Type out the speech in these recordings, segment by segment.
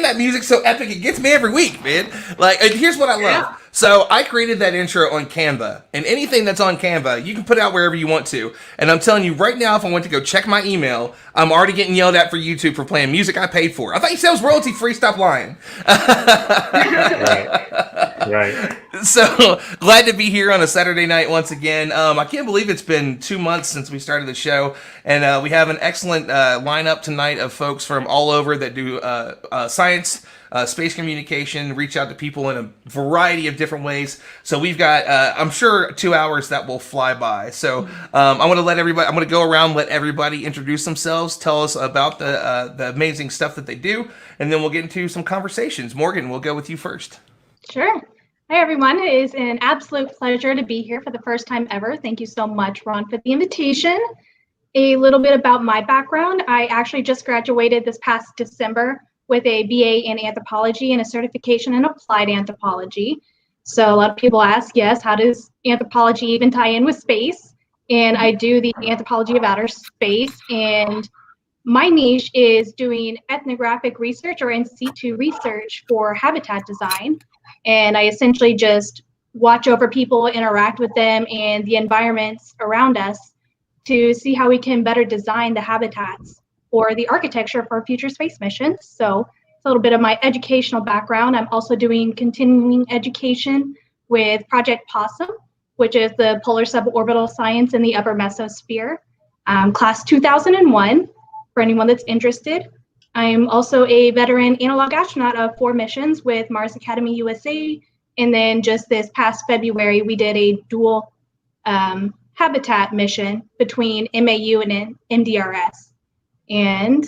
that music's so epic, it gets me every week, man. Like, and here's what I love. Yeah. So I created that intro on Canva, and anything that's on Canva, you can put out wherever you want to. And I'm telling you right now, if I went to go check my email, I'm already getting yelled at for YouTube for playing music I paid for. I thought you said it was royalty free. Stop lying. Right. So glad to be here on a Saturday night once again. I can't believe it's been 2 months since we started the show, and we have an excellent lineup tonight of folks from all over that do science, space communication, reach out to people in a variety of different ways. So we've got, I'm sure, 2 hours that will fly by. So I want to let everybody, I'm going to go around, let everybody introduce themselves, tell us about the amazing stuff that they do, and then we'll get into some conversations. Morgan, we'll go with you first. Sure. Hi, everyone. It is an absolute pleasure to be here for the first time ever. Thank you so much, Ron, for the invitation. A little bit about my background. I actually just graduated this past December with a BA in anthropology and a certification in applied anthropology. So a lot of people ask, yes, how does anthropology even tie in with space? And I do the anthropology of outer space, and my niche is doing ethnographic research or in situ research for habitat design. And I essentially just watch over people, interact with them and the environments around us to see how we can better design the habitats or the architecture for future space missions. So it's a little bit of my educational background. I'm also doing continuing education with Project Possum, which is the polar suborbital science in the upper mesosphere, class 2001, for anyone that's interested. I'm also a veteran analog astronaut of 4 missions with Mars Academy USA. And then just this past February, we did a dual habitat mission between MAU and MDRS. And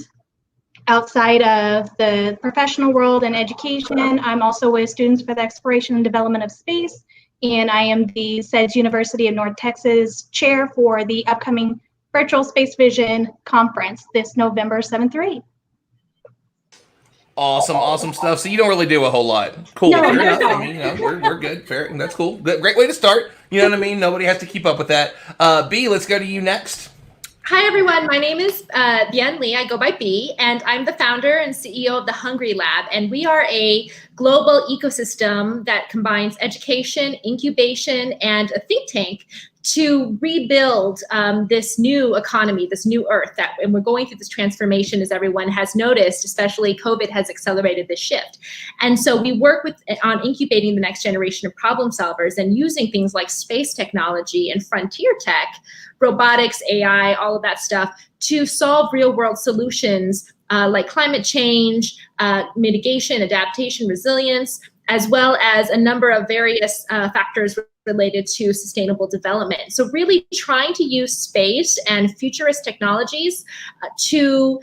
outside of the professional world and education, I'm also with Students for the Exploration and Development of Space. And I am the SEDS University of North Texas chair for the upcoming Virtual Space Vision Conference this November 7th through 8th. Awesome stuff. So you don't really do a whole lot. Cool. No, Fair not enough. at all. I mean, we're good. Fair. That's cool. Good. Great way to start. You know what I mean? Nobody has to keep up with that. B, let's go to you next. Hi, everyone. My name is Bien Lee. I go by B, and I'm the founder and CEO of the Hungry Lab. And we are a global ecosystem that combines education, incubation, and a think tank to rebuild this new economy, this new Earth. And we're going through this transformation, as everyone has noticed, especially COVID has accelerated this shift. And so we work on incubating the next generation of problem solvers and using things like space technology and frontier tech, robotics, AI, all of that stuff to solve real world solutions like climate change, mitigation, adaptation, resilience, as well as a number of various factors related to sustainable development. So really trying to use space and futurist technologies to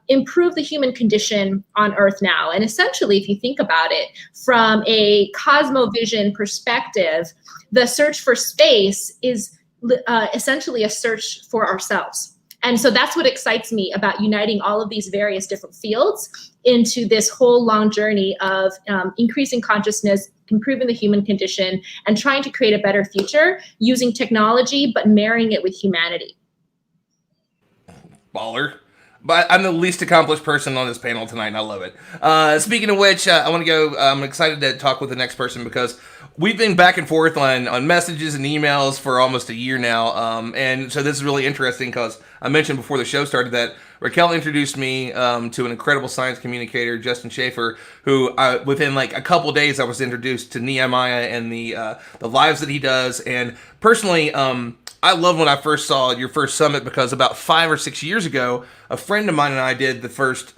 improve the human condition on Earth now. And essentially, if you think about it, from a cosmovision perspective, the search for space is essentially a search for ourselves. And so that's what excites me about uniting all of these various different fields into this whole long journey of increasing consciousness, improving the human condition, and trying to create a better future using technology, but marrying it with humanity. Baller. But I'm the least accomplished person on this panel tonight, and I love it. Speaking of which, I want to go, I'm excited to talk with the next person because we've been back and forth on messages and emails for almost a year now. And so this is really interesting because I mentioned before the show started that Raquel introduced me to an incredible science communicator, Justin Schaefer, who within like a couple days I was introduced to Nehemiah and the lives that he does. And personally, I love when I first saw your first summit because about 5 or 6 years ago, a friend of mine and I did the first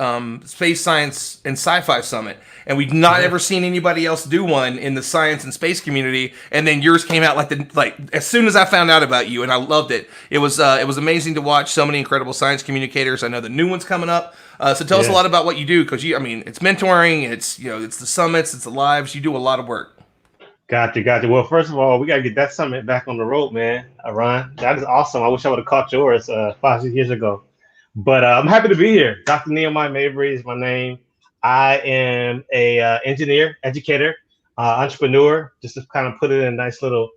space science and sci-fi summit, and we'd not ever seen anybody else do one in the science and space community. And then yours came out like as soon as I found out about you, and I loved it. It was amazing to watch so many incredible science communicators. I know the new one's coming up. So tell us a lot about what you do because it's mentoring, it's the summits, it's the lives. You do a lot of work. Gotcha. Well, first of all, we got to get that summit back on the road, man. Ron, that is awesome. I wish I would have caught yours 5 6 years ago. But I'm happy to be here. Dr. Nehemiah Mabry is my name. I am a engineer, educator, entrepreneur, just to kind of put it in a nice little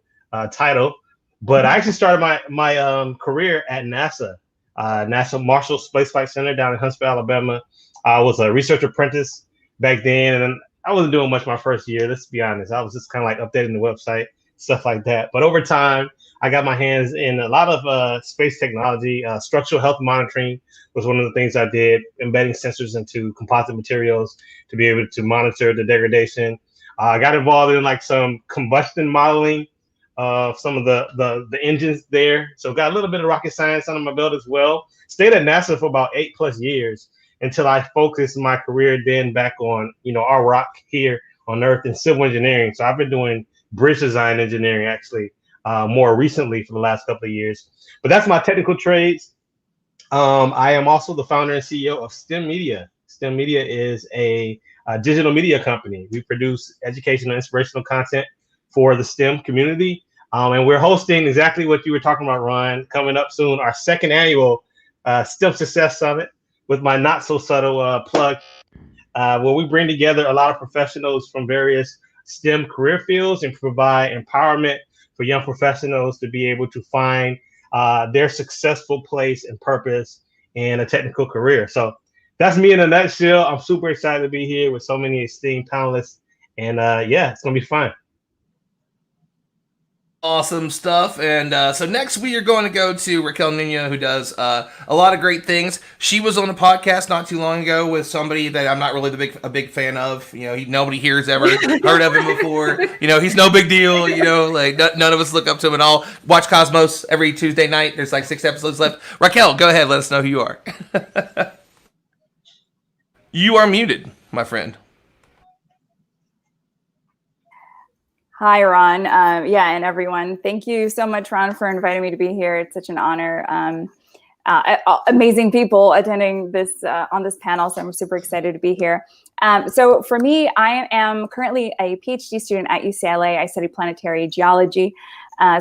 title. But I actually started my career at NASA, NASA Marshall Space Flight Center down in Huntsville, Alabama. I was a research apprentice back then, and I wasn't doing much my first year. Let's be honest. I was just kind of like updating the website, stuff like that. But over time, I got my hands in a lot of space technology. Structural health monitoring was one of the things I did, embedding sensors into composite materials to be able to monitor the degradation. I got involved in like some combustion modeling of some of the engines there. So got a little bit of rocket science under my belt as well. Stayed at NASA for about 8+ years until I focused my career then back on, our rock here on Earth in civil engineering. So I've been doing bridge design engineering actually more recently for the last couple of years. But that's my technical trades. I am also the founder and CEO of STEM Media. STEM Media is a digital media company. We produce educational and inspirational content for the STEM community. And we're hosting exactly what you were talking about, Ron, coming up soon, our second annual STEM Success Summit with my not so subtle plug, where we bring together a lot of professionals from various STEM career fields and provide empowerment for young professionals to be able to find their successful place and purpose in a technical career. So that's me in a nutshell. I'm super excited to be here with so many esteemed panelists. And it's going to be fun. Awesome stuff. And so next we are going to go to Raquel Nina, who does a lot of great things. She was on a podcast not too long ago with somebody that I'm not really a big fan of. Nobody here has ever heard of him before. He's no big deal. Like none of us look up to him at all. Watch Cosmos every Tuesday night. There's like 6 episodes left. Raquel, go ahead. Let us know who you are. You are muted, my friend. Hi, Ron. And everyone. Thank you so much, Ron, for inviting me to be here. It's such an honor. Amazing people attending this on this panel, so I'm super excited to be here. So for me, I am currently a PhD student at UCLA. I study planetary geology.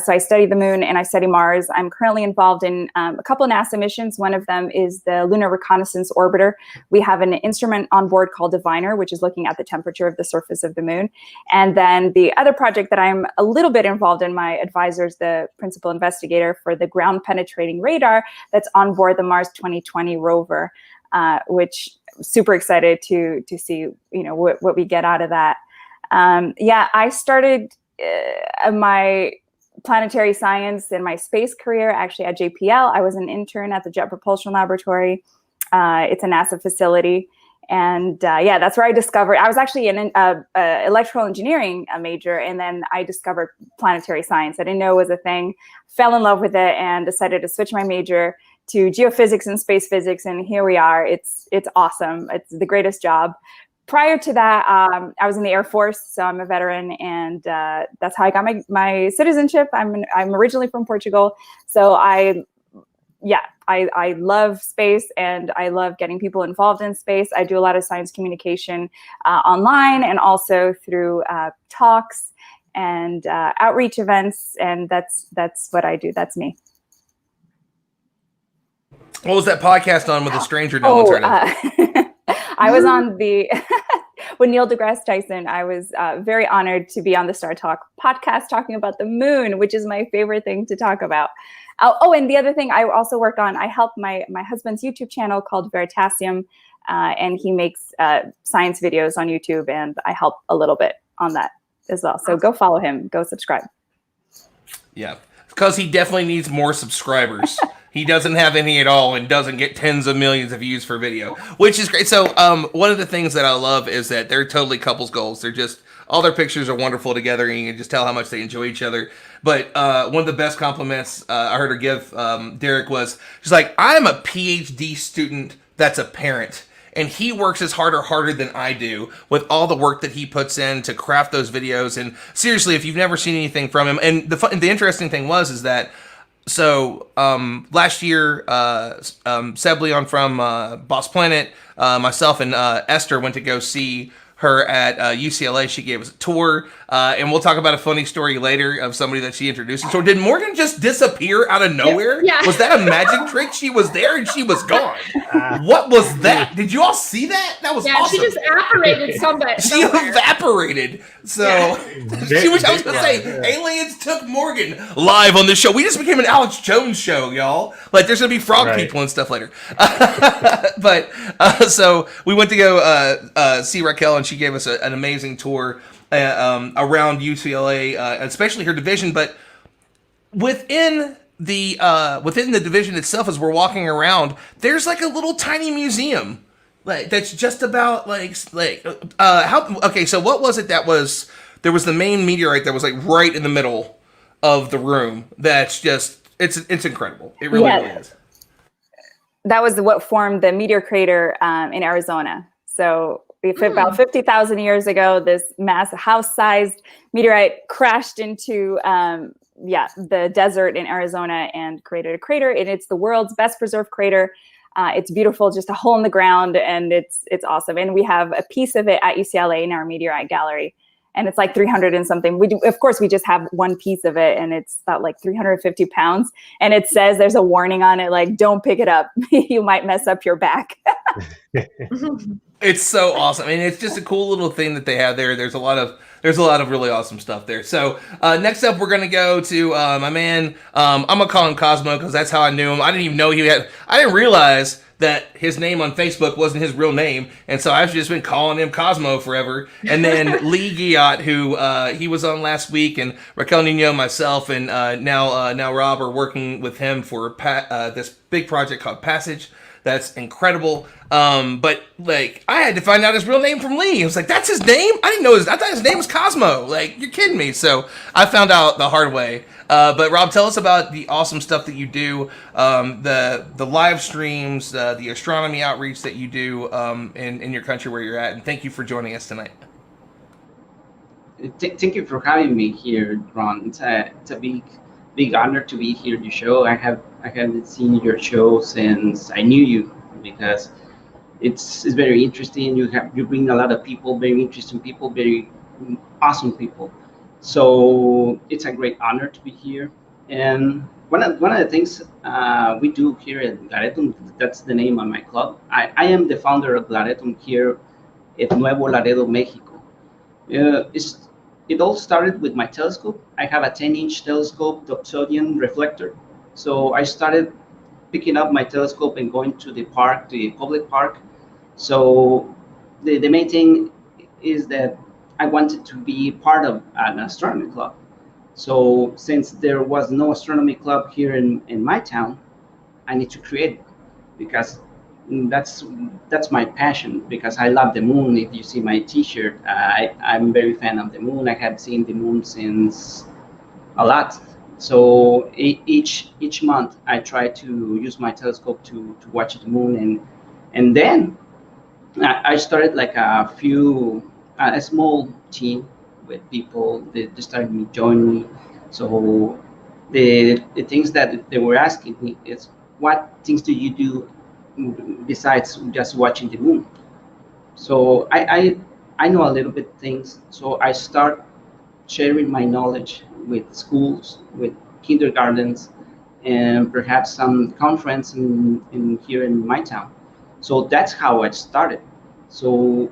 So I study the moon and I study Mars. I'm currently involved in a couple of NASA missions. One of them is the Lunar Reconnaissance Orbiter. We have an instrument on board called Diviner, which is looking at the temperature of the surface of the moon. And then the other project that I'm a little bit involved in, my advisor is the principal investigator for the ground penetrating radar that's on board the Mars 2020 rover, which I'm super excited to see, what we get out of that. I started my planetary science in my space career actually at JPL. I was an intern at the Jet Propulsion Laboratory. It's a NASA facility. And that's where I discovered, I was actually an electrical engineering major, and then I discovered planetary science. I didn't know it was a thing, fell in love with it, and decided to switch my major to geophysics and space physics. And here we are. It's awesome. It's the greatest job. Prior to that, I was in the Air Force, so I'm a veteran, and that's how I got my citizenship. I'm originally from Portugal, so I love space, and I love getting people involved in space. I do a lot of science communication online and also through talks and outreach events, and that's what I do. That's me. What was that podcast on with a stranger? No one's heard of. I was on with Neil deGrasse Tyson. I was very honored to be on the Star Talk podcast talking about the moon, which is my favorite thing to talk about. And the other thing I also work on, I help my husband's YouTube channel called Veritasium, and he makes science videos on YouTube, and I help a little bit on that as well. So go follow him, go subscribe. Yeah, because he definitely needs more subscribers. He doesn't have any at all and doesn't get tens of millions of views for video, which is great. So one of the things that I love is that they're totally couples goals. They're just, all their pictures are wonderful together, and you can just tell how much they enjoy each other. But one of the best compliments I heard her give Derek was, she's like, I'm a PhD student that's a parent. And he works as harder than I do with all the work that he puts in to craft those videos. And seriously, if you've never seen anything from him, and the interesting thing is that, so last year, Seb Leon from Boss Planet, myself and Esther went to go see her at UCLA. She gave us a tour, and we'll talk about a funny story later of somebody that she introduced. So did Morgan just disappear out of nowhere? Yeah. Was that a magic trick? She was there and she was gone. What was that? Did you all see that? That was awesome. She just apparated somewhere. She evaporated. So I was gonna say, aliens took Morgan live on this show. We just became an Alex Jones show, y'all. Like there's gonna be frog people and stuff later. But so we went to go see Raquel, and she gave us an amazing tour around UCLA, especially her division. But within the division itself, as we're walking around, there's like a little tiny museum. Like that's just about how okay, so what was it that was there was the main meteorite that was like right in the middle of the room. That's just it's incredible. It really is. That was what formed the meteor crater in Arizona. So about 50,000 years ago, this massive house-sized meteorite crashed into the desert in Arizona and created a crater. And it's the world's best preserved crater. It's beautiful, just a hole in the ground, and it's awesome. And we have a piece of it at UCLA in our meteorite gallery, and it's like 300 and something. Of course, we just have one piece of it, and it's about like 350 pounds. And it says there's a warning on it, like don't pick it up, you might mess up your back. It's so awesome. I mean, it's just a cool little thing that they have there. There's a lot of really awesome stuff there. So next up, we're gonna go to my man. I'm gonna call him Cosmo because that's how I knew him. I didn't even know I didn't realize that his name on Facebook wasn't his real name, and so I've just been calling him Cosmo forever. And then Lee Giat, who he was on last week, and Raquel Nino, myself, and now Rob are working with him for this big project called Passage. That's incredible. But like, I had to find out his real name from Lee. I was like, that's his name? I didn't know I thought his name was Cosmo. Like, you're kidding me. So I found out the hard way. But Rob, tell us about the awesome stuff that you do, the live streams, the astronomy outreach that you do in your country where you're at. And thank you for joining us tonight. Thank you for having me here, Ron. It's a big honor to be here at your show. I haven't seen your show since I knew you, because it's very interesting. You bring a lot of people, very interesting people, very awesome people. So it's a great honor to be here. And one of the things we do here at Laretum, that's the name of my club. I am the founder of Laretum here at Nuevo Laredo, Mexico. It all started with my telescope. I have a 10-inch telescope, Dobsonian reflector. So I started picking up my telescope and going to the park, the public park. So the main thing is that I wanted to be part of an astronomy club. So since there was no astronomy club here in my town, I need to create it, because that's my passion, because I love the moon. If you see my t-shirt, I'm very fan of the moon. I have seen the moon since a lot. So each month I try to use my telescope to watch the moon, and then I started like a small team with people. They started to join me. So the things that they were asking me is, what things do you do besides just watching the moon? So I know a little bit things. So I start sharing my knowledge with schools, with kindergartens, and perhaps some conference in here in my town. So that's how I started. So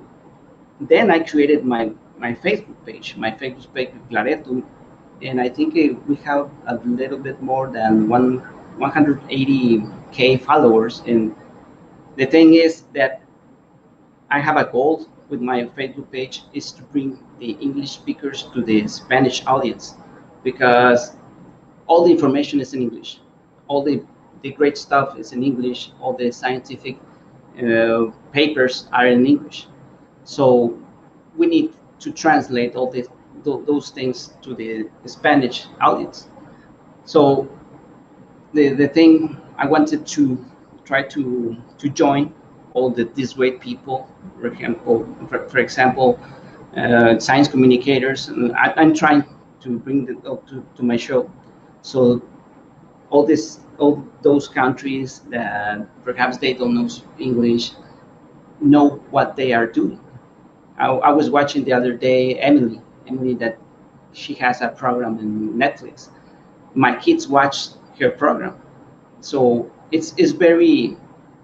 then I created my Facebook page, Claretum, and I think we have a little bit more than 180K followers. And the thing is that I have a goal with my Facebook page is to bring the English speakers to the Spanish audience, because all the information is in English. All the great stuff is in English. All the scientific papers are in English. So we need to translate all those things to the Spanish audience. So the thing I wanted to try to join all these great people. For example, science communicators. And I'm trying to bring to my show. So all those countries that perhaps they don't know English know what they are doing. I was watching the other day Emily that she has a program in Netflix. My kids watch her program, so it's very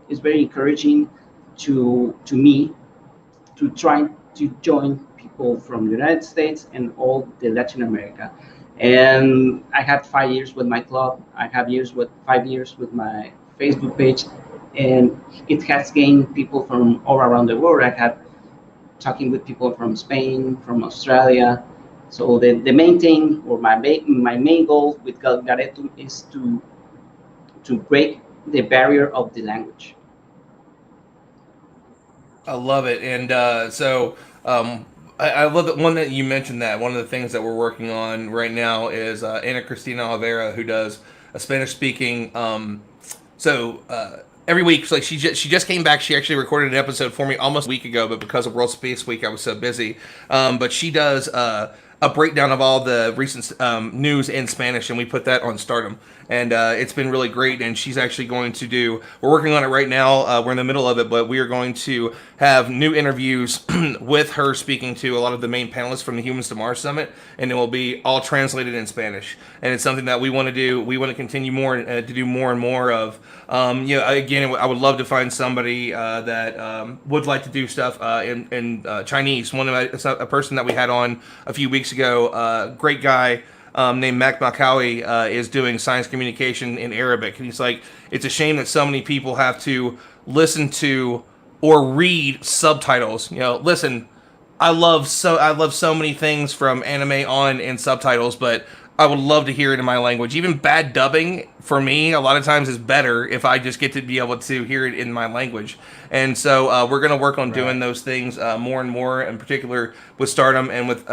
encouraging to me to try to join people from the United States and all the Latin America. And I had 5 years with my club. I have 5 years with my Facebook page, and it has gained people from all around the world. I have talking with people from Spain, from Australia. So the main thing, or my main goal with Garetum is to break the barrier of the language. I love it, and I love that one that you mentioned. That one of the things that we're working on right now is Ana Cristina Olvera, who does a Spanish speaking. Every week, so like she just came back. She actually recorded an episode for me almost a week ago, but because of World Space Week, I was so busy. But she does a breakdown of all the recent news in Spanish, and we put that on Stardom. And it's been really great. And she's actually going to do. We're working on it right now. We're in the middle of it, but we are going to have new interviews with her speaking to a lot of the main panelists from the Humans to Mars Summit, and it will be all translated in Spanish. And it's something that we want to do. We want to continue to do more and more of. Again, I would love to find somebody that would like to do stuff in Chinese. A person that we had on a few weeks ago, great guy. Named Mac Makawi is doing science communication in Arabic, and he's like, it's a shame that so many people have to listen to or read subtitles. Listen, I love so many things from anime on in subtitles, but I would love to hear it in my language. Even bad dubbing for me a lot of times is better if I just get to be able to hear it in my language. And so we're going to work on doing those things more and more, in particular with Stardom and with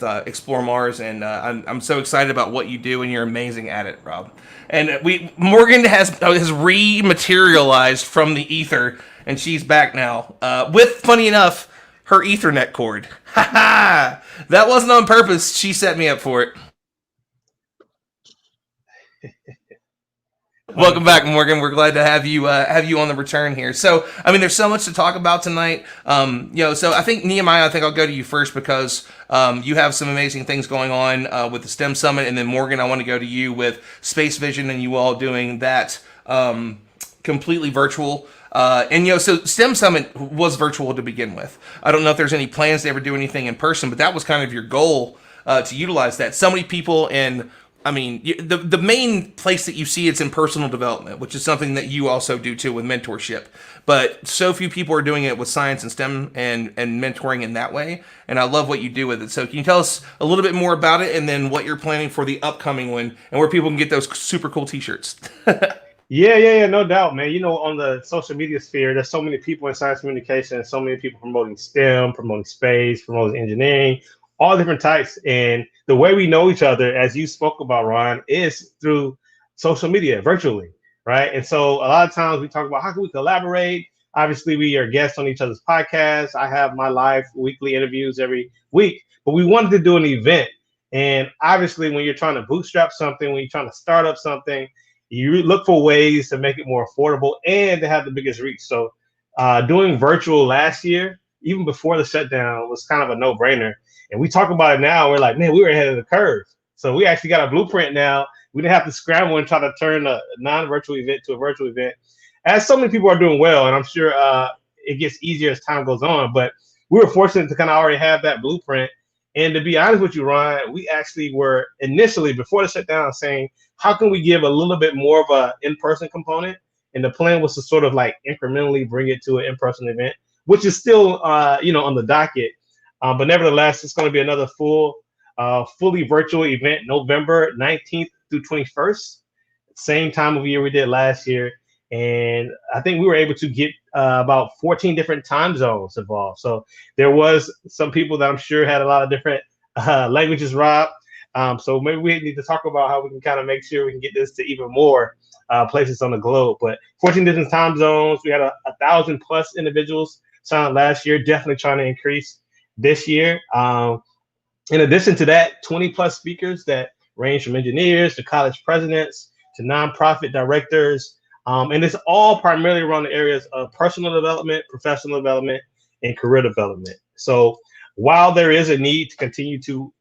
Explore Mars. And I'm so excited about what you do, and you're amazing at it, Rob. And Morgan has rematerialized from the ether, and she's back now with, funny enough, her Ethernet cord. Ha ha! That wasn't on purpose. She set me up for it. Welcome back, Morgan. We're glad to have you on the return here. So, I mean, there's so much to talk about tonight. So I think Nehemiah, I'll go to you first because you have some amazing things going on with the STEM Summit, and then Morgan, I want to go to you with Space Vision and you all doing that completely virtual. So STEM Summit was virtual to begin with. I don't know if there's any plans to ever do anything in person, but that was kind of your goal to utilize that. So many people the main place that you see it's in personal development, which is something that you also do too with mentorship. But so few people are doing it with science and STEM and mentoring in that way. And I love what you do with it. So can you tell us a little bit more about it, and then what you're planning for the upcoming one, and where people can get those super cool t-shirts? Yeah, no doubt, man. On the social media sphere, there's so many people in science communication, so many people promoting STEM, promoting space, promoting engineering, all different types. And the way we know each other, as you spoke about, Ron, is through social media, virtually, right? And so a lot of times we talk about how can we collaborate. Obviously, we are guests on each other's podcasts. I have my live weekly interviews every week, but we wanted to do an event. And obviously, when you're trying to bootstrap something, when you're trying to start up something, you look for ways to make it more affordable and to have the biggest reach. So doing virtual last year, even before the shutdown, was kind of a no-brainer. And we talk about it now. We're like, man, we were ahead of the curve. So we actually got a blueprint now. We didn't have to scramble and try to turn a non-virtual event to a virtual event, as so many people are doing well. And I'm sure it gets easier as time goes on. But we were fortunate to kind of already have that blueprint. And to be honest with you, Ron, we actually were initially, before the shutdown, saying, how can we give a little bit more of a in-person component? And the plan was to sort of like incrementally bring it to an in-person event, which is still, on the docket. But nevertheless, it's going to be another fully virtual event, November 19th through 21st, same time of year we did last year. And I think we were able to get about 14 different time zones involved. So there was some people that I'm sure had a lot of different languages, Rob. So maybe we need to talk about how we can kind of make sure we can get this to even more places on the globe. But 14 different time zones. We had 1,000 plus individuals signed last year, definitely trying to increase this year. In addition to that, 20 plus speakers that range from engineers to college presidents to nonprofit directors. And it's all primarily around the areas of personal development, professional development, and career development. So while there is a need to continue to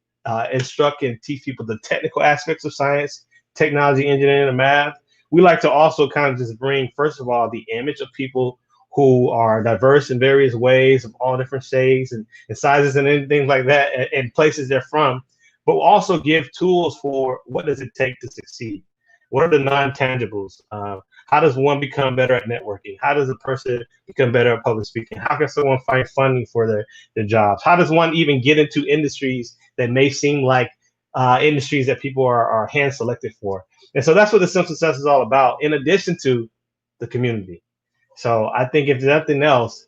instruct and teach people the technical aspects of science, technology, engineering, and math, we like to also kind of just bring, first of all, the image of people who are diverse in various ways of all different shades and sizes and things like that and places they're from, but we'll also give tools for what does it take to succeed. What are the non-tangibles? How does one become better at networking? How does a person become better at public speaking? How can someone find funding for their jobs? How does one even get into industries that may seem like industries that people are hand selected for? And so that's what the STEM Success is all about, in addition to the community. So I think if nothing else,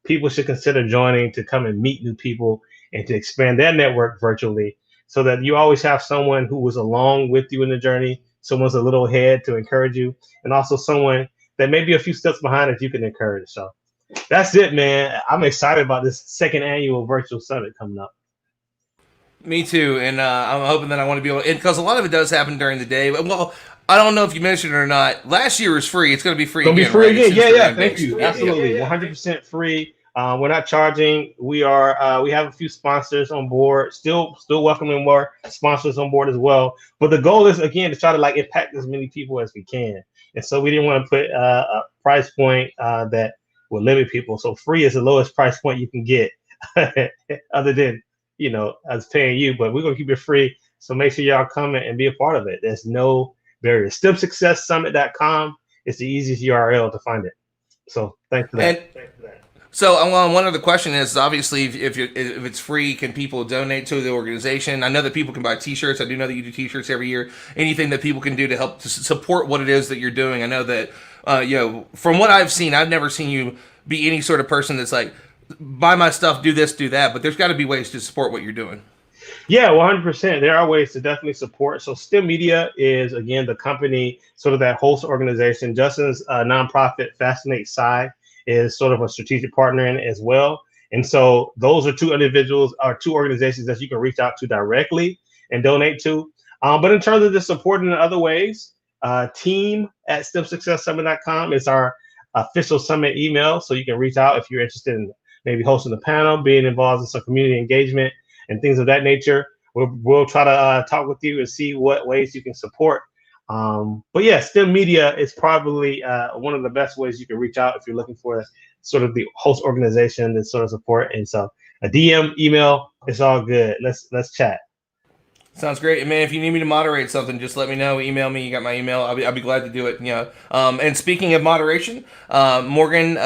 people should consider joining to come and meet new people and to expand their network virtually, so that you always have someone who was along with you in the journey, someone's a little ahead to encourage you, and also someone that may be a few steps behind that you can encourage. So that's it, man. I'm excited about this second annual virtual summit coming up. Me too, and I'm hoping that I want to be able to, because a lot of it does happen during the day. Well, I don't know if you mentioned it or not. Last year was free. It's going to be free. It's going to be free again. Yeah. Thank you. Yeah, Absolutely. 100% free. We're not charging. We have a few sponsors on board. Still welcoming more sponsors on board as well. But the goal is, again, to try to like impact as many people as we can. And so we didn't want to put a price point that will limit people. So free is the lowest price point you can get, other than us paying you. But we're gonna keep it free. So make sure y'all come and be a part of it. There's no barrier. STEMSuccessSummit.com is the easiest URL to find it. So thanks for that. So one other question is, obviously, if it's free, can people donate to the organization? I know that people can buy T-shirts. I do know that you do T-shirts every year. Anything that people can do to help to support what it is that you're doing. I know that from what I've seen, I've never seen you be any sort of person that's like, buy my stuff, do this, do that. But there's got to be ways to support what you're doing. Yeah, 100%. There are ways to definitely support. So STEM Media is, again, the company, sort of that host organization. Justin's nonprofit, Fascinate Sci, is sort of a strategic partner in it as well. And so those are two organizations that you can reach out to directly and donate to. But in terms of just supporting in other ways, team@STEMSuccessSummit.com is our official summit email. So you can reach out if you're interested in maybe hosting a panel, being involved in some community engagement and things of that nature. We'll try to talk with you and see what ways you can support. But yeah, STEM Media is probably one of the best ways you can reach out if you're looking for sort of the host organization and sort of support. And so a DM, email, it's all good. Let's chat. Sounds great, man. If you need me to moderate something, just let me know. Email me. You got my email. I'll be glad to do it. And speaking of moderation, Morgan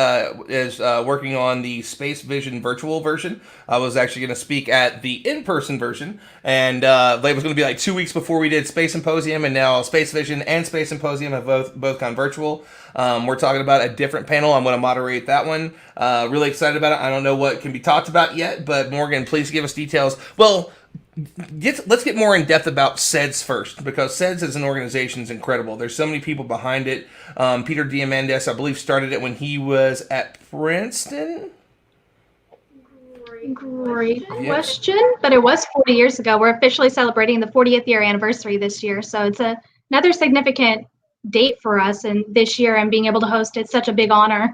is working on the Space Vision virtual version. I was actually going to speak at the in-person version, and it was going to be like 2 weeks before we did Space Symposium, and now Space Vision and Space Symposium have both gone virtual. We're talking about a different panel. I'm going to moderate that one. Really excited about it. I don't know what can be talked about yet, but Morgan, please give us details. Well, let's get more in depth about SEDS first, because SEDS as an organization is incredible. There's so many people behind it. Peter Diamandis, I believe, started it when he was at Princeton. Great question, but it was 40 years ago. We're officially celebrating the 40th year anniversary this year, so it's another significant date for us, and this year, and being able to host it's such a big honor.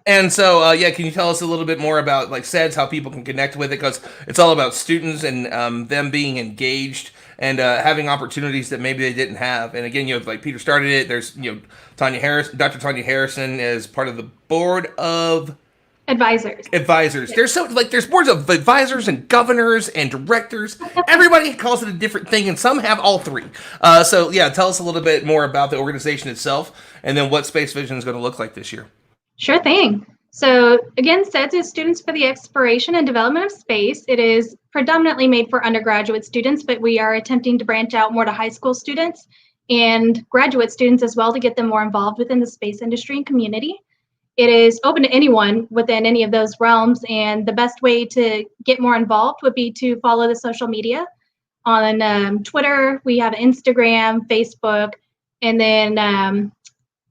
And so, can you tell us a little bit more about like SEDS, how people can connect with it? Because it's all about students and them being engaged and having opportunities that maybe they didn't have. And again, like Peter started it. There's Dr. Tanya Harrison is part of the board of advisors. Yes. There's boards of advisors and governors and directors. Everybody calls it a different thing, and some have all three. Tell us a little bit more about the organization itself, and then what Space Vision is going to look like this year. Sure thing. So again, SEDS is Students for the Exploration and Development of Space. It is predominantly made for undergraduate students, but we are attempting to branch out more to high school students and graduate students as well to get them more involved within the space industry and community. It is open to anyone within any of those realms, and the best way to get more involved would be to follow the social media. On Twitter, we have Instagram, Facebook, and then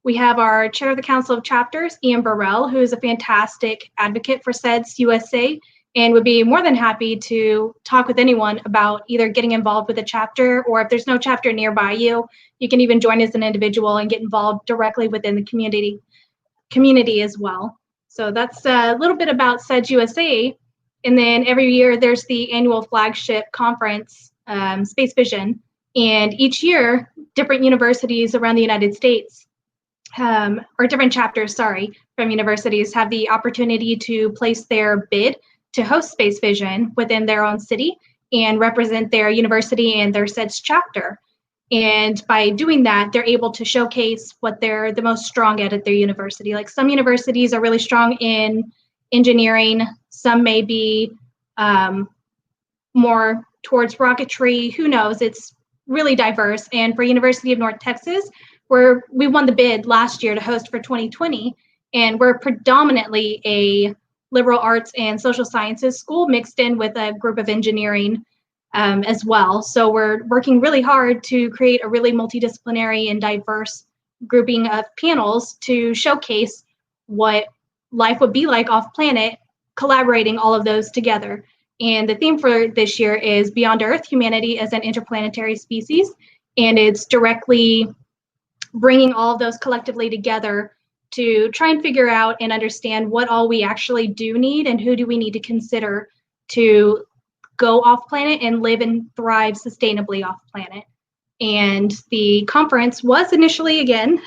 we have our chair of the Council of Chapters, Ian Burrell, who is a fantastic advocate for SEDS USA and would be more than happy to talk with anyone about either getting involved with a chapter, or if there's no chapter nearby you, you can even join as an individual and get involved directly within the community as well. So that's a little bit about SEDS USA. And then every year there's the annual flagship conference, Space Vision. And each year, different universities around the United States, or different chapters, sorry, from universities have the opportunity to place their bid to host Space Vision within their own city and represent their university and their SEDS chapter. And by doing that, they're able to showcase what they're the most strong at their university. Like some universities are really strong in engineering, some may be more towards rocketry, who knows, it's really diverse. And for University of North Texas, we won the bid last year to host for 2020, and we're predominantly a liberal arts and social sciences school mixed in with a group of engineering as well. So we're working really hard to create a really multidisciplinary and diverse grouping of panels to showcase what life would be like off planet, collaborating all of those together. And the theme for this year is Beyond Earth, Humanity as an Interplanetary Species. And it's directly bringing all of those collectively together to try and figure out and understand what all we actually do need and who do we need to consider to go off planet and live and thrive sustainably off planet. And the conference was initially, again,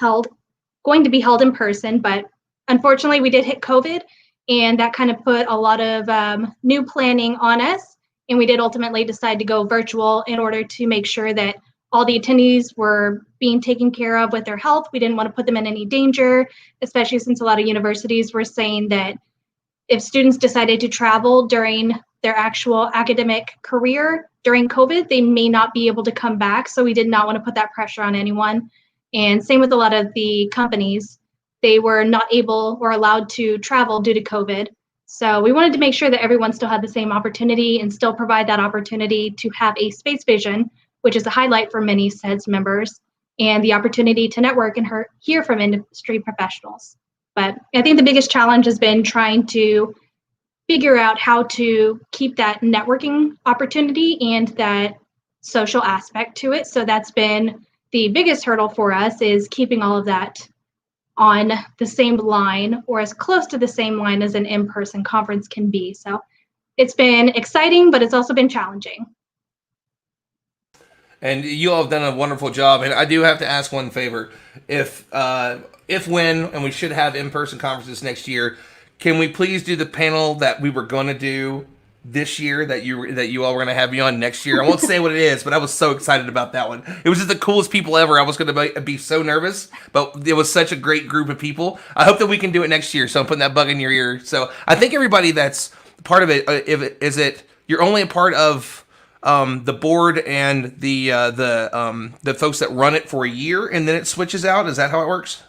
going to be held in person, but unfortunately we did hit COVID, and that kind of put a lot of new planning on us. And we did ultimately decide to go virtual in order to make sure that all the attendees were being taken care of with their health. We didn't want to put them in any danger, especially since a lot of universities were saying that if students decided to travel during their actual academic career during COVID, they may not be able to come back. So we did not want to put that pressure on anyone. And same with a lot of the companies. They were not able or allowed to travel due to COVID. So we wanted to make sure that everyone still had the same opportunity and still provide that opportunity to have a space vision, which is a highlight for many SEDS members, and the opportunity to network and hear from industry professionals. But I think the biggest challenge has been trying to figure out how to keep that networking opportunity and that social aspect to it. So that's been the biggest hurdle for us, is keeping all of that on the same line or as close to the same line as an in-person conference can be. So it's been exciting, but it's also been challenging. And you all have done a wonderful job. And I do have to ask one favor. If when, and we should have in-person conferences next year, can we please do the panel that we were going to do this year that you all were going to have me on next year? I won't say what it is, but I was so excited about that one. It was just the coolest people ever. I was going to be so nervous, but it was such a great group of people. I hope that we can do it next year. So I'm putting that bug in your ear. So I think everybody that's part of it, you're only a part of the board and the folks that run it for a year, and then it switches out. Is that how it works?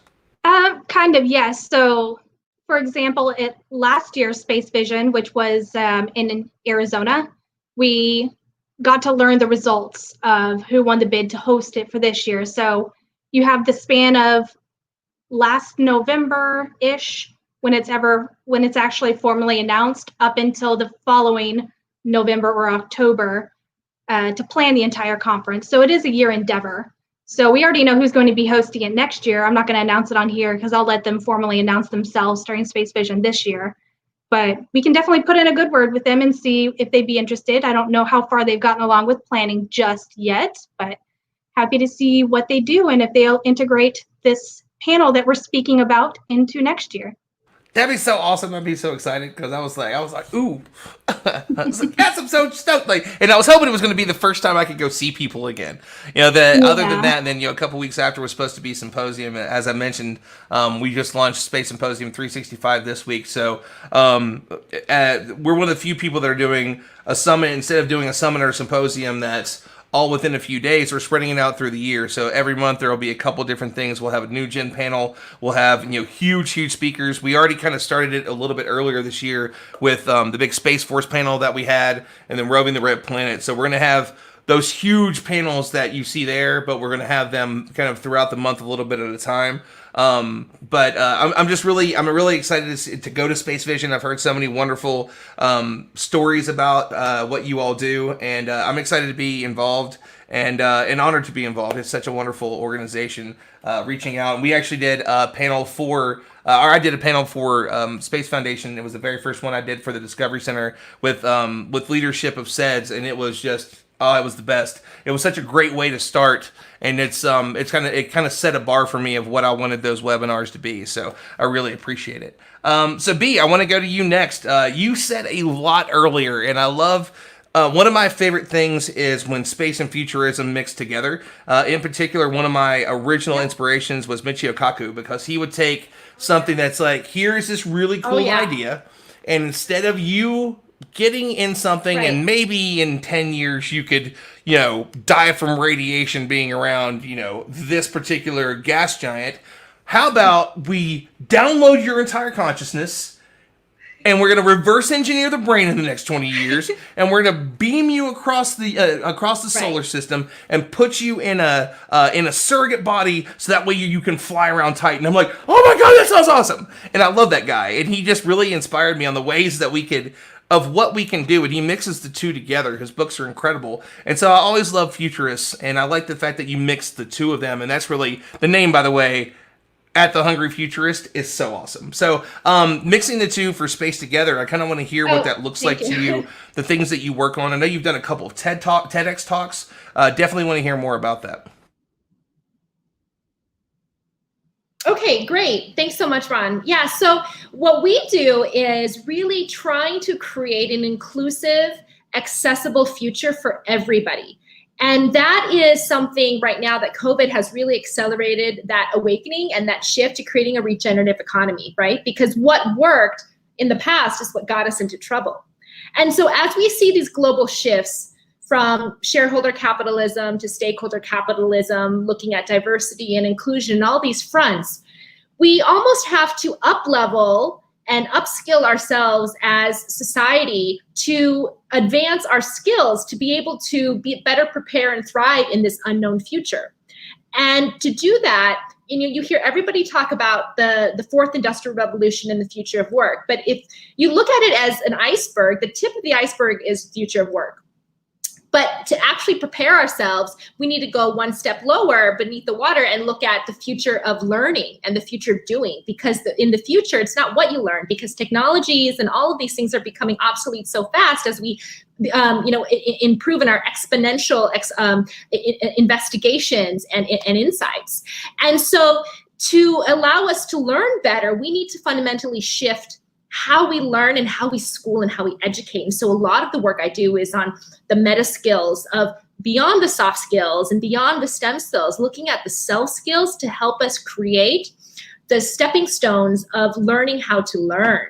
Kind of, yes. So, for example, at last year's Space Vision, which was in Arizona, we got to learn the results of who won the bid to host it for this year. So you have the span of last November-ish when it's actually formally announced, up until the following November or October to plan the entire conference. So it is a year endeavor. So we already know who's going to be hosting it next year. I'm not going to announce it on here because I'll let them formally announce themselves during Space Vision this year. But we can definitely put in a good word with them and see if they'd be interested. I don't know how far they've gotten along with planning just yet, but happy to see what they do and if they'll integrate this panel that we're speaking about into next year. That'd be so awesome. I'd be so excited because I was like, ooh. I was like, yes, I'm so stoked. And I was hoping it was going to be the first time I could go see people again. Other than that, and then, a couple weeks after was supposed to be Symposium. As I mentioned, we just launched Space Symposium 365 this week. So we're one of the few people that are doing a summit instead of doing a summit or a symposium that's all within a few days. We're spreading it out through the year. So every month there will be a couple different things. We'll have a new gen panel. We'll have, huge speakers. We already kind of started it a little bit earlier this year with the big Space Force panel that we had, and then Roving the Red Planet. So we're going to have those huge panels that you see there, but we're going to have them kind of throughout the month a little bit at a time. I'm really excited to go to Space Vision. I've heard so many wonderful stories about what you all do, and I'm excited to be involved and an honor to be involved. It's such a wonderful organization reaching out. And we actually did a panel for, or I did a panel for Space Foundation. It was the very first one I did for the Discovery Center with leadership of SEDS, and it was just, oh, it was the best. It was such a great way to start, and it kind of set a bar for me of what I wanted those webinars to be. So I really appreciate it. So B, I want to go to you next. You said a lot earlier, and I love. One of my favorite things is when space and futurism mix together. In particular, one of my original inspirations was Michio Kaku, because he would take something that's like, here's this really cool idea, and instead of you getting in something and maybe in 10 years you could, die from radiation being around, this particular gas giant, how about we download your entire consciousness, and we're going to reverse engineer the brain in the next 20 years, and we're going to beam you across the solar system and put you in a surrogate body, so that way you can fly around Titan. I'm like, oh my God, that sounds awesome. And I love that guy. And he just really inspired me on the ways that we could, of what we can do. And he mixes the two together. His books are incredible. And so I always love futurists, and I like the fact that you mix the two of them. And that's really the name, by the way, At the Hungry Futurist, is so awesome. So mixing the two for Space Together, I kind of want to hear what that looks like to you, the things that you work on. I know you've done a couple of TEDx talks. Definitely want to hear more about that. Okay, great. Thanks so much, Ron. Yeah, so what we do is really trying to create an inclusive, accessible future for everybody. And that is something right now that COVID has really accelerated, that awakening and that shift to creating a regenerative economy, right? Because what worked in the past is what got us into trouble. And so as we see these global shifts from shareholder capitalism to stakeholder capitalism, looking at diversity and inclusion and all these fronts, we almost have to up-level and upskill ourselves as society to advance our skills to be able to better prepare and thrive in this unknown future. And to do that, you hear everybody talk about the fourth industrial revolution and the future of work. But if you look at it as an iceberg, the tip of the iceberg is future of work. But to actually prepare ourselves, we need to go one step lower beneath the water and look at the future of learning and the future of doing. Because in the future, it's not what you learn, because technologies and all of these things are becoming obsolete so fast as we improve in our exponential investigations and insights. And so to allow us to learn better, we need to fundamentally shift how we learn and how we school and how we educate. And so a lot of the work I do is on the meta skills of beyond the soft skills and beyond the STEM skills, looking at the self skills to help us create the stepping stones of learning how to learn.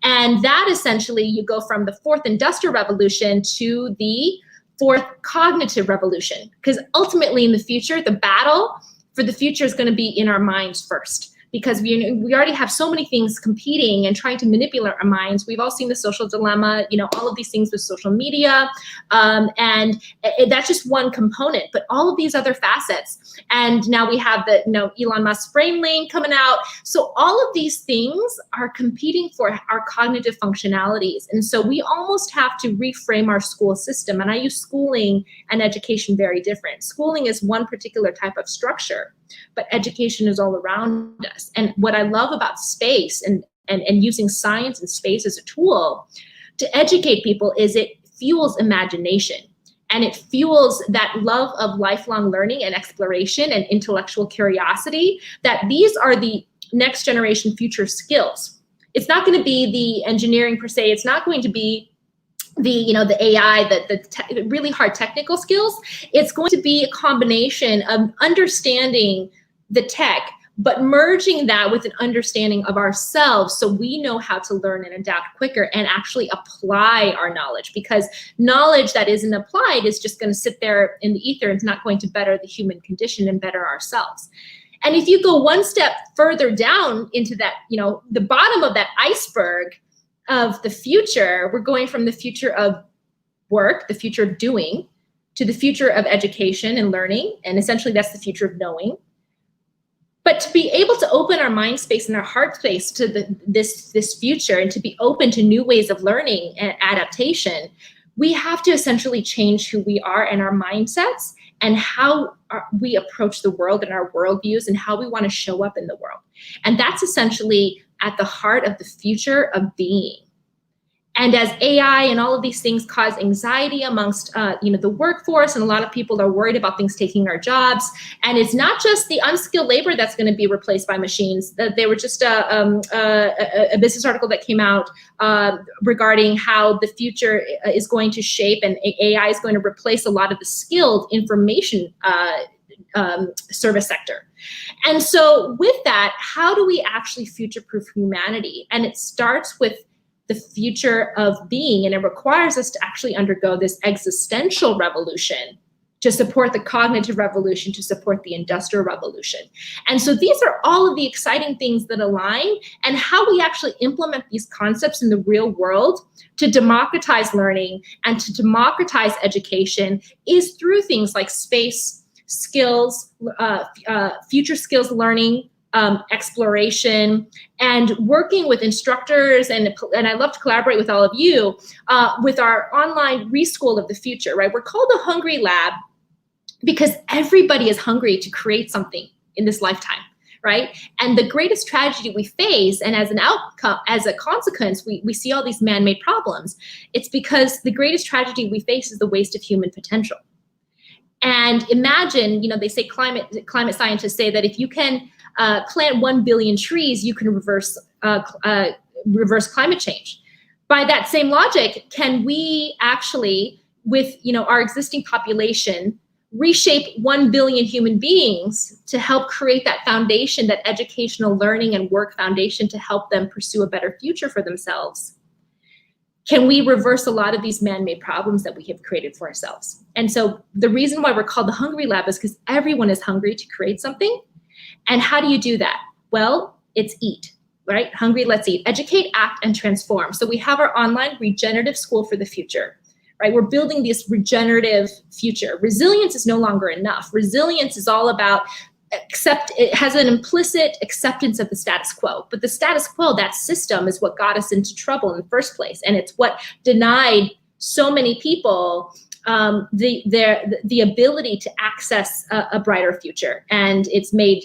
And that essentially, you go from the fourth industrial revolution to the fourth cognitive revolution. Because ultimately in the future, the battle for the future is going to be in our minds first. Because we already have so many things competing and trying to manipulate our minds. We've all seen the social dilemma, all of these things with social media, and that's just one component. But all of these other facets, and now we have the Elon Musk's brain lane coming out. So all of these things are competing for our cognitive functionalities, and so we almost have to reframe our school system. And I use schooling and education very different. Schooling is one particular type of structure, but education is all around us. And what I love about space and using science and space as a tool to educate people is it fuels imagination, and it fuels that love of lifelong learning and exploration and intellectual curiosity, that these are the next generation future skills. It's not going to be the engineering per se. It's not going to be the AI, the really hard technical skills. It's going to be a combination of understanding the tech, but merging that with an understanding of ourselves so we know how to learn and adapt quicker and actually apply our knowledge. Because knowledge that isn't applied is just going to sit there in the ether. It's not going to better the human condition and better ourselves. And if you go one step further down into that, the bottom of that iceberg of the future, we're going from the future of work, the future of doing, to the future of education and learning. And essentially that's the future of knowing. But to be able to open our mind space and our heart space to this future and to be open to new ways of learning and adaptation, we have to essentially change who we are and our mindsets and how we approach the world and our worldviews and how we want to show up in the world. And that's essentially at the heart of the future of being. And as AI and all of these things cause anxiety amongst the workforce, and a lot of people are worried about things taking our jobs, and it's not just the unskilled labor that's going to be replaced by machines. They were just a business article that came out regarding how the future is going to shape, and AI is going to replace a lot of the skilled information service sector. And so with that, how do we actually future-proof humanity? And it starts with the future of being, and it requires us to actually undergo this existential revolution to support the cognitive revolution, to support the industrial revolution. And so these are all of the exciting things that align, and how we actually implement these concepts in the real world to democratize learning and to democratize education is through things like space skills, future skills learning, exploration, and working with instructors, and I love to collaborate with all of you with our online Reschool of the Future, right? We're called the Hungry Lab because everybody is hungry to create something in this lifetime, right? And the greatest tragedy we face, and as an outcome, as a consequence, we see all these man-made problems. It's because the greatest tragedy we face is the waste of human potential. And imagine, they say climate scientists say that if you can plant 1 billion trees, you can reverse climate change. By that same logic, can we actually, with our existing population, reshape 1 billion human beings to help create that foundation, that educational learning and work foundation to help them pursue a better future for themselves? Can we reverse a lot of these man-made problems that we have created for ourselves? And so the reason why we're called the Hungry Lab is because everyone is hungry to create something. And how do you do that? Well, it's eat, right? Hungry, let's eat. Educate, act, and transform. So we have our online regenerative school for the future, right? We're building this regenerative future. Resilience is no longer enough. Resilience is all about it has an implicit acceptance of the status quo. But the status quo, that system, is what got us into trouble in the first place. And it's what denied so many people the ability to access a brighter future. And it's made,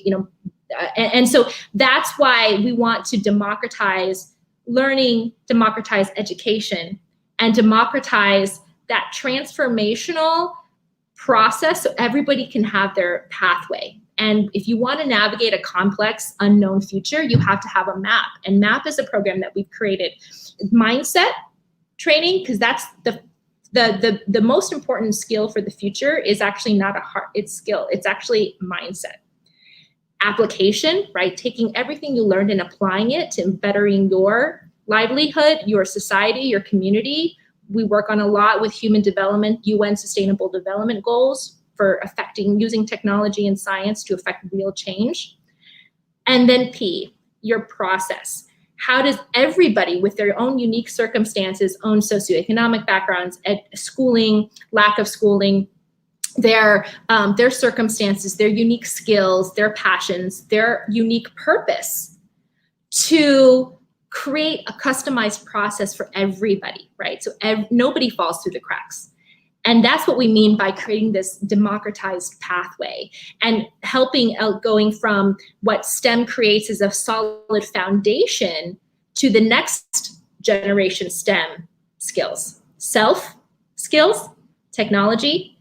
and so that's why we want to democratize learning, democratize education, and democratize that transformational process so everybody can have their pathway. And if you want to navigate a complex, unknown future, you have to have a map. And MAP is a program that we've created. Mindset training, because that's the most important skill for the future, is actually not it's skill. It's actually mindset. Application, right? Taking everything you learned and applying it to bettering your livelihood, your society, your community. We work on a lot with human development, UN Sustainable Development Goals, for using technology and science to affect real change. And then P, your process. How does everybody with their own unique circumstances, own socioeconomic backgrounds, schooling, lack of schooling, their circumstances, their unique skills, their passions, their unique purpose, to create a customized process for everybody, right? So nobody falls through the cracks. And that's what we mean by creating this democratized pathway and helping going from what STEM creates as a solid foundation to the next generation STEM skills: self skills, technology,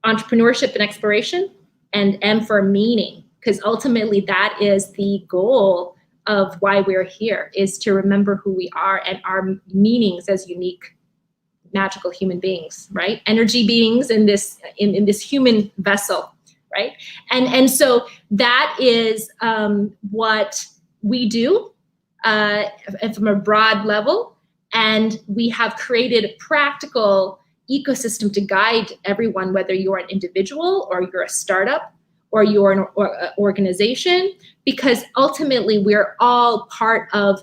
entrepreneurship and exploration, and M for meaning, because ultimately that is the goal of why we're here, is to remember who we are and our meanings as unique, magical human beings, right? Energy beings in this human vessel, right? And so that is what we do from a broad level, and we have created a practical ecosystem to guide everyone, whether you're an individual or you're a startup or you're an organization, because ultimately we're all part of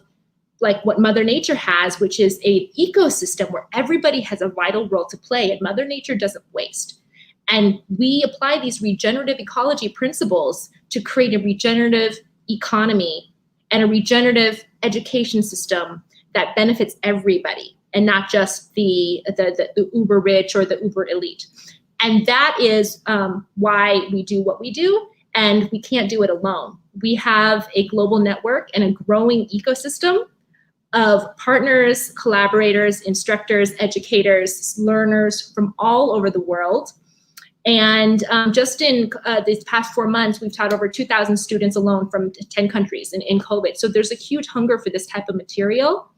like what Mother Nature has, which is an ecosystem where everybody has a vital role to play, and Mother Nature doesn't waste. And we apply these regenerative ecology principles to create a regenerative economy and a regenerative education system that benefits everybody, and not just the uber rich or the uber elite. And that is why we do what we do, and we can't do it alone. We have a global network and a growing ecosystem of partners, collaborators, instructors, educators, learners from all over the world. And just in these past 4 months, we've taught over 2,000 students alone from 10 countries in COVID. So there's a huge hunger for this type of material.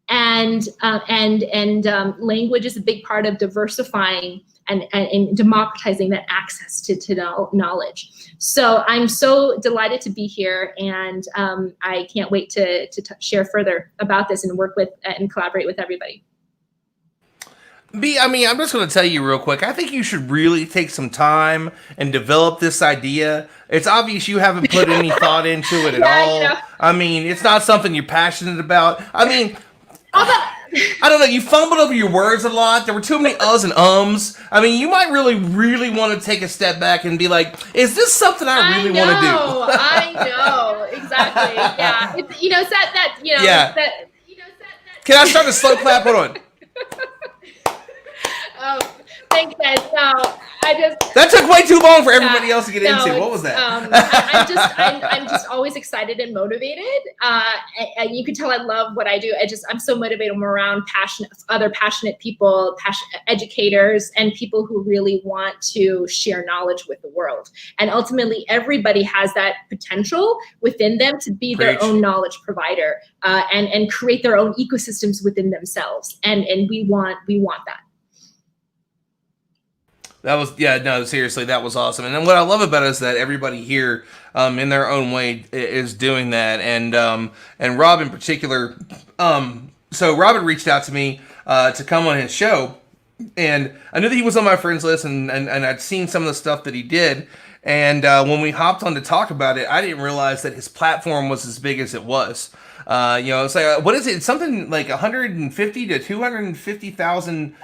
And language is a big part of diversifying and democratizing that access to knowledge. So I'm so delighted to be here, and I can't wait to share further about this and work with and collaborate with everybody. B, I mean, I'm just going to tell you real quick. I think you should really take some time and develop this idea. It's obvious you haven't put any thought into it at all. You know. I mean, it's not something you're passionate about. I mean, I don't know. You fumbled over your words a lot. There were too many uhs and ums. I mean, you might really want to take a step back and be like, is this something I really want to do? I know. Exactly. Yeah. It's, you know, it's that, you know, Yeah. Can I start a slow clap? Hold on. Oh, thanks, guys. No, that took way too long for everybody else to get into. What was that? I'm just always excited and motivated. And you can tell I love what I do. I'm so motivated. I'm around other passionate people, educators, and people who really want to share knowledge with the world. And ultimately, everybody has that potential within them to be their own knowledge provider and create their own ecosystems within themselves. And we want that. That was, yeah, no, seriously, that was awesome. And then what I love about it is that everybody here, in their own way, is doing that. And Rob in particular, so Rob had reached out to me to come on his show, and I knew that he was on my friends list, and I'd seen some of the stuff that he did. And when we hopped on to talk about it, I didn't realize that his platform was as big as it was. You know, it's like, what is it? It's something like 150 to 250,000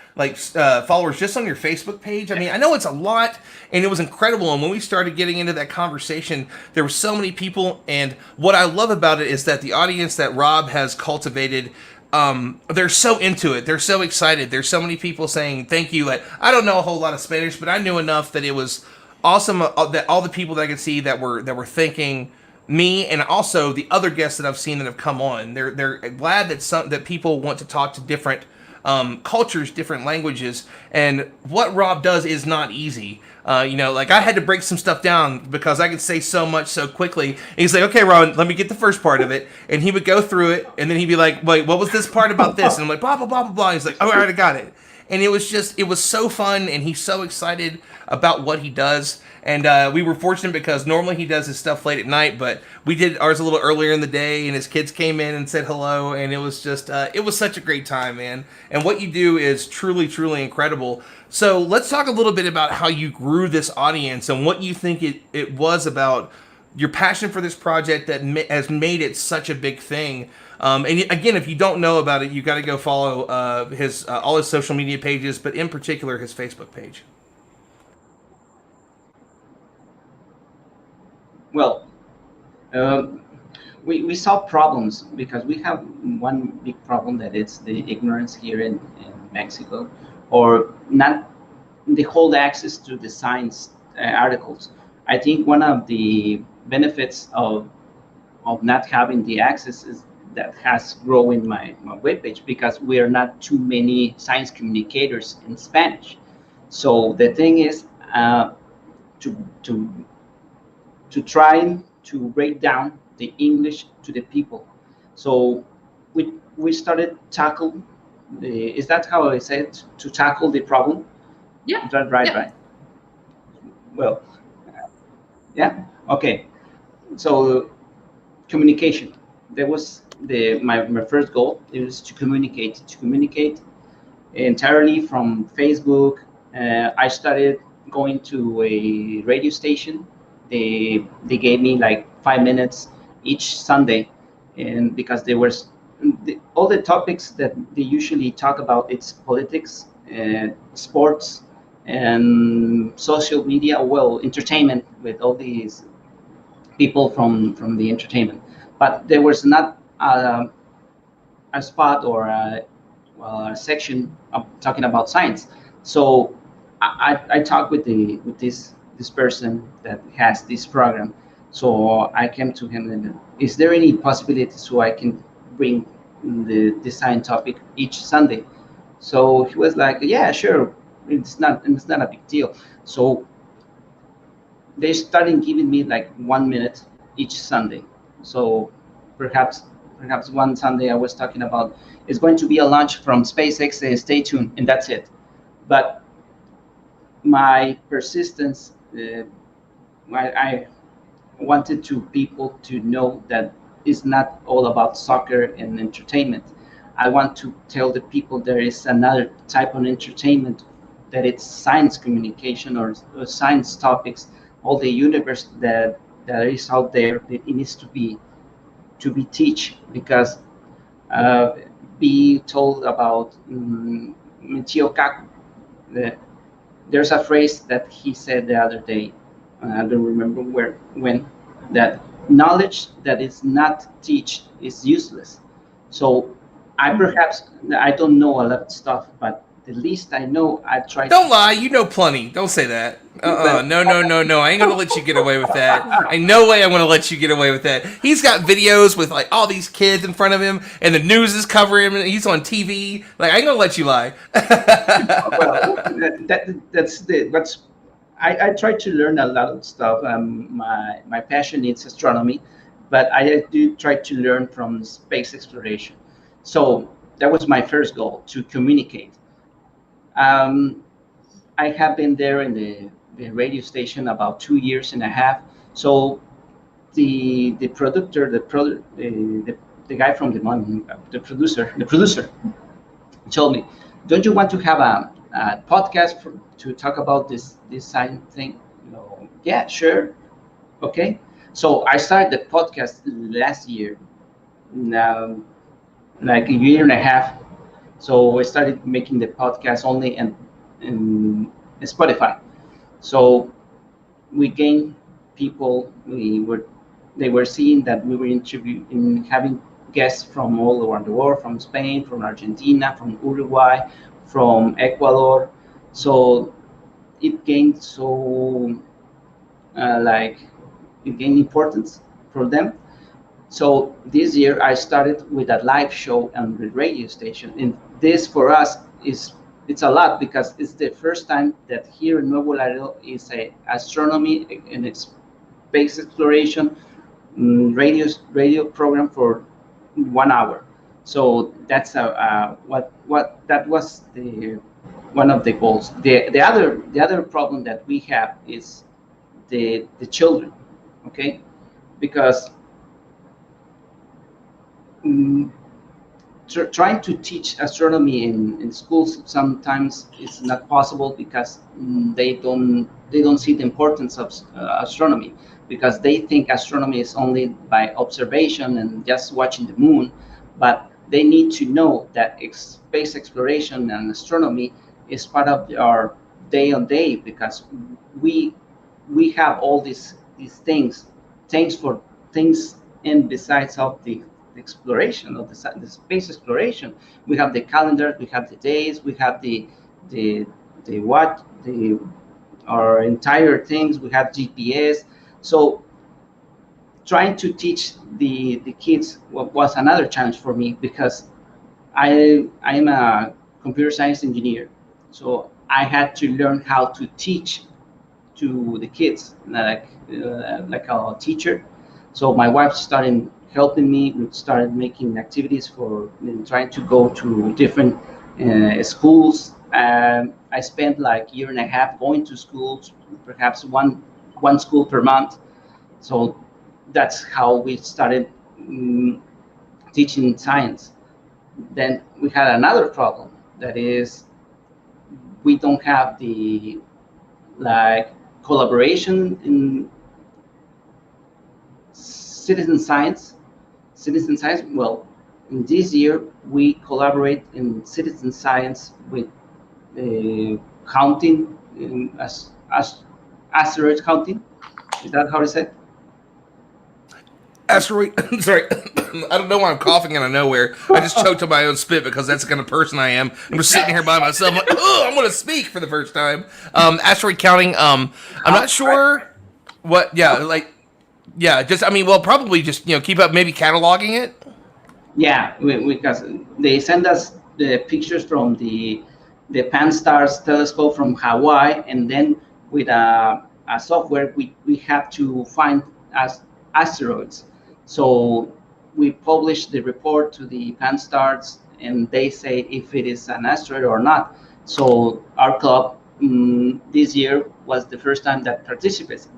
followers just on your Facebook page. I mean, I know it's a lot, and it was incredible. And when we started getting into that conversation, there were so many people. And what I love about it is that the audience that Rob has cultivated, they're so into it. They're so excited. There's so many people saying thank you. I don't know a whole lot of Spanish, but I knew enough that it was awesome that all the people that I could see that were thanking me, and also the other guests that I've seen that have come on. They're glad that people want to talk to different cultures, different languages, and what Rob does is not easy. You know, like I had to break some stuff down because I could say so much so quickly. And he's like, okay, Ron, let me get the first part of it. And he would go through it, and then he'd be like, wait, what was this part about this? And I'm like, blah, blah, blah, blah, blah. He's like, oh, all right, I got it. And it was so fun, and he's so excited about what he does. And we were fortunate because normally he does his stuff late at night, but we did ours a little earlier in the day, and his kids came in and said hello, and it was just, it was such a great time, man. And what you do is truly, truly incredible. So let's talk a little bit about how you grew this audience and what you think it was about your passion for this project that has made it such a big thing. And again, if you don't know about it, you got to go follow all his social media pages, but in particular his Facebook page. Well, we solve problems because we have one big problem, that it's the ignorance here in Mexico, or not the whole access to the science articles. I think one of the benefits of not having the access is that has grown my webpage, because we are not too many science communicators in Spanish. So the thing is to try to break down the English to the people. So we started tackle is that how I said, to tackle the problem? Yeah. Right, yeah. Right. Well, yeah. Okay. So communication. That was my first goal. It was to communicate entirely from Facebook. I started going to a radio station. They gave me like 5 minutes each Sunday, and because there was all the topics that they usually talk about, it's politics, sports, and social media. Well, entertainment, with all these people from the entertainment, but there was not a spot or a section of talking about science. So I talked with this person that has this program. So I came to him and, is there any possibility so I can bring the design topic each Sunday? So he was like, yeah, sure. It's not a big deal. So they started giving me like 1 minute each Sunday. So perhaps one Sunday I was talking about it's going to be a launch from SpaceX. Stay tuned, and that's it. But my persistence, I wanted to people to know that it's not all about soccer and entertainment. I want to tell the people there is another type of entertainment, that it's science communication or science topics, all the universe that is out there that it needs to be teach, because uh, be told about Michio Kaku. There's a phrase that he said the other day. I don't remember when, that knowledge that is not teach is useless. So I don't know a lot of stuff, but the least I know, I try Don't to. lie, you know plenty. Don't say that. Well, No, no, no, no. I ain't gonna let you get away with that. I no way I'm gonna let you get away with that. He's got videos with like all these kids in front of him, and the news is covering him, and he's on TV. Like, I ain't gonna let you lie. well, what's I try to learn a lot of stuff. My passion is astronomy, but I do try to learn from space exploration. So that was my first goal, to communicate. Um, I have been there in the radio station about 2 years and a half. So the producer, the guy from the money, the producer told me, "Don't you want to have a podcast to talk about this science thing?" Yeah, sure, okay. So I started the podcast last year, now like a year and a half. So I started making the podcast only in Spotify. So we gained people. They were seeing that we were interviewing, having guests from all around the world, from Spain, from Argentina, from Uruguay, from Ecuador. So it gained like it gained importance for them. So this year I started with a live show on the radio station, and this for us is it's a lot, because it's the first time that here in Nuevo Laredo is a astronomy and it's space exploration radio program for 1 hour. So that's what that was the one of the goals. The other problem that we have is the children, okay, because mm, trying to teach astronomy in schools sometimes is not possible, because they don't see the importance of astronomy, because they think astronomy is only by observation and just watching the moon. But they need to know that space exploration and astronomy is part of our day on day, because we we have all these things for things in besides of the exploration of the space exploration. We have the calendar, we have the days, we have the what the our entire things. We have GPS. So trying to teach the kids was another challenge for me, because I'm a computer science engineer. So I had to learn how to teach to the kids, like a teacher. So my wife started helping me. We started making activities for trying to go to different schools. I spent like year and a half going to schools, perhaps one school per month. So that's how we started teaching science. Then we had another problem, that is we don't have the like collaboration in citizen science. Citizen science. Well, in this year we collaborate in citizen science with counting, as asteroid counting. Is that how to say? Asteroid. Sorry. I don't know why I'm coughing out of nowhere. I just choked on my own spit because that's the kind of person I am. I'm just sitting here by myself, like, oh, I'm going to speak for the first time. Asteroid counting. I'm not sure what. Yeah, like, yeah. Just, I mean, well, probably just keep up, maybe cataloging it. Yeah, because they send us the pictures from the Pan-STARRS telescope from Hawaii, and then with a software we have to find asteroids. So we publish the report to the Pan-STARRS, and they say if it is an asteroid or not. So our club this year was the first time that participates.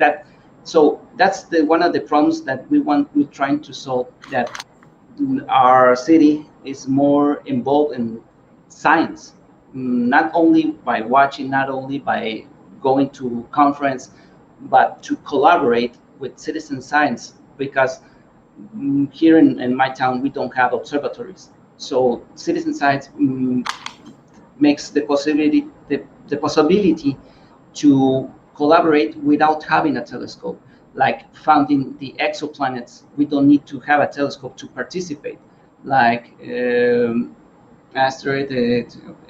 So that's one of the problems that we're trying to solve, that our city is more involved in science, not only by watching, not only by going to conference, but to collaborate with citizen science, because here in my town we don't have observatories. So citizen science makes the possibility to collaborate without having a telescope. Like finding the exoplanets, we don't need to have a telescope to participate. Like asteroid,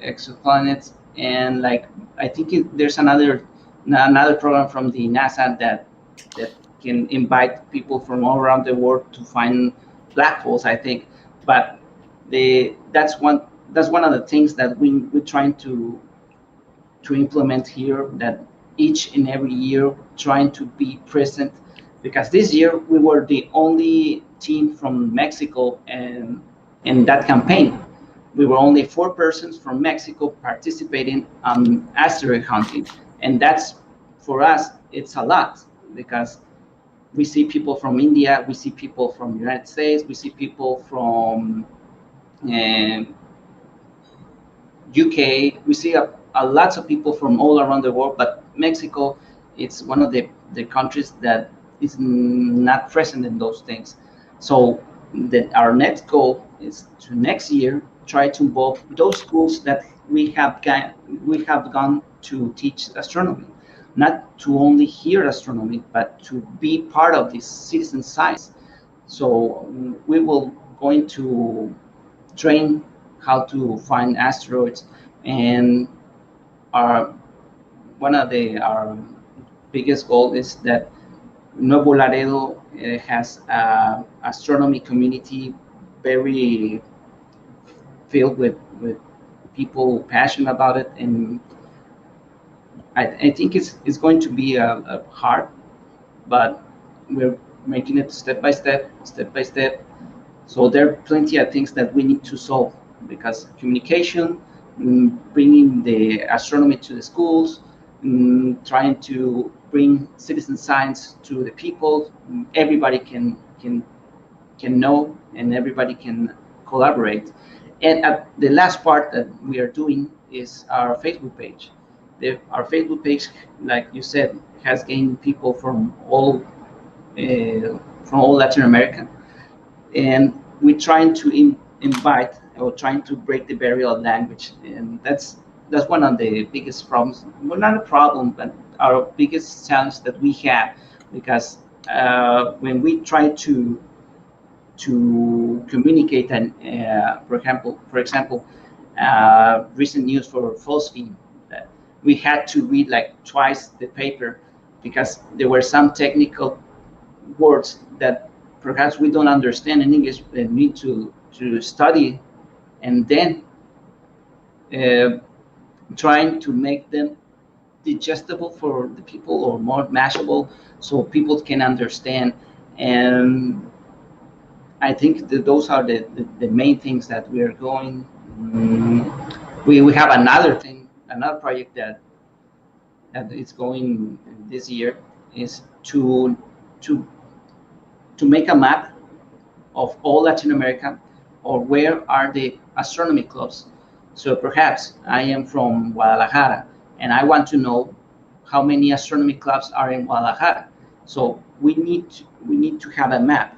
exoplanets, and like I think there's another program from the NASA that can invite people from all around the world to find black holes, I think. But that's one of the things that we're trying to implement here, that each and every year trying to be present, because this year we were the only team from Mexico, and in that campaign we were only 4 persons from Mexico participating on asteroid hunting. And that's, for us, it's a lot, because we see people from India, we see people from the United States, we see people from UK, we see a lots of people from all around the world, but Mexico, it's one of the countries that is not present in those things. So our next goal is to next year try to involve those schools that we have gone to teach astronomy, not to only hear astronomy, but to be part of this citizen science. So we will going to train how to find asteroids, and one of our biggest goal is that Nuevo Laredo has an astronomy community very filled with people passionate about it, and I think it's going to be a hard, but we're making it step by step. So there are plenty of things that we need to solve, because communication, bringing the astronomy to the schools, trying to bring citizen science to the people, everybody can know, and everybody can collaborate. And the last part that we are doing is our Facebook page. Our Facebook page, like you said, has gained people from all Latin America, and we're trying to invite, or trying to break the barrier of language, and that's one of the biggest problems. Well, not a problem, but our biggest challenge that we have, because when we try to communicate, and for example, recent news for phosphine, that we had to read like twice the paper, because there were some technical words that perhaps we don't understand in English and need to study, and then trying to make them digestible for the people, or more mashable, so people can understand. And I think that those are the main things that we are going. We have another project that is going this year, is to make a map of all Latin America, or where are the astronomy clubs. So perhaps I am from Guadalajara, and I want to know how many astronomy clubs are in Guadalajara. So we need to have a map,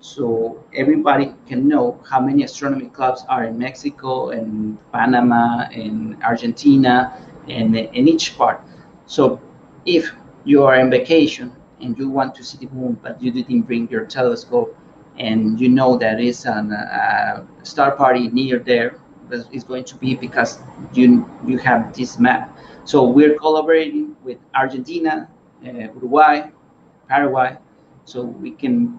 so everybody can know how many astronomy clubs are in Mexico, and Panama, and Argentina, and in each part. So if you are on vacation and you want to see the moon, but you didn't bring your telescope, and you know that is a star party near there, but it's going to be because you have this map. So we're collaborating with Argentina, Uruguay, Paraguay, so we can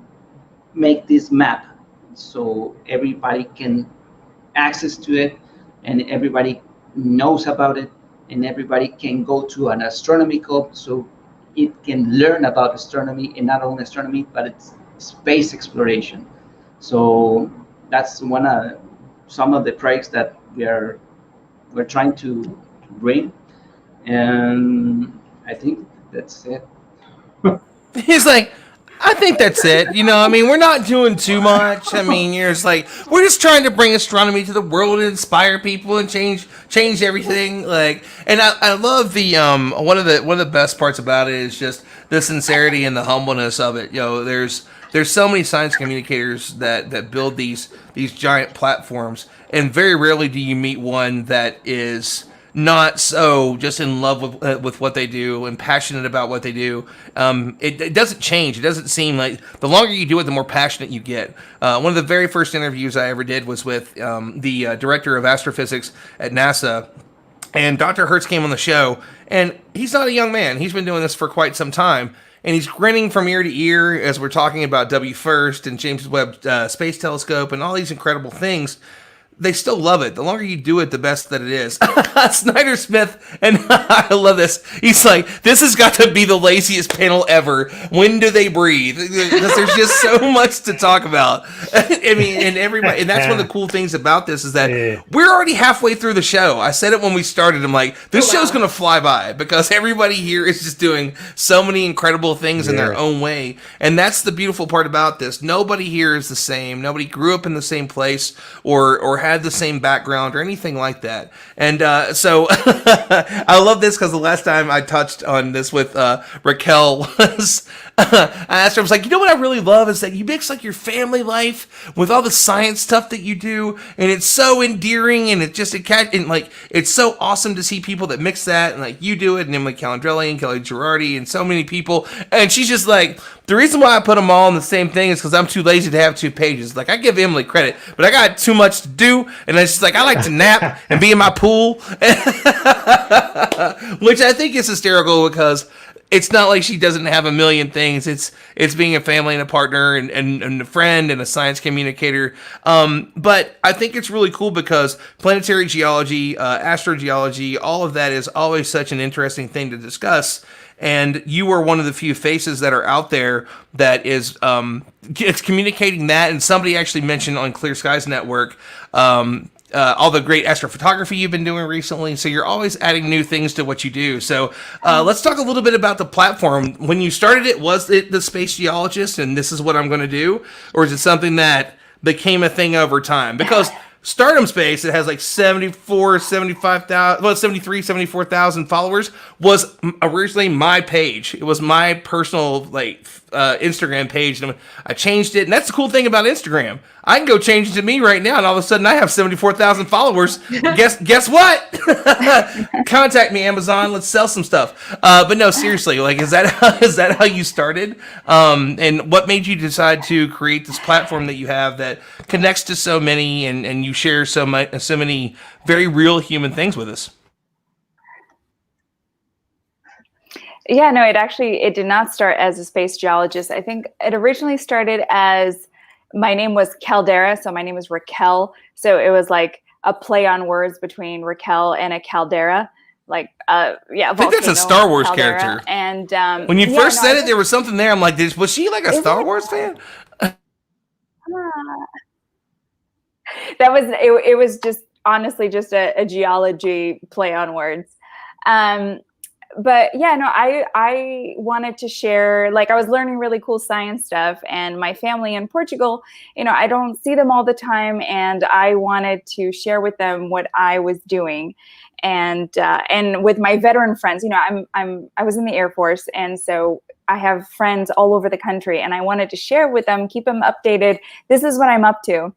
make this map so everybody can access to it, and everybody knows about it, and everybody can go to an astronomy club so it can learn about astronomy, and not only astronomy but it's space exploration. So that's some of the projects that we're trying to bring, and I think that's it. He's like, I think that's it. You know, I mean, we're not doing too much. I mean, you're just like, we're just trying to bring astronomy to the world and inspire people and change everything. Like, and I love the one of the best parts about it is just the sincerity and the humbleness of it. You know, there's so many science communicators that build these giant platforms, and very rarely do you meet one that is not so just in love with what they do and passionate about what they do. It doesn't change. It doesn't seem like the longer you do it, the more passionate you get. One of the very first interviews I ever did was with the director of astrophysics at NASA. And Dr. Hertz came on the show, and he's not a young man. He's been doing this for quite some time. And he's grinning from ear to ear as we're talking about WFIRST and James Webb Space Telescope and all these incredible things. They still love it. The longer you do it, the best that it is. Snyder Smith, and I love this. He's like, this has got to be the laziest panel ever. When do they breathe? Because there's just so much to talk about. I mean, and everybody, and that's one of the cool things about this is that we're already halfway through the show. I said it when we started. I'm like, this show's going to fly by because everybody here is just doing so many incredible things in their own way. And that's the beautiful part about this. Nobody here is the same. Nobody grew up in the same place or had the same background or anything like that. And so I love this because the last time I touched on this with Raquel was I asked her, I was like, you know what I really love is that you mix like your family life with all the science stuff that you do, and it's so endearing, and it's so awesome to see people that mix that, and like you do it, and Emily Calandrelli and Kelly Girardi and so many people. And she's just like, the reason why I put them all in the same thing is because I'm too lazy to have 2 pages. Like, I give Emily credit, but I got too much to do, and it's just like, I like to nap and be in my pool, which I think is hysterical because it's not like she doesn't have a million things. It's being a family and a partner and a friend and a science communicator. But I think it's really cool because planetary geology, astrogeology, all of that is always such an interesting thing to discuss. And you are one of the few faces that are out there that is it's communicating that. And somebody actually mentioned on Clear Skies Network all the great astrophotography you've been doing recently. So you're always adding new things to what you do. So let's talk a little bit about the platform. When you started it, was it the space geologist and this is what I'm going to do? Or is it something that became a thing over time? Because Stardom Space, it has like 74,000 followers, was originally my page. It was my personal Instagram page. And I changed it. And that's the cool thing about Instagram. I can go change it to me right now, and all of a sudden I have 74,000 followers. Guess what? Contact me, Amazon. Let's sell some stuff. But no, seriously, like, is that how you started? And what made you decide to create this platform that you have that connects to so many, and you share so many very real human things with us? Yeah, no, it did not start as a space geologist. I think it originally started as, my name was Caldera, so my name is Raquel. So it was like a play on words between Raquel and a caldera. Like, I think that's a Star Wars caldera. character. And when you first said it, there was something there. I'm like, was she like a Star Wars fan? That was it. It was just honestly just a geology play on words. But yeah, no, I wanted to share, like, I was learning really cool science stuff, and my family in Portugal, I don't see them all the time, and I wanted to share with them what I was doing. And with my veteran friends, I was in the Air Force, and so I have friends all over the country, and I wanted to share with them, keep them updated. This is what I'm up to.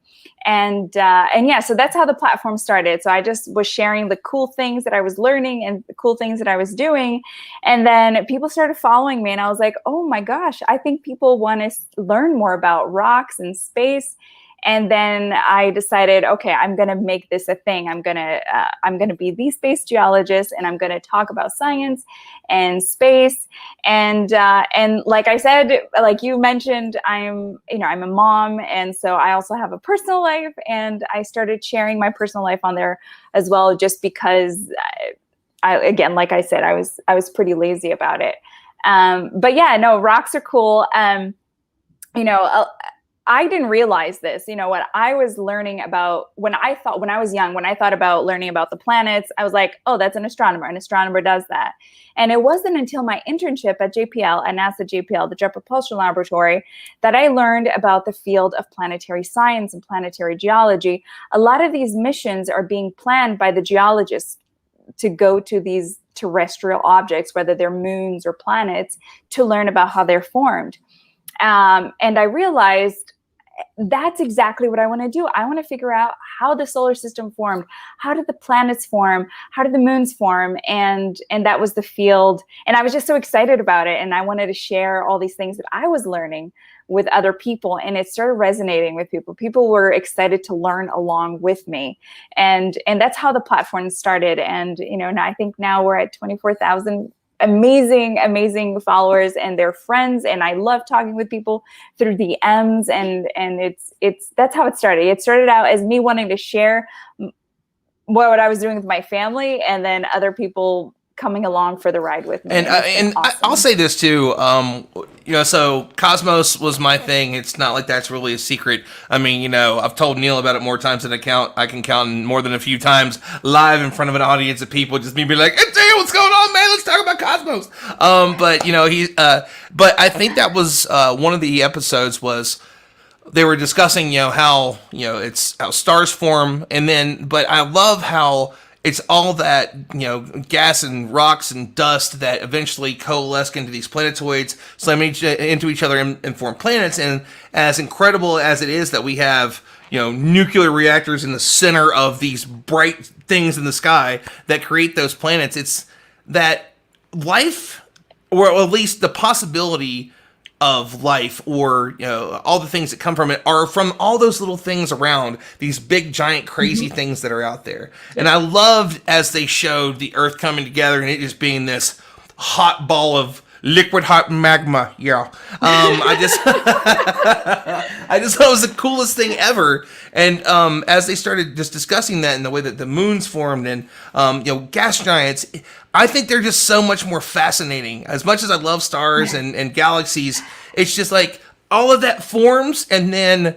And yeah, so that's how the platform started. So I just was sharing the cool things that I was learning and the cool things that I was doing. And then people started following me, and I was like, oh my gosh, I think people want to learn more about rocks and space. And then I decided, okay, I'm going to make this a thing. I'm going to be the space geologist, and I'm going to talk about science and space. And like I said, like you mentioned, I'm a mom, and so I also have a personal life, and I started sharing my personal life on there as well, just because again, like I said, I was pretty lazy about it. But yeah, no, rocks are cool. I didn't realize this, what I was learning about when I was young, when I thought about learning about the planets, I was like, oh, that's an astronomer. An astronomer does that. And it wasn't until my internship at JPL, at NASA JPL, the Jet Propulsion Laboratory, that I learned about the field of planetary science and planetary geology. A lot of these missions are being planned by the geologists to go to these terrestrial objects, whether they're moons or planets, to learn about how they're formed. And I realized that's exactly what I want to do. I want to figure out how the solar system formed. How did the planets form? How did the moons form? And that was the field. And I was just so excited about it. And I wanted to share all these things that I was learning with other people. And it started resonating with people. People were excited to learn along with me. And that's how the platform started. And, I think now we're at 24,000 amazing followers, and they're friends, and I love talking with people through DMs, and it's that's how it started. It started out as me wanting to share what I was doing with my family, and then other people coming along for the ride with me. And awesome. I'll say this too, so Cosmos was my thing. It's not like that's really a secret. I mean, I've told Neil about it more times than I can count more than a few times live in front of an audience of people, just me be like, hey, Dale, what's going on, man? Let's talk about Cosmos. But I think that was one of the episodes was they were discussing, how, it's how stars form. But I love how it's all that, gas and rocks and dust that eventually coalesce into these planetoids, slam into each other and form planets. And as incredible as it is that we have, nuclear reactors in the center of these bright things in the sky that create those planets, it's that life, or at least the possibility of life, or all the things that come from it, are from all those little things around these big giant crazy things that are out there. And I loved as they showed the Earth coming together and it just being this hot ball of liquid hot magma. I just thought it was the coolest thing ever. And as they started just discussing that and the way that the moons formed and gas giants, I think they're just so much more fascinating. As much as I love stars and galaxies, it's just like all of that forms, and then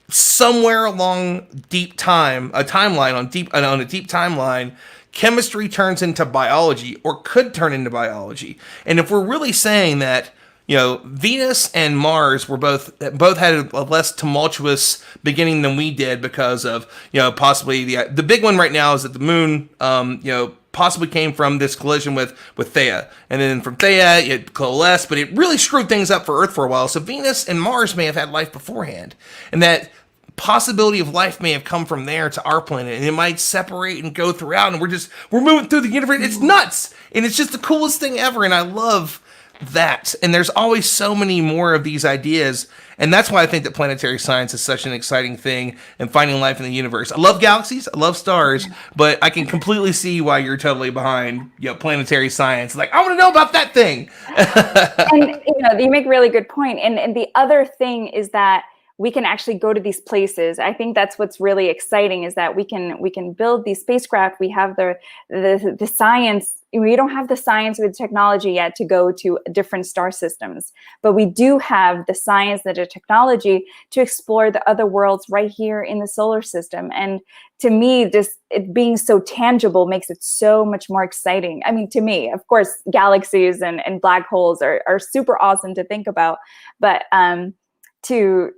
somewhere along deep time, a timeline on a deep timeline, chemistry turns into biology, or could turn into biology. And if we're really saying that, Venus and Mars were both had a less tumultuous beginning than we did because of, possibly the big one right now is that the moon, possibly came from this collision with Theia. And then from Theia, it coalesced, but it really screwed things up for Earth for a while. So Venus and Mars may have had life beforehand. And that possibility of life may have come from there to our planet, and it might separate and go throughout, and we're moving through the universe. It's nuts, and it's just the coolest thing ever, and I love that. And there's always so many more of these ideas, and that's why I think that planetary science is such an exciting thing, and finding life in the universe. I love galaxies, I love stars, but I can completely see why you're totally behind planetary science. Like, I want to know about that thing. And you make a really good point. And the other thing is that we can actually go to these places. I think that's what's really exciting, is that we can build these spacecraft. We have the science. We don't have the science or the technology yet to go to different star systems, but we do have the science and the technology to explore the other worlds right here in the solar system. And to me, just it being so tangible makes it so much more exciting. I mean, to me, of course, galaxies and black holes are super awesome to think about, but to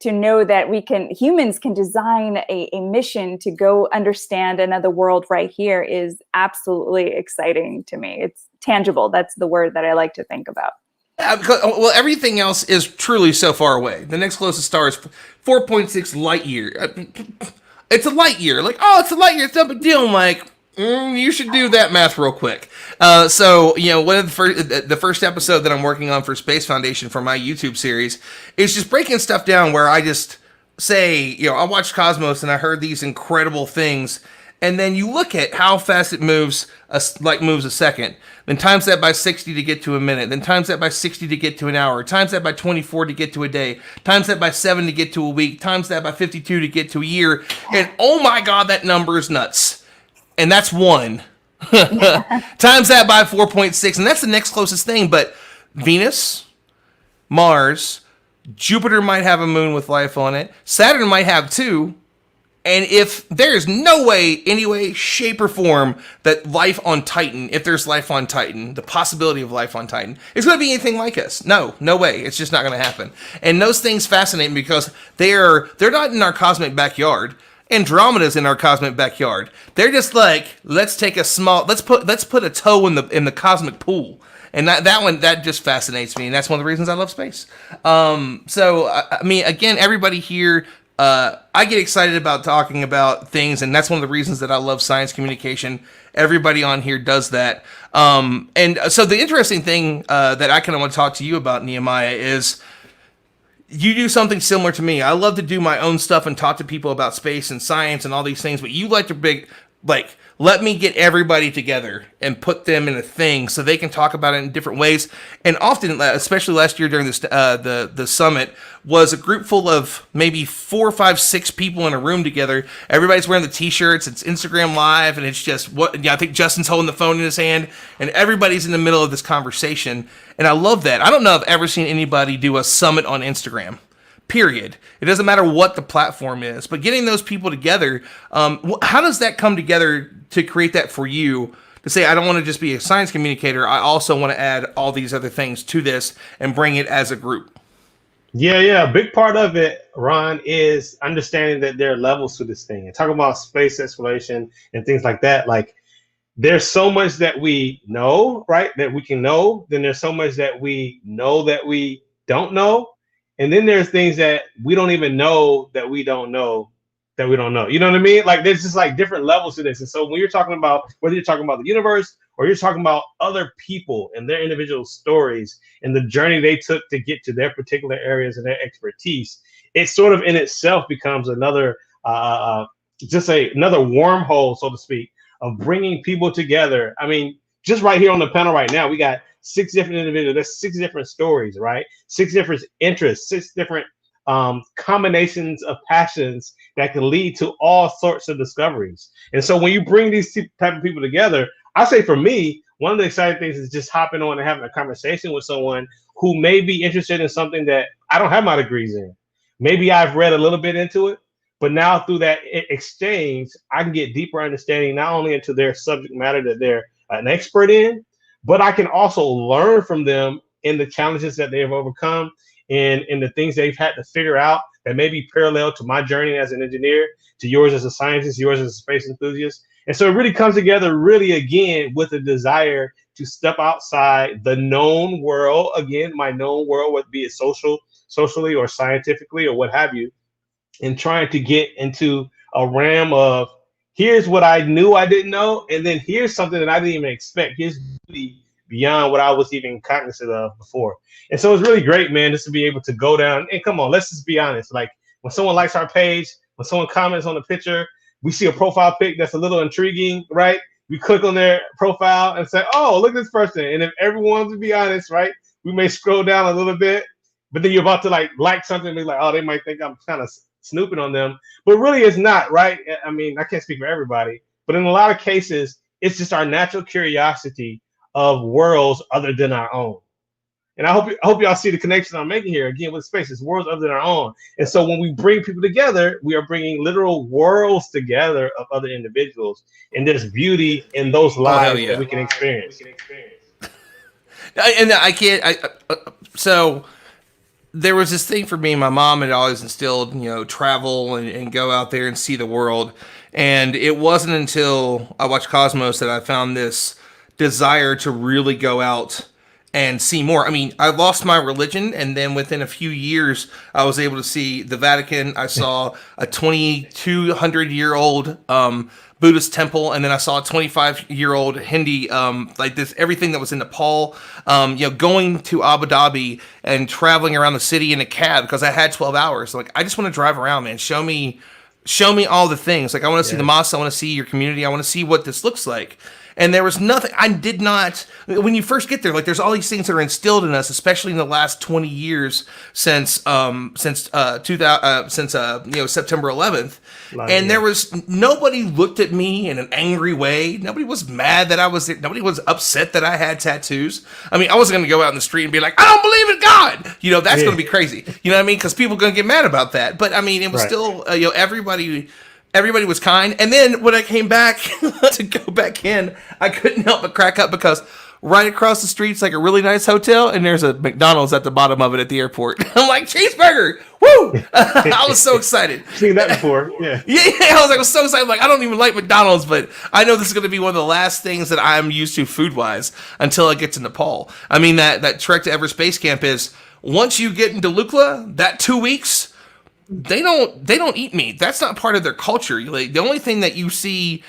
know that humans can design a mission to go understand another world right here is absolutely exciting to me. It's tangible. That's the word that I like to think about. Well, everything else is truly so far away. The next closest star is 4.6 light year. It's a light year. Like, oh, it's a light year. It's no big deal. I'm like, you should do that math real quick. So, one of the first episode that I'm working on for Space Foundation for my YouTube series is just breaking stuff down where I just say, I watched Cosmos and I heard these incredible things. And then you look at how fast it moves, moves a second. Then times that by 60 to get to a minute. Then times that by 60 to get to an hour. Times that by 24 to get to a day. Times that by 7 to get to a week. Times that by 52 to get to a year. And oh my God, that number is nuts. And that's 1. Times that by 4.6. And that's the next closest thing. But Venus, Mars, Jupiter might have a moon with life on it. Saturn might have 2. And if there's no way, any way, shape, or form that life on Titan, if there's life on Titan, the possibility of life on Titan, is going to be anything like us. No way. It's just not going to happen. And those things fascinate me because they're not in our cosmic backyard. Andromeda's in our cosmic backyard. They're just like, let's put a toe in the cosmic pool. And that just fascinates me, and that's one of the reasons I love space. Again, everybody here, I get excited about talking about things, and that's one of the reasons that I love science communication. Everybody on here does that. And so the interesting thing that I kind of want to talk to you about, Nehemiah, is you do something similar to me. I love to do my own stuff and talk to people about space and science and all these things, but you like to let me get everybody together and put them in a thing so they can talk about it in different ways. And often, especially last year during the summit, was a group full of maybe 4, 5, 6 people in a room together. Everybody's wearing the t-shirts. It's Instagram Live, and it's just I think Justin's holding the phone in his hand, and everybody's in the middle of this conversation. And I love that. I don't know if I've ever seen anybody do a summit on Instagram. Period. It doesn't matter what the platform is, but getting those people together, how does that come together to create that for you to say, I don't want to just be a science communicator, I also want to add all these other things to this and bring it as a group? Yeah. A big part of it, Ron, is understanding that there are levels to this thing. And talking about space exploration and things like that, like there's so much that we know, right, that we can know. Then there's so much that we know that we don't know. And then there's things that we don't even know that we don't know that we don't know. You know what I mean? Like there's just like different levels to this. And so when you're talking about, whether you're talking about the universe or you're talking about other people and their individual stories and the journey they took to get to their particular areas and their expertise, it sort of in itself becomes another, another wormhole, so to speak, of bringing people together. I mean, just right here on the panel right now, we got 6 different individuals. There's 6 different stories, right? 6 different interests, 6 different combinations of passions that can lead to all sorts of discoveries. And so when you bring these type of people together, I say for me, one of the exciting things is just hopping on and having a conversation with someone who may be interested in something that I don't have my degrees in. Maybe I've read a little bit into it, but now through that exchange, I can get deeper understanding not only into their subject matter that they're an expert in, but I can also learn from them in the challenges that they have overcome and in the things they've had to figure out that may be parallel to my journey as an engineer, to yours as a scientist, yours as a space enthusiast. And so it really comes together really, again, with a desire to step outside the known world. Again, my known world, whether be it socially or scientifically or what have you, and trying to get into a realm of here's what I knew I didn't know, and then here's something that I didn't even expect. Here's beyond what I was even cognizant of before. And so it's really great, man, just to be able to go down. And come on, let's just be honest. Like when someone likes our page, when someone comments on the picture, we see a profile pic that's a little intriguing, right? We click on their profile and say, oh, look at this person. And if everyone, to be honest, right, we may scroll down a little bit, but then you're about to like something and be like, oh, they might think I'm kind of snooping on them, but really it's not, right? I mean, I can't speak for everybody, but in a lot of cases, it's just our natural curiosity of worlds other than our own. And I hope y'all see the connection I'm making here again with space. It's worlds other than our own. And so when we bring people together, we are bringing literal worlds together of other individuals, and there's beauty in those lives that we can experience. And I can't. So there was this thing for me. My mom had always instilled, travel and go out there and see the world. And it wasn't until I watched Cosmos that I found this desire to really go out and see more. I mean, I lost my religion, and then within a few years, I was able to see the Vatican. I saw a 2,200-year-old Buddhist temple, and then I saw a 25-year-old Hindi, like this, everything that was in Nepal. Going to Abu Dhabi and traveling around the city in a cab because I had 12 hours. Like, I just want to drive around, man. Show me all the things. Like, I want to see the mosque. I want to see your community. I want to see what this looks like. And there was nothing, I did not, when you first get there, like there's all these things that are instilled in us, especially in the last 20 years since September 11th. And there was, nobody looked at me in an angry way. Nobody was mad that I was there. Nobody was upset that I had tattoos. I mean, I wasn't going to go out in the street and be like, I don't believe in God. That's going to be crazy. You know what I mean? Because people are going to get mad about that. But I mean, it was still, everybody was kind. And then when I came back to go back in, I couldn't help but crack up because right across the street's like a really nice hotel, and there's a McDonald's at the bottom of it at the airport. I'm like, cheeseburger! Woo! I was so excited. Seen that before, yeah. Yeah, I was so excited. Like, I don't even like McDonald's, but I know this is going to be one of the last things that I'm used to food-wise until I get to Nepal. I mean, that trek to Everest Base Camp is, once you get into Lukla, that 2 weeks, they don't eat meat. That's not part of their culture. Like, the only thing that you see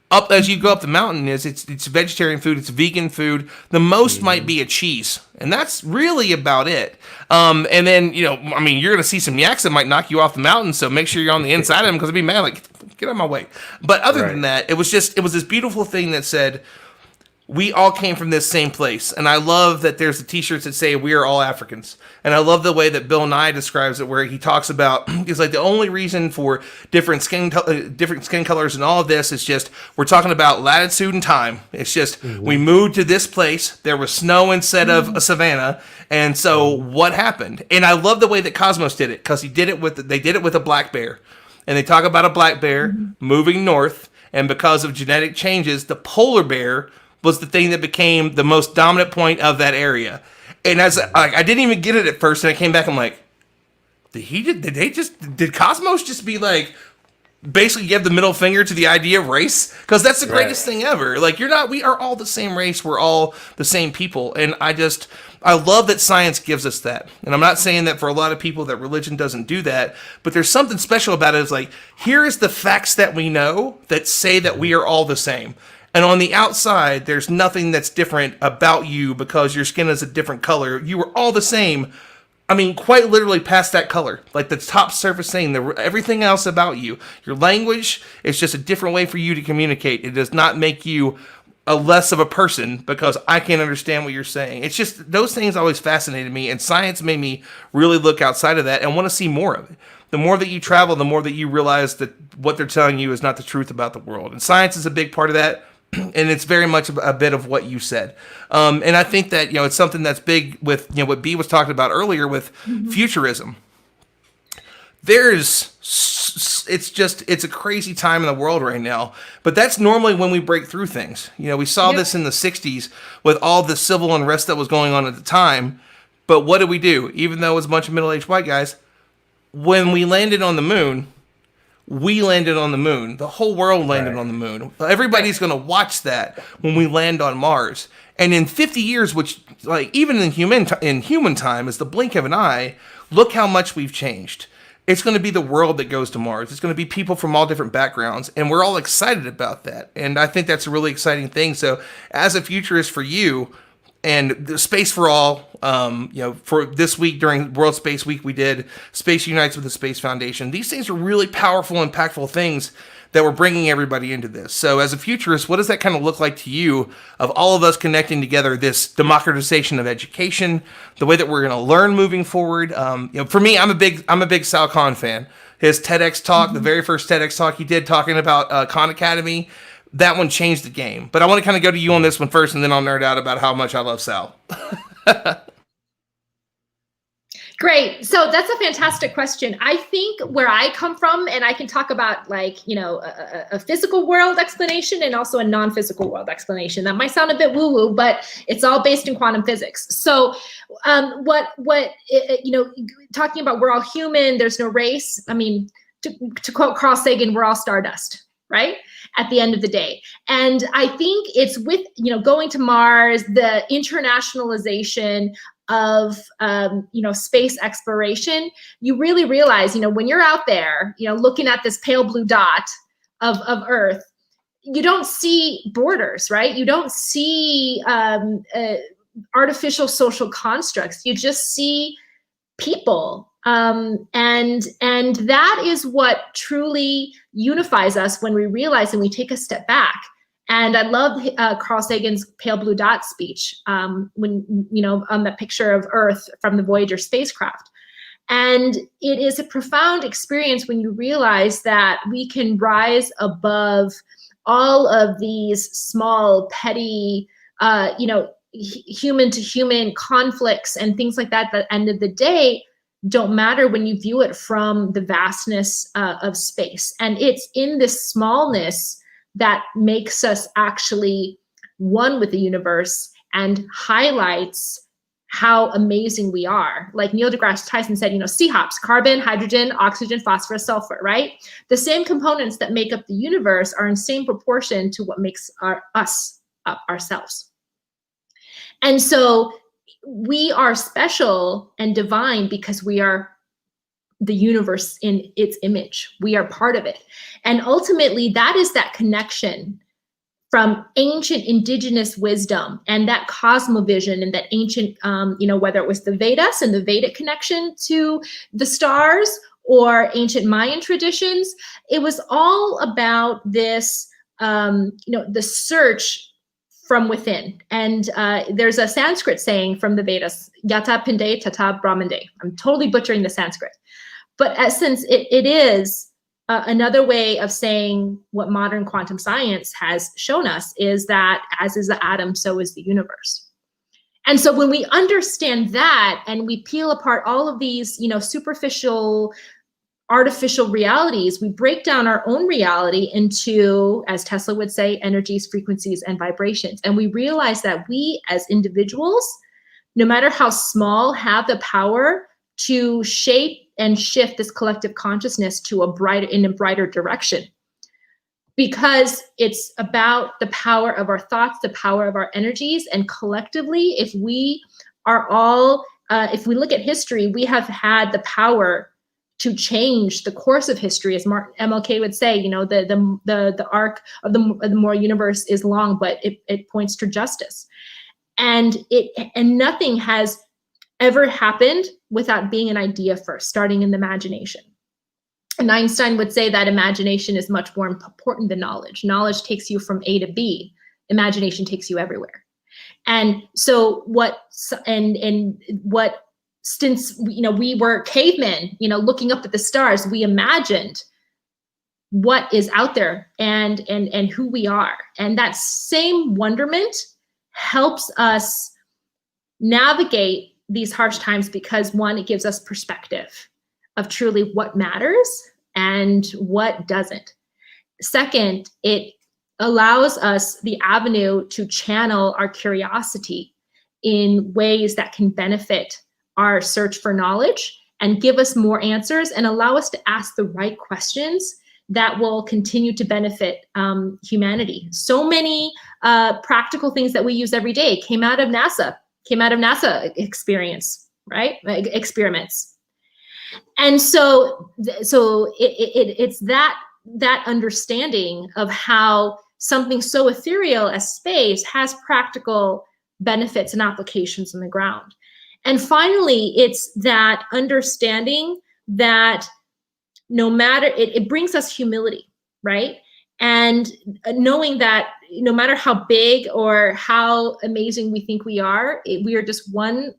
up as you go up the mountain is it's vegetarian food, it's vegan food. The most might be a cheese, and that's really about it. And then you're gonna see some yaks that might knock you off the mountain. So make sure you're on the inside of them because it'd be mad like, get out of my way. But other than that, it was this beautiful thing that said, we all came from this same place. And I love that there's the t-shirts that say we are all Africans. And I love the way that Bill Nye describes it, where he talks about, it's like the only reason for different skin colors and all of this is just, we're talking about latitude and time. It's just, we moved to this place. There was snow instead of a savanna. And so what happened? And I love the way that Cosmos did it, because they did it with a black bear. And they talk about a black bear moving north. And because of genetic changes, the polar bear was the thing that became the most dominant point of that area. And as I didn't even get it at first, and I came back, I'm like, did Cosmos just be like, basically give the middle finger to the idea of race? Because that's the greatest thing ever. Like, we are all the same race. We're all the same people. And I love that science gives us that. And I'm not saying that for a lot of people that religion doesn't do that, but there's something special about it. It's like, here is the facts that we know that say that we are all the same. And on the outside, there's nothing that's different about you because your skin is a different color. You are all the same. I mean, quite literally past that color. Like the top surface thing, everything else about you. Your language is just a different way for you to communicate. It does not make you a less of a person because I can't understand what you're saying. It's just, those things always fascinated me. And science made me really look outside of that and want to see more of it. The more that you travel, the more that you realize that what they're telling you is not the truth about the world. And science is a big part of that. And it's very much a bit of what you said. And I think that, it's something that's big with, what B was talking about earlier with futurism. It's a crazy time in the world right now. But that's normally when we break through things. We saw this in the 60s with all the civil unrest that was going on at the time. But what did we do? Even though it was a bunch of middle-aged white guys, when we landed on the moon, we landed on the moon. The whole world landed on the moon. Everybody's going to watch that when we land on Mars. And in 50 years, which, like, even in human time is the blink of an eye, look how much we've changed. It's going to be the world that goes to Mars. It's going to be people from all different backgrounds, and we're all excited about that. And I think that's a really exciting thing. So as a futurist for you, and the Space for All, for this week during World Space Week, we did Space Unites with the Space Foundation. These things are really powerful, impactful things that we're bringing everybody into this. So as a futurist, what does that kind of look like to you of all of us connecting together this democratization of education, the way that we're going to learn moving forward? For me, I'm a big Sal Khan fan. His TEDx talk, the very first TEDx talk he did talking about Khan Academy, that one changed the game. But I want to kind of go to you on this one first, and then I'll nerd out about how much I love Sal. Great. So that's a fantastic question. I think where I come from, and I can talk about a physical world explanation and also a non-physical world explanation. That might sound a bit woo-woo, but it's all based in quantum physics. So talking about we're all human, there's no race. I mean, to quote Carl Sagan, we're all stardust. right? At the end of the day. And I think it's with, going to Mars, the internationalization of, space exploration, you really realize, when you're out there, looking at this pale blue dot of Earth, you don't see borders, right? You don't see artificial social constructs. You just see people. And that is what truly unifies us when we realize and we take a step back. And I love Carl Sagan's pale blue dot speech when, on the picture of Earth from the Voyager spacecraft. And it is a profound experience when you realize that we can rise above all of these small, petty, human to human conflicts and things like that. At the end of the day, don't matter when you view it from the vastness of space. And it's in this smallness that makes us actually one with the universe and highlights how amazing we are. Like Neil deGrasse Tyson said, CHOPS, carbon, hydrogen, oxygen, phosphorus, sulfur, right? The same components that make up the universe are in same proportion to what makes us up ourselves. And so we are special and divine because we are the universe in its image. We are part of it. And ultimately, that is that connection from ancient indigenous wisdom and that cosmovision and that ancient, whether it was the Vedas and the Vedic connection to the stars or ancient Mayan traditions, it was all about this, the search from within. And there's a Sanskrit saying from the Vedas, yata pinde tata brahmande. I'm totally butchering the Sanskrit. But essence, it is another way of saying what modern quantum science has shown us is that as is the atom, so is the universe. And so when we understand that and we peel apart all of these, superficial, artificial realities, we break down our own reality into, as Tesla would say, energies, frequencies, and vibrations. And we realize that we as individuals, no matter how small, have the power to shape and shift this collective consciousness to a brighter direction. Because it's about the power of our thoughts, the power of our energies, and collectively, if we are all, if we look at history, we have had the power to change the course of history, as MLK would say. The arc of the moral universe is long, but it points to justice, and nothing has ever happened without being an idea first, starting in the imagination. And Einstein would say that imagination is much more important than knowledge. Knowledge takes you from A to B. Imagination takes you everywhere. And so since we were cavemen, looking up at the stars, we imagined what is out there and who we are. And that same wonderment helps us navigate these harsh times because, one, it gives us perspective of truly what matters and what doesn't. Second, it allows us the avenue to channel our curiosity in ways that can benefit our search for knowledge and give us more answers and allow us to ask the right questions that will continue to benefit humanity. So many practical things that we use every day came out of NASA experiments. And so it's that understanding of how something so ethereal as space has practical benefits and applications on the ground. And finally, it's that understanding that no matter, it brings us humility, right? And knowing that no matter how big or how amazing we think we are just one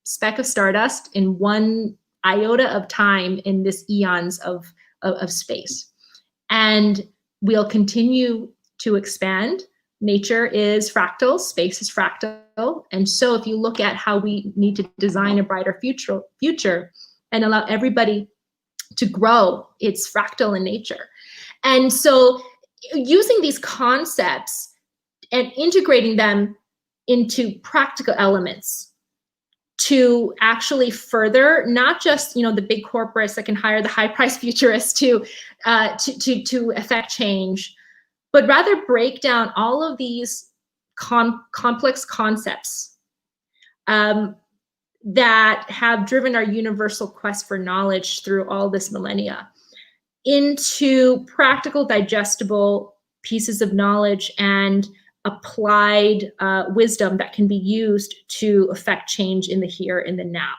speck of stardust in one iota of time in this eons of space. And we'll continue to expand. Nature is fractal, space is fractal. And so if you look at how we need to design a brighter future and allow everybody to grow, it's fractal in nature. And so using these concepts and integrating them into practical elements to actually further not just the big corporates that can hire the high price futurists to affect change, but rather break down all of these complex concepts that have driven our universal quest for knowledge through all this millennia into practical, digestible pieces of knowledge and applied wisdom that can be used to affect change in the here and the now.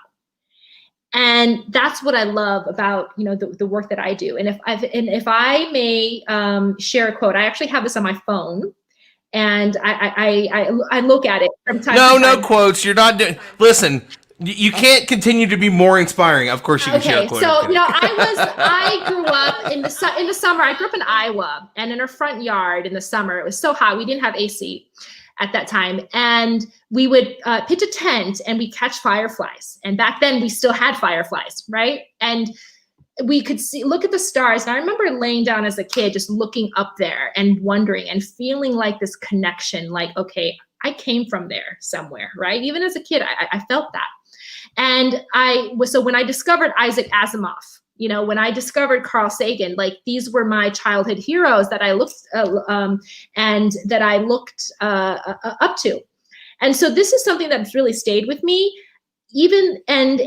And that's what I love about the work that I do. And if I may share a quote, I actually have this on my phone, and I look at it from time to time. No quotes. You're not doing. Listen. You can't continue to be more inspiring. Of course, you can share a quote. So I grew up in the summer. I grew up in Iowa, and in our front yard in the summer, it was so hot. We didn't have AC at that time, and we would pitch a tent and we catch fireflies. And back then, we still had fireflies, right? And we could look at the stars. And I remember laying down as a kid, just looking up there and wondering and feeling like this connection, like, okay, I came from there somewhere, right? Even as a kid, I felt that. And so when I discovered Isaac Asimov, when I discovered Carl Sagan, like these were my childhood heroes that I looked up to. And so this is something that's really stayed with me, even and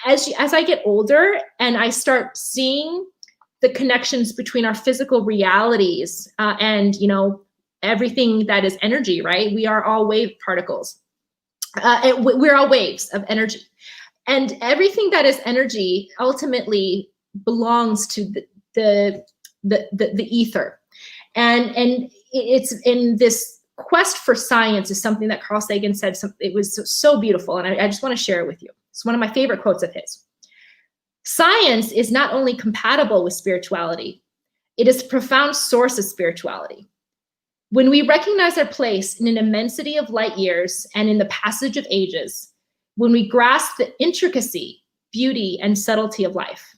as I get older and I start seeing the connections between our physical realities and everything that is energy, right? We are all wave particles. We're all waves of energy, and everything that is energy ultimately belongs to the ether, and it's in this quest for science is something that Carl Sagan said. It was so beautiful, and I just want to share it with you. It's one of my favorite quotes of his. Science is not only compatible with spirituality, it is a profound source of spirituality. When we recognize our place in an immensity of light years and in the passage of ages, when we grasp the intricacy, beauty, and subtlety of life,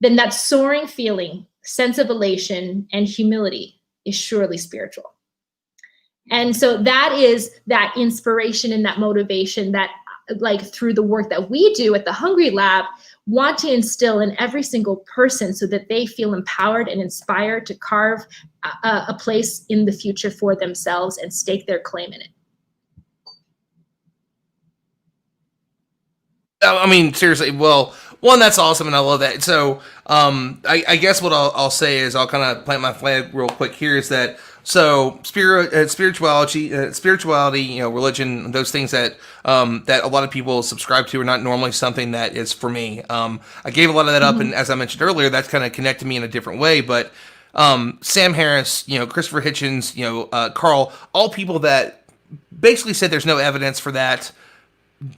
then that soaring feeling, sense of elation, and humility is surely spiritual. And so that is that inspiration and that motivation that, like, through the work that we do at the Hungry Lab, want to instill in every single person so that they feel empowered and inspired to carve a place in the future for themselves and stake their claim in it. I mean, seriously, well, one, that's awesome, and I love that. So, I guess what I'll say is I'll kind of plant my flag real quick here is that, so spirituality, religion, those things that that a lot of people subscribe to are not normally something that is for me. I gave a lot of that up, and as I mentioned earlier, that's kind of connected me in a different way. But Sam Harris, Christopher Hitchens, Carl, all people that basically said there's no evidence for that.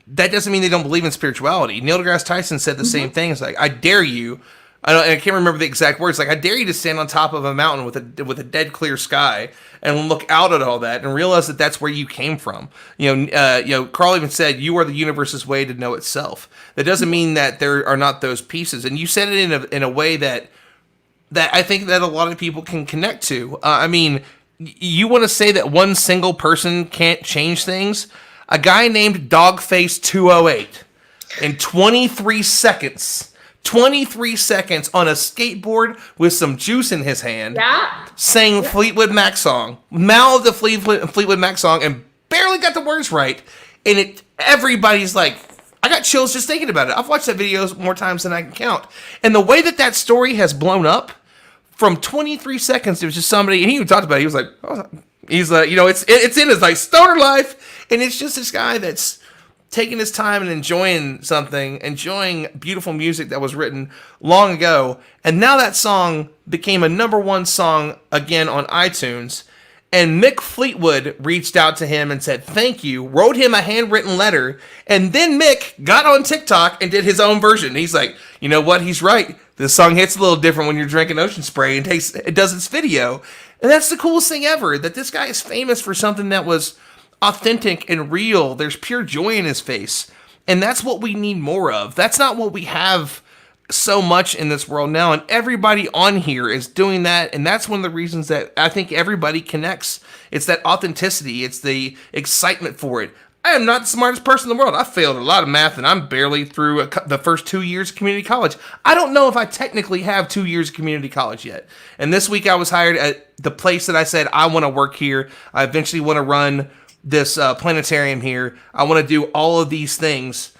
That doesn't mean they don't believe in spirituality. Neil deGrasse Tyson said the same thing. It's like, I dare you. I can't remember the exact words. Like, I dare you to stand on top of a mountain with a dead clear sky and look out at all that and realize that that's where you came from. Carl even said, "You are the universe's way to know itself." That doesn't mean that there are not those pieces. And you said it in a way that I think that a lot of people can connect to. I mean, you want to say that one single person can't change things? A guy named Dogface208 in 23 seconds on a skateboard with some juice in his hand, sang Fleetwood Mac song, mouthed the Fleetwood Mac song, and barely got the words right. And everybody's like, I got chills just thinking about it. I've watched that video more times than I can count. And the way that story has blown up, from 23 seconds, it was just somebody, and he even talked about it. He was like, it's in his like stoner life, and it's just this guy that's taking his time and enjoying beautiful music that was written long ago, and now that song became a #1 song again on iTunes. And Mick Fleetwood reached out to him and said thank you, wrote him a handwritten letter, and then Mick got on TikTok and did his own version. He's like, you know what? He's right. This song hits a little different when you're drinking Ocean Spray, and it does its video. And that's the coolest thing ever, that this guy is famous for something that was authentic and real. There's pure joy in his face. And that's what we need more of. That's not what we have so much in this world now, and everybody on here is doing that, and that's one of the reasons that I think everybody connects. It's that authenticity, it's the excitement for it. I am not the smartest person in the world. I failed a lot of math, and I'm barely through the first 2 years of community college. I don't know if I technically have 2 years of community college yet. And this week I was hired at the place that I said I want to work here. I eventually want to run this planetarium here. I want to do all of these things.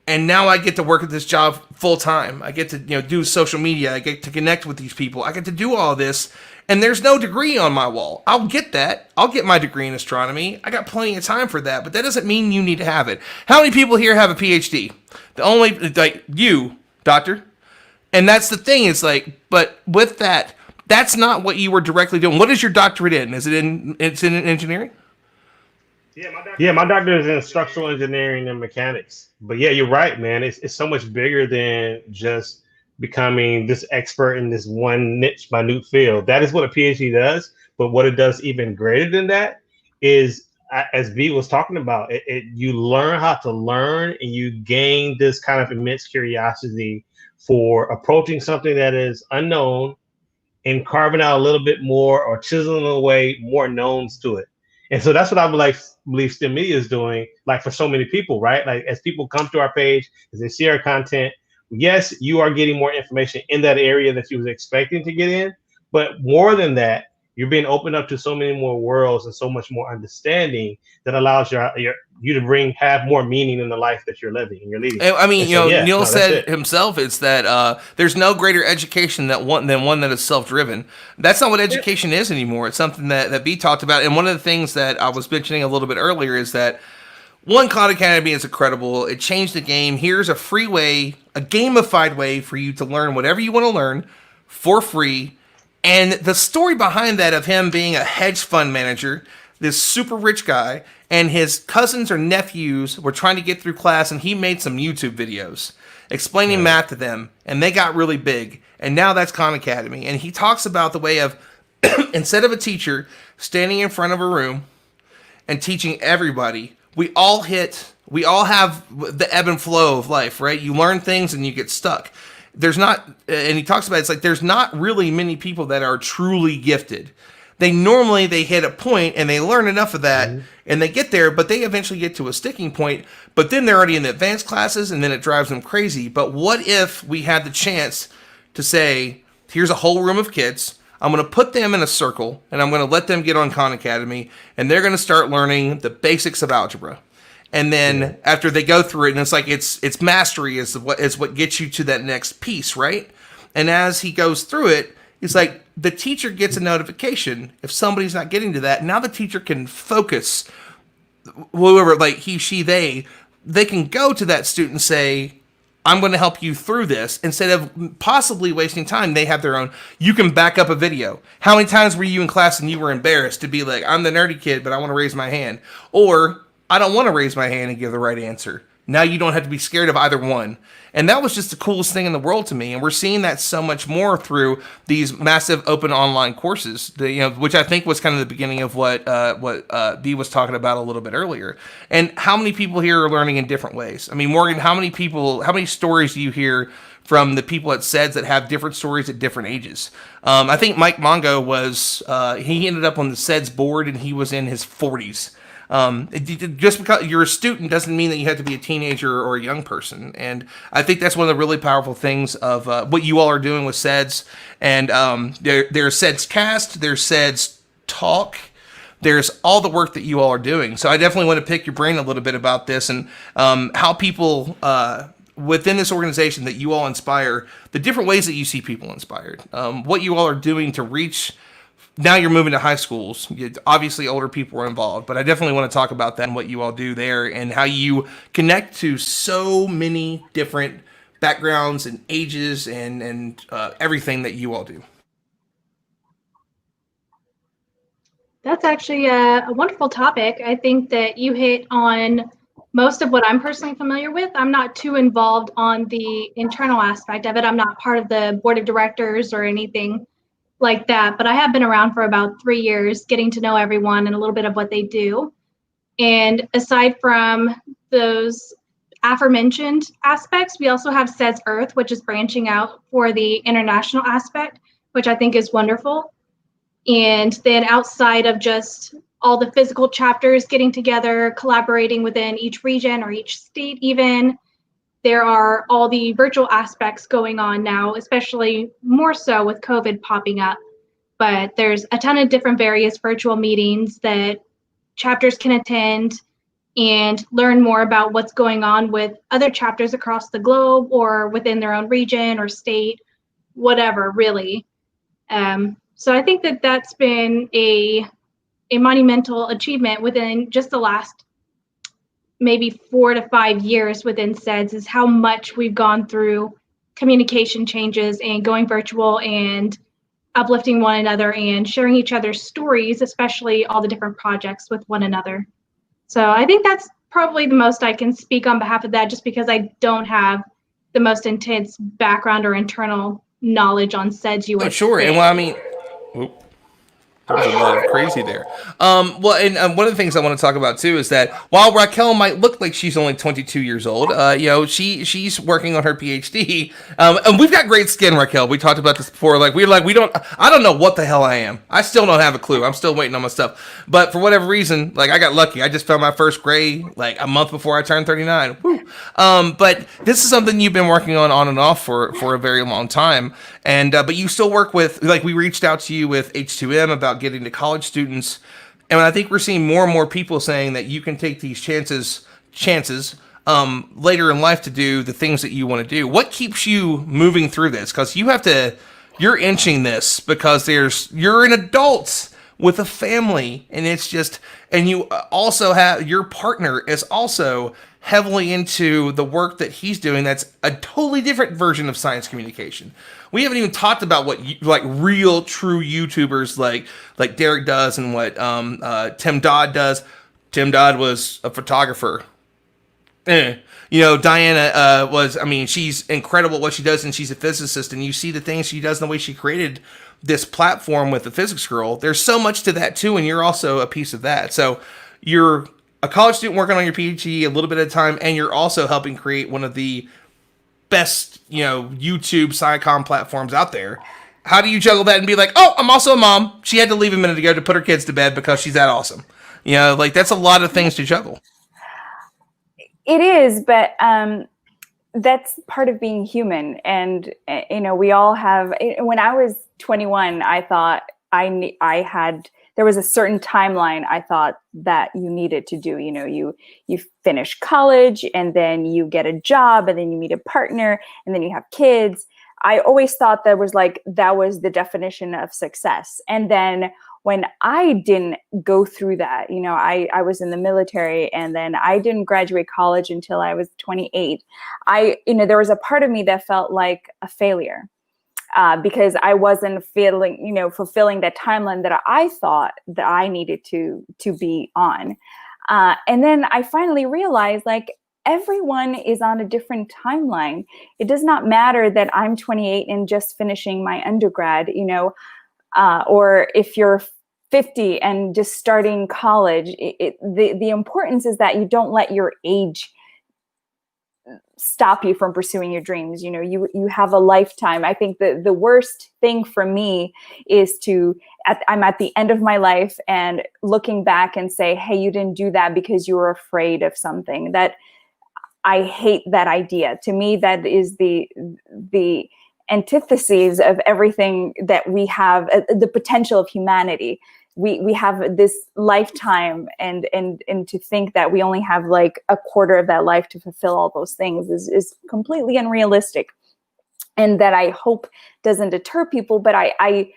And now I get to work at this job full time. I get to do social media. I get to connect with these people. I get to do all this. And there's no degree on my wall. I'll get that. I'll get my degree in astronomy. I got plenty of time for that, but that doesn't mean you need to have it. How many people here have a PhD? The only, like, you, doctor. And that's the thing, is like, but with that, that's not what you were directly doing. What is your doctorate in? It's in engineering? Yeah, my doctor is in structural engineering and mechanics. But yeah, you're right, man. It's so much bigger than just becoming this expert in this one niche, minute field. That is what a PhD does. But what it does even greater than that is, as V was talking about, you learn how to learn, and you gain this kind of immense curiosity for approaching something that is unknown and carving out a little bit more, or chiseling away more knowns to it. And so that's what I believe STEM media is doing, like, for so many people, right? Like, as people come to our page, as they see our content, yes, you are getting more information in that area that you was expecting to get in, but more than that, you're being opened up to so many more worlds and so much more understanding that allows you to have more meaning in the life that you're living and you're leading. I mean, Neil said it himself, it's that there's no greater education than one that is self-driven. That's not what education is anymore. It's something that B talked about. And one of the things that I was mentioning a little bit earlier is that, one, Khan Academy is incredible. It changed the game. Here's a free way, a gamified way for you to learn whatever you want to learn for free. And the story behind that, of him being a hedge fund manager, this super rich guy, and his cousins or nephews were trying to get through class, and he made some YouTube videos explaining math to them, and they got really big. And now that's Khan Academy. And he talks about the way of, instead of a teacher standing in front of a room and teaching everybody, we all have the ebb and flow of life, right? You learn things and you get stuck. There's not, and he talks about, it's like, there's not really many people that are truly gifted. They hit a point and they learn enough of that, and they get there, but they eventually get to a sticking point, but then they're already in the advanced classes, and then it drives them crazy. But what if we had the chance to say, here's a whole room of kids, I'm going to put them in a circle, and I'm going to let them get on Khan Academy, and they're going to start learning the basics of algebra. And then after they go through it, and it's like, it's mastery is what gets you to that next piece, right? And as he goes through it, it's like the teacher gets a notification if somebody's not getting to that. Now the teacher can focus, whoever, like he, she, they can go to that student and say, I'm going to help you through this, instead of possibly wasting time. They have their own. You can back up a video. How many times were you in class and you were embarrassed to be like, I'm the nerdy kid, but I want to raise my hand? Or, I don't want to raise my hand and give the right answer. Now you don't have to be scared of either one. And that was just the coolest thing in the world to me. And we're seeing that so much more through these massive open online courses, which I think was kind of the beginning of what B was talking about a little bit earlier. And how many people here are learning in different ways? I mean, Morgan, how many stories do you hear from the people at SEDS that have different stories at different ages? I think Mike Mongo he ended up on the SEDS board, and he was in his 40s. Just because you're a student doesn't mean that you have to be a teenager or a young person. And I think that's one of the really powerful things of what you all are doing with SEDS. And there's SEDS Cast, there's SEDS Talk, there's all the work that you all are doing. So I definitely want to pick your brain a little bit about this, and how people within this organization that you all inspire, the different ways that you see people inspired, what you all are doing to reach. Now you're moving to high schools. Obviously, older people are involved, but I definitely want to talk about that and what you all do there, and how you connect to so many different backgrounds and ages and everything that you all do. That's actually a wonderful topic. I think that you hit on most of what I'm personally familiar with. I'm not too involved on the internal aspect of it. I'm not part of the board of directors or anything like that, but I have been around for about 3 years, getting to know everyone and a little bit of what they do. And aside from those aforementioned aspects, we also have SEDS Earth, which is branching out for the international aspect, which I think is wonderful. And then outside of just all the physical chapters getting together, collaborating within each region or each state even. There are all the virtual aspects going on now, especially more so with COVID popping up. But there's a ton of different various virtual meetings that chapters can attend and learn more about what's going on with other chapters across the globe or within their own region or state, whatever, really. So I think that that's been a monumental achievement within just the last maybe 4 to 5 years within SEDS, is how much we've gone through communication changes and going virtual and uplifting one another and sharing each other's stories, especially all the different projects with one another. So I think that's probably the most I can speak on behalf of that, just because I don't have the most intense background or internal knowledge on SEDS USA. Oh, sure. And well, I mean, there was a lot of crazy there. Well, and one of the things I want to talk about too is that while Raquel might look like she's only 22 years old, you know, she's working on her PhD. And we've got great skin, Raquel. We talked about this before. I don't know what the hell I am. I still don't have a clue. I'm still waiting on my stuff. But for whatever reason, like, I got lucky. I just found my first gray like a month before I turned 39. Woo. But this is something you've been working on and off for a very long time. And but you still work with, like, we reached out to you with H2M about getting to college students, and I think we're seeing more and more people saying that you can take these chances later in life to do the things that you want to do. What keeps you moving through this? Because you're inching this because you're an adult with a family, and it's just, and you also have, your partner is also heavily into the work that he's doing. That's a totally different version of science communication. We haven't even talked about what like real true YouTubers like Derek does and what Tim Dodd does. Tim Dodd was a photographer. You know, Diana she's incredible at what she does, and she's a physicist, and you see the things she does and the way she created this platform with the Physics Girl. There's so much to that too, and you're also a piece of that. So you're a college student working on your PhD a little bit at a time, and you're also helping create one of the best, you know, YouTube SciComm platforms out there. How do you juggle that and be like, oh, I'm also a mom. She had to leave a minute ago to put her kids to bed because she's that awesome. You know, like, that's a lot of things to juggle. It is, but that's part of being human. And, you know, we all have, when I was 21, I thought there was a certain timeline I thought that you needed to do. You know, you finish college, and then you get a job, and then you meet a partner, and then you have kids. I always thought that was the definition of success. And then when I didn't go through that, you know, I was in the military, and then I didn't graduate college until I was 28. There was a part of me that felt like a failure. Because I wasn't fulfilling that timeline that I thought that I needed to be on. And then I finally realized, like, everyone is on a different timeline. It does not matter that I'm 28 and just finishing my undergrad, you know, or if you're 50 and just starting college. The importance is that you don't let your age stop you from pursuing your dreams. You know, you have a lifetime. I think the worst thing for me is I'm at the end of my life and looking back and say, hey, you didn't do that because you were afraid of something. That I hate that idea. To me, that is the antithesis of everything that we have, the potential of humanity. We have this lifetime, and to think that we only have like a quarter of that life to fulfill all those things is completely unrealistic. And that I hope doesn't deter people. But I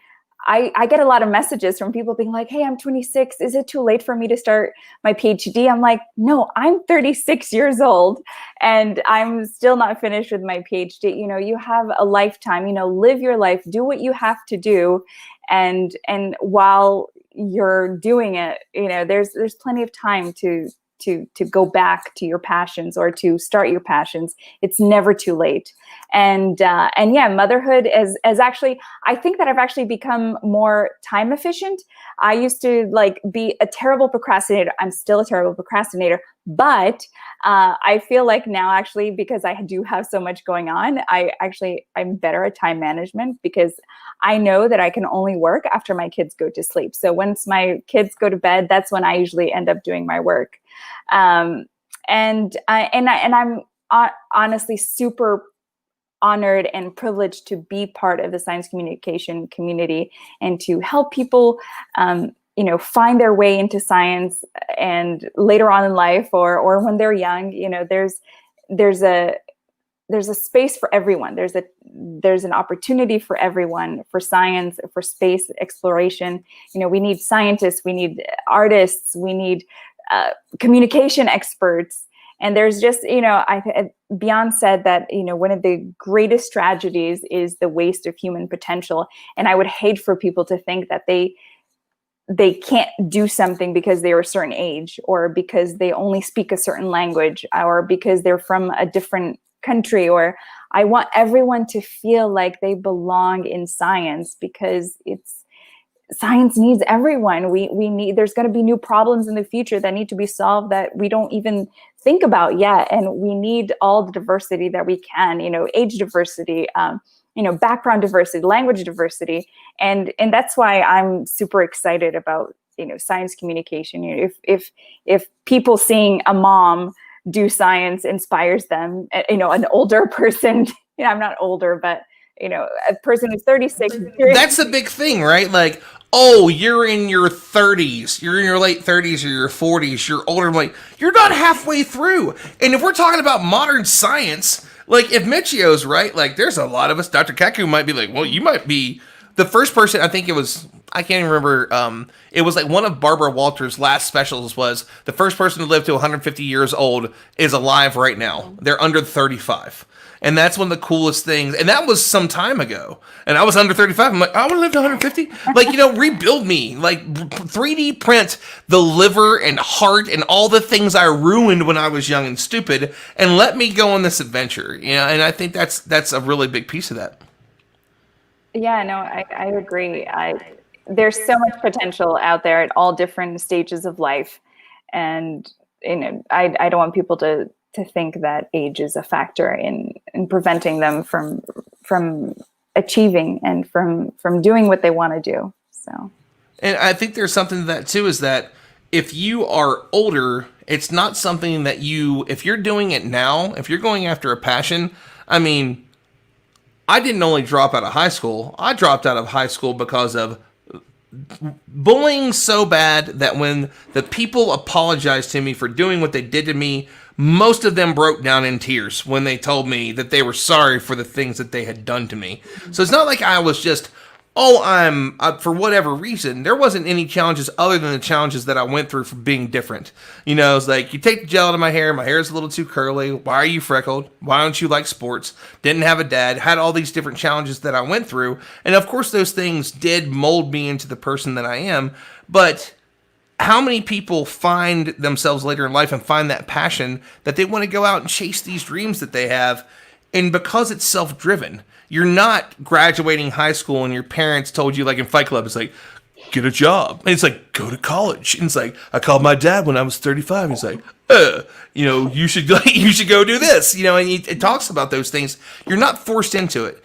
get a lot of messages from people being like, hey, I'm 26. Is it too late for me to start my PhD? I'm like, no, I'm 36 years old and I'm still not finished with my PhD. You know, you have a lifetime, you know, live your life, do what you have to do. And while you're doing it, you know, there's plenty of time to to go back to your passions or to start your passions. It's never too late. And yeah, motherhood is actually, I think that I've actually become more time efficient. I used to like be a terrible procrastinator. I'm still a terrible procrastinator, but I feel like now actually, because I do have so much going on, I'm better at time management, because I know that I can only work after my kids go to sleep. So once my kids go to bed, that's when I usually end up doing my work. And I'm honestly super honored and privileged to be part of the science communication community and to help people, find their way into science, and later on in life or when they're young. There's a space for everyone. There's an opportunity for everyone, for science, for space exploration. We need scientists, we need artists, we need communication experts. And there's just, Beyond said that, one of the greatest tragedies is the waste of human potential. And I would hate for people to think that they can't do something because they're a certain age, or because they only speak a certain language, or because they're from a different country. Or I want everyone to feel like they belong in science, because science needs everyone. We need, there's going to be new problems in the future that need to be solved that we don't even think about yet. And we need all the diversity that we can, age diversity, background diversity, language diversity. And that's why I'm super excited about, science communication. If people seeing a mom do science inspires them, an older person, I'm not older, but a person who's 36. That's a big thing, right? Like, oh, you're in your 30s, you're in your late 30s or your 40s, you're older. I'm like, you're not halfway through. And if we're talking about modern science, like if Michio's right, like there's a lot of us, Dr. Kaku might be like, well, you might be the first person. I think it was, I can't even remember. It was like one of Barbara Walters' last specials was the first person to live to 150 years old is alive right now. They're under 35. And that's one of the coolest things. And that was some time ago. And I was under 35. I'm like, I want to live to 150. Like, rebuild me. Like, 3D print the liver and heart and all the things I ruined when I was young and stupid, and let me go on this adventure. And I think that's a really big piece of that. Yeah, no, I agree. There's so much potential out there at all different stages of life. And, I don't want people to think that age is a factor in preventing them from achieving and from doing what they want to do. So, and I think there's something to that too, is that if you are older, it's not something that if you're doing it now, if you're going after a passion, I mean, I didn't only drop out of high school, I dropped out of high school because of bullying so bad that when the people apologized to me for doing what they did to me, most of them broke down in tears when they told me that they were sorry for the things that they had done to me. So it's not like I was just, for whatever reason, there wasn't any challenges other than the challenges that I went through for being different. It's like, you take the gel out of my hair is a little too curly. Why are you freckled? Why don't you like sports? Didn't have a dad, had all these different challenges that I went through. And of course, those things did mold me into the person that I am. But how many people find themselves later in life and find that passion that they want to go out and chase these dreams that they have? And because it's self-driven, you're not graduating high school and your parents told you, like in Fight Club, it's like, get a job. And it's like, go to college. And it's like, I called my dad when I was 35. He's like, you should go do this. And it talks about those things. You're not forced into it.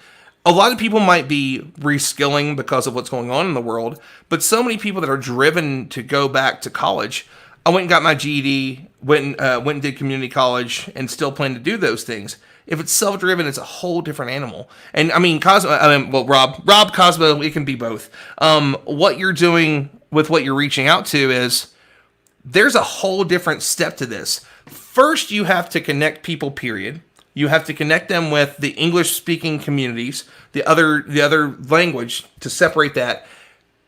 A lot of people might be reskilling because of what's going on in the world, but so many people that are driven to go back to college. I went and got my GED, went and did community college, and still plan to do those things. If it's self-driven, it's a whole different animal. And I mean, Rob, Cosmo, it can be both. What you're doing with what you're reaching out to is there's a whole different step to this. First, you have to connect people, period. You have to connect them with the English-speaking communities, the other language, to separate that.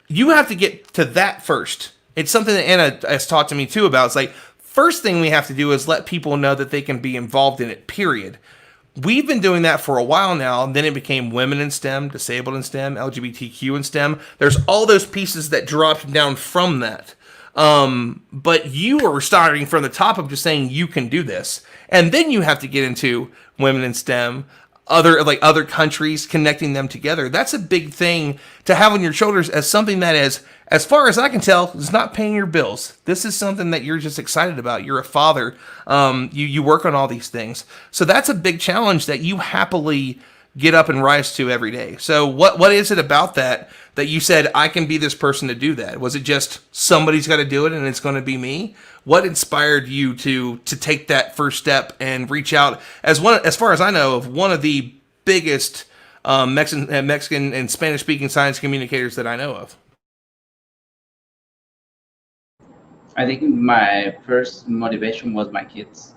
You have to get to that first. It's something that Anna has taught to me too about. It's like, first thing we have to do is let people know that they can be involved in it, period. We've been doing that for a while now, and then it became women in STEM, disabled in STEM, LGBTQ in STEM. There's all those pieces that dropped down from that. But you are starting from the top of just saying you can do this, and then you have to get into women in STEM, other countries, connecting them together. That's a big thing to have on your shoulders as something that is, as far as I can tell, is not paying your bills. This is something that you're just excited about. You're a father. You work on all these things, so that's a big challenge that you happily get up and rise to every day. So what is it about that you said I can be this person to do that? Was it just somebody's got to do it and it's going to be me? What inspired you to take that first step and reach out as far as I know, of one of the biggest Mexican and Spanish speaking science communicators that I know of? I think my first motivation was my kids,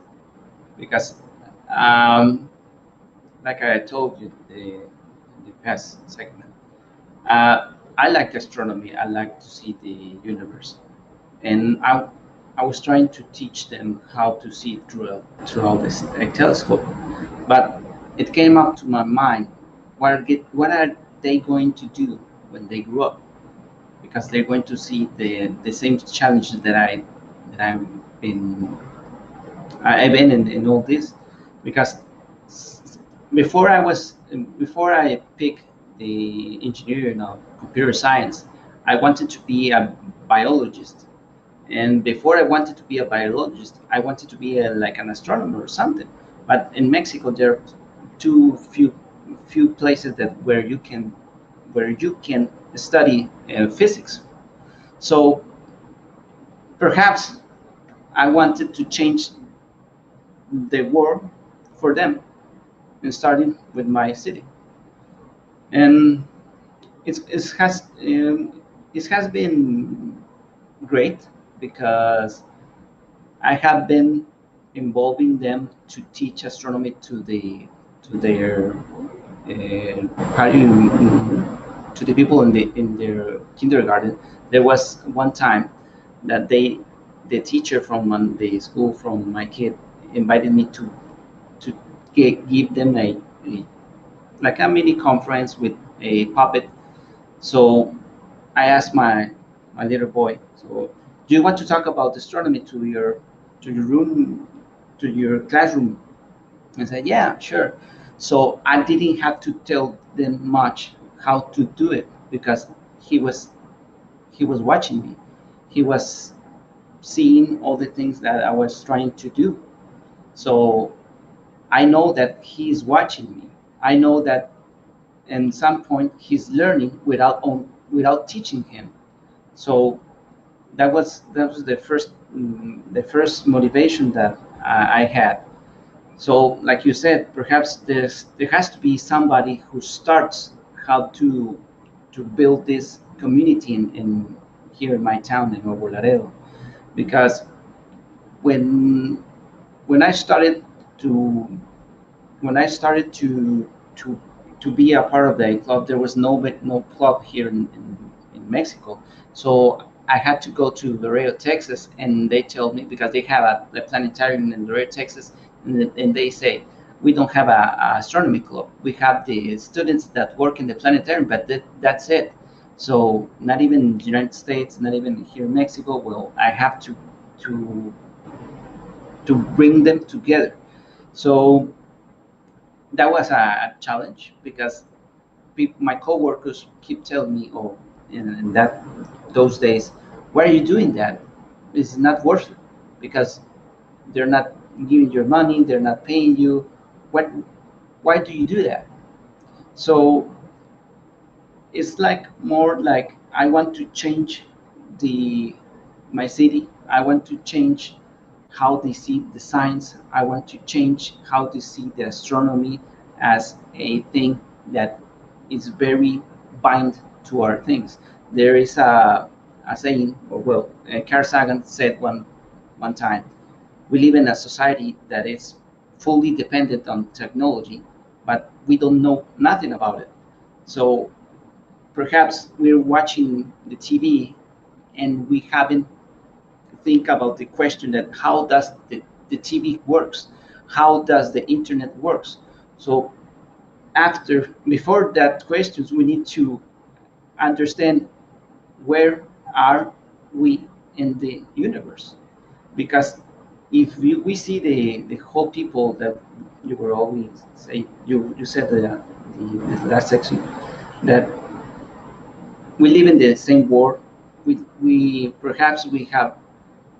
because um, like I told you the past segment, I like astronomy. I like to see the universe, and I was trying to teach them how to see through this telescope, but it came up to my mind, what are they going to do when they grow up? Because they're going to see the same challenges that been I've been in all this, because before I picked the engineering of computer science, I wanted to be a biologist. And before I wanted to be a biologist, I wanted to be like an astronomer or something. But in Mexico, there are too few places where you can study physics. So perhaps I wanted to change the world for them, and starting with my city. And it has been great, because I have been involving them to teach astronomy to their how do you, to the people in their kindergarten. There was one time that the teacher from the school from my kid invited me to give them a like a mini conference with a puppet. So I asked my little boy, so do you want to talk about astronomy to your room, to your classroom? I said, yeah, sure. So I didn't have to tell them much how to do it, because he was he was watching me. He was seeing all the things that I was trying to do. So I know that he's watching me. I know that in some point he's learning without teaching him. So that was the first motivation that I had. So, like you said, perhaps there has to be somebody who starts how to build this community in here in my town in Nuevo Laredo, because when when I started to when I started to be a part of the club, there was no club here in Mexico. So I had to go to Laredo, Texas, and they told me, because they have a planetarium in Laredo, Texas, and they say, we don't have a astronomy club. We have the students that work in the planetarium, but that's it. So not even in the United States, not even here in Mexico. Well, I have to bring them together. So that was a challenge, because my coworkers keep telling me, "Oh, in that those days, why are you doing that? It's not worth it, because they're not giving your money, they're not paying you. What? Why do you do that?" So it's like more like I want to change the my city. I want to change how they see the science. I want to change how they see the astronomy as a thing that is very bind to our things. There is a saying, or well, Carl Sagan said one time, we live in a society that is fully dependent on technology, but we don't know nothing about it. So perhaps we're watching the TV and we haven't think about the question that how does the TV works, how does the internet works. So before that questions, we need to understand where are we in the universe. Because if we see the whole people that you were always say, you said the last section, that we live in the same world. We perhaps we have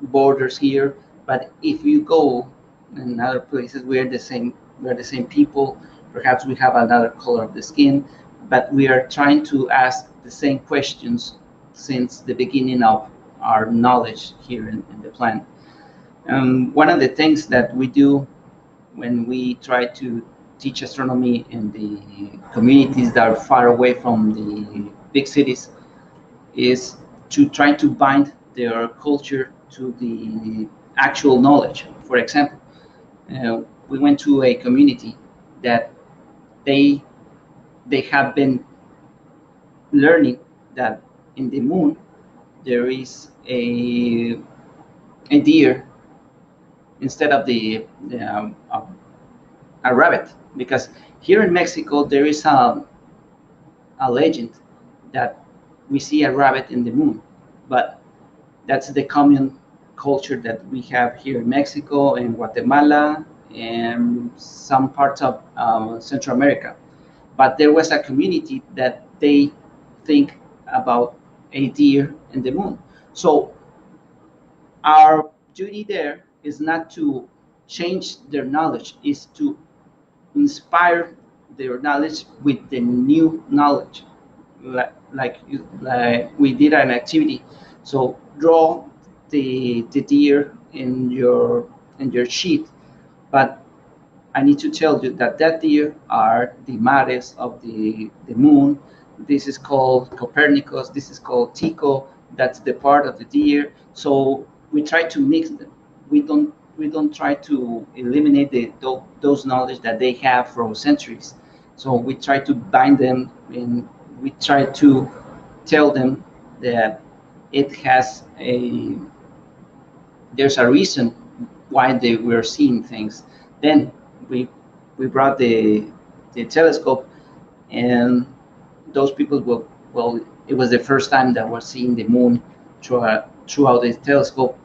borders here, but if you go in other places, we're the same. We're the same people. Perhaps we have another color of the skin, but we are trying to ask the same questions since the beginning of our knowledge here in the planet. One of the things that we do when we try to teach astronomy in the communities that are far away from the big cities is to try to bind their culture to the actual knowledge. For example, we went to a community that they have been learning that in the moon there is a deer instead of a rabbit, because here in Mexico there is a legend that we see a rabbit in the moon, but that's the common culture that we have here in Mexico and Guatemala and some parts of Central America. But there was a community that they think about a deer in the moon. So our duty there is not to change their knowledge, is to inspire their knowledge with the new knowledge. Like we did an activity. So draw the deer in your sheet, but I need to tell you that deer are the mares of the moon. This is called Copernicus. This is called Tycho. That's the part of the deer. So we try to mix them. We don't try to eliminate those knowledge that they have from centuries. So we try to bind them, and we try to tell them that it has there's a reason why they were seeing things. Then we brought the telescope, and those people well, it was the first time that we're seeing the moon throughout the telescope,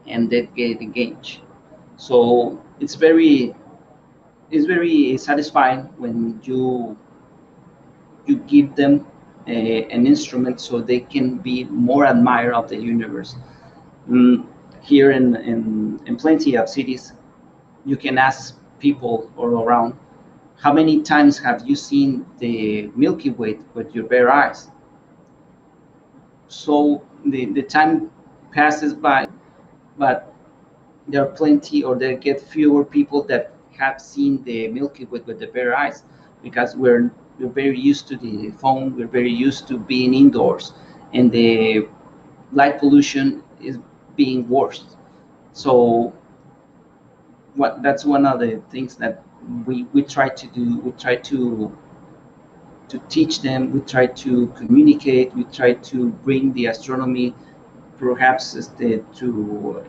and they get engaged. So it's very satisfying when you give them an instrument so they can be more admirer of the universe. Here in plenty of cities, you can ask people all around, how many times have you seen the Milky Way with your bare eyes? So the time passes by, but there are plenty, or there get fewer people that have seen the Milky Way with the bare eyes, because we're very used to the phone, we're very used to being indoors, and the light pollution is being worse. So that's one of the things that we try to do. We try to teach them, we try to communicate, we try to bring the astronomy perhaps to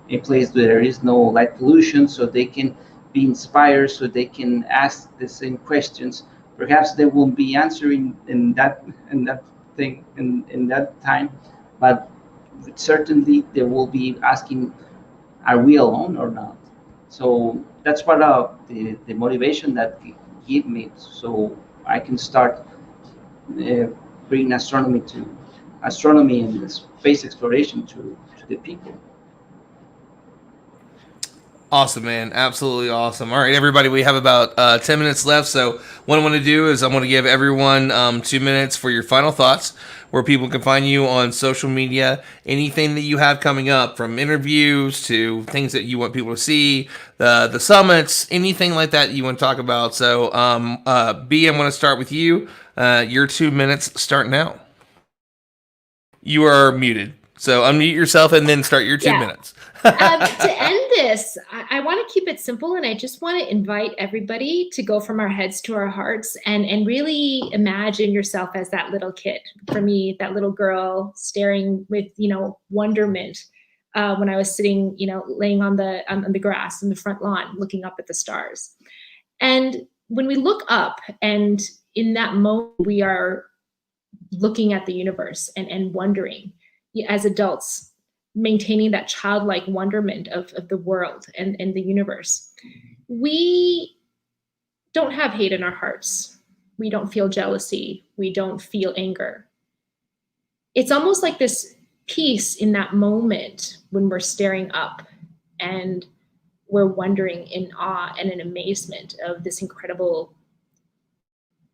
a place where there is no light pollution, so they can be inspired, so they can ask the same questions. Perhaps they won't be answering in that thing in that time, but certainly they will be asking, are we alone or not? So that's part of the motivation that give me, so I can start bringing astronomy and space exploration to the people. Awesome, man. Absolutely awesome. All right, everybody, we have about 10 minutes left. So what I want to do is I want to give everyone 2 minutes for your final thoughts, where people can find you on social media, anything that you have coming up, from interviews to things that you want people to see, the summits, anything like that you want to talk about. So B, I'm going to start with you. Your 2 minutes start now. You are muted. So unmute yourself and then start your 2 minutes. To end this, I want to keep it simple, and I just want to invite everybody to go from our heads to our hearts and really imagine yourself as that little kid. For me, that little girl staring with, wonderment when I was sitting, laying on the grass in the front lawn, looking up at the stars. And when we look up, and in that moment, we are looking at the universe and wondering, as adults, maintaining that childlike wonderment of the world and the universe. We don't have hate in our hearts. We don't feel jealousy. We don't feel anger. It's almost like this peace in that moment when we're staring up and we're wondering in awe and in amazement of this incredible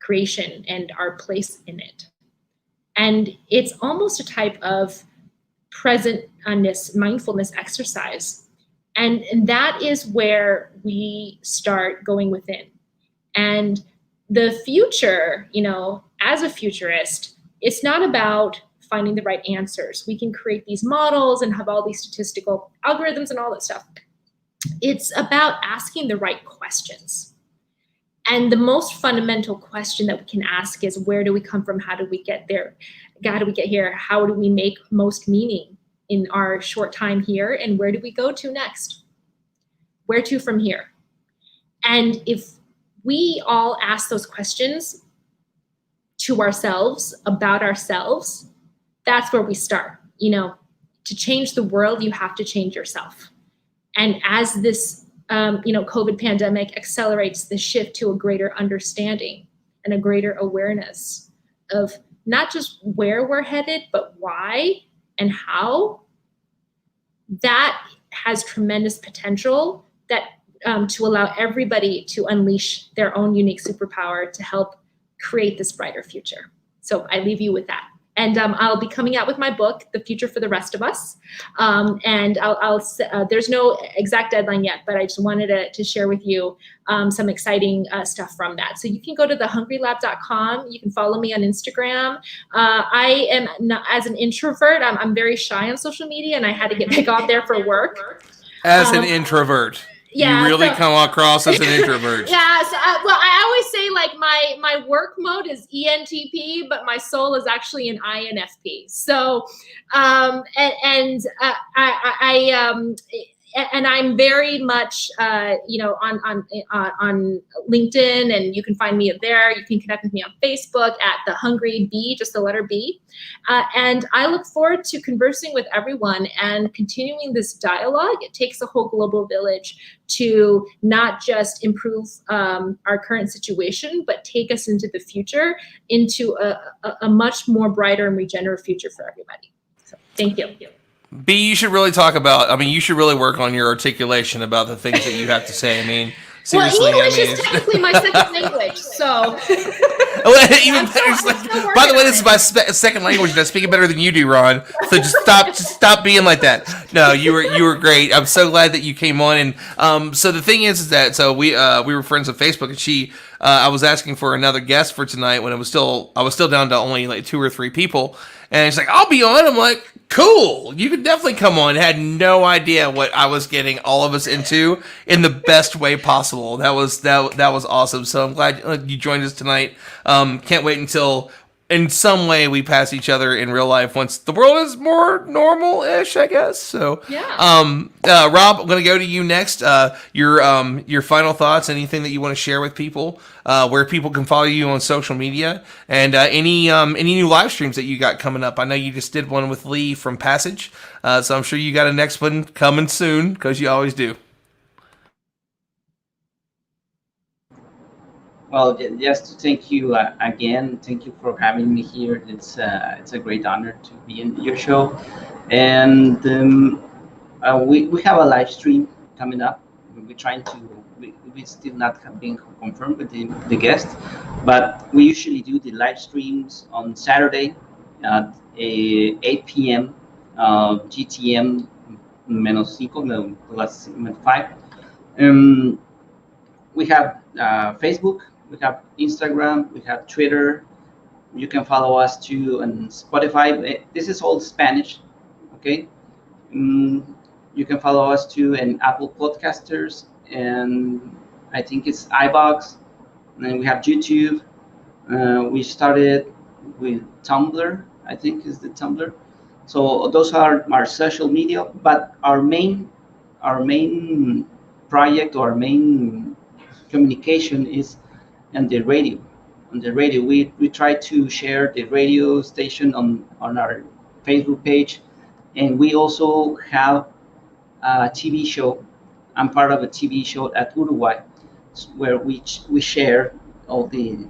creation and our place in it. And it's almost a type of presentness, mindfulness exercise. And that is where we start going within. And the future, as a futurist, it's not about finding the right answers. We can create these models and have all these statistical algorithms and all that stuff. It's about asking the right questions. And the most fundamental question that we can ask is, where do we come from? How do we get there? How do we get here? How do we make most meaning in our short time here? And where do we go to next? Where to from here? And if we all ask those questions to ourselves, about ourselves, that's where we start. To change the world, you have to change yourself. And as this COVID pandemic accelerates the shift to a greater understanding and a greater awareness of not just where we're headed, but why and how, that has tremendous potential to allow everybody to unleash their own unique superpower to help create this brighter future. So I leave you with that. And I'll be coming out with my book, The Future for the Rest of Us. And there's no exact deadline yet, but I just wanted to share with you some exciting stuff from that. So you can go to thehungrylab.com. You can follow me on Instagram. I am, as an introvert, I'm very shy on social media, and I had to get back on there for work. As an introvert. Yeah, you really come across as an introvert. Yeah, so I always say my work mode is ENTP, but my soul is actually an INFP. So, and I'm very much, on LinkedIn, and you can find me there. You can connect with me on Facebook at The Hungry Bee, just the letter B. And I look forward to conversing with everyone and continuing this dialogue. It takes a whole global village to not just improve our current situation, but take us into the future, into a much more brighter and regenerative future for everybody. So thank you. B, you should really talk about, you should really work on your articulation about the things that you have to say. Seriously. Well, English is technically my second language, so. Even better. By the way, this is my second language, and I speak it better than you do, Ron. So just stop being like that. No, you were great. I'm so glad that you came on. And so the thing is that we were friends on Facebook, and I was asking for another guest for tonight when I was still down to only like 2 or 3 people, and she's like, "I'll be on." I'm like, "Cool, you can definitely come on." Had no idea what I was getting all of us into in the best way possible. That was awesome. So I'm glad you joined us tonight. Can't wait until in some way we pass each other in real life once the world is more normal-ish, I guess. So yeah. Rob, I'm gonna go to you next. Your final thoughts, anything that you want to share with people, where people can follow you on social media, and any new live streams that you got coming up. I know you just did one with Lee from Passage, so I'm sure you got a next one coming soon, because you always do. Well, just to thank you again. Thank you for having me here. It's a great honor to be in your show, and we have a live stream coming up. We're trying to. We still not have been confirmed with the guest, but we usually do the live streams on Saturday at 8 p.m. GTM -5 plus 5. We have Facebook. We have Instagram, we have Twitter. You can follow us too on Spotify. This is all Spanish, okay? You can follow us too in Apple Podcasters, and I think it's iBox. And then we have YouTube. We started with Tumblr, I think is the Tumblr. So those are our social media, but our main project, or our main communication is on the radio. On the radio, we try to share the radio station on our Facebook page, And we also have a TV show. I'm part of a TV show at Uruguay, where we share all the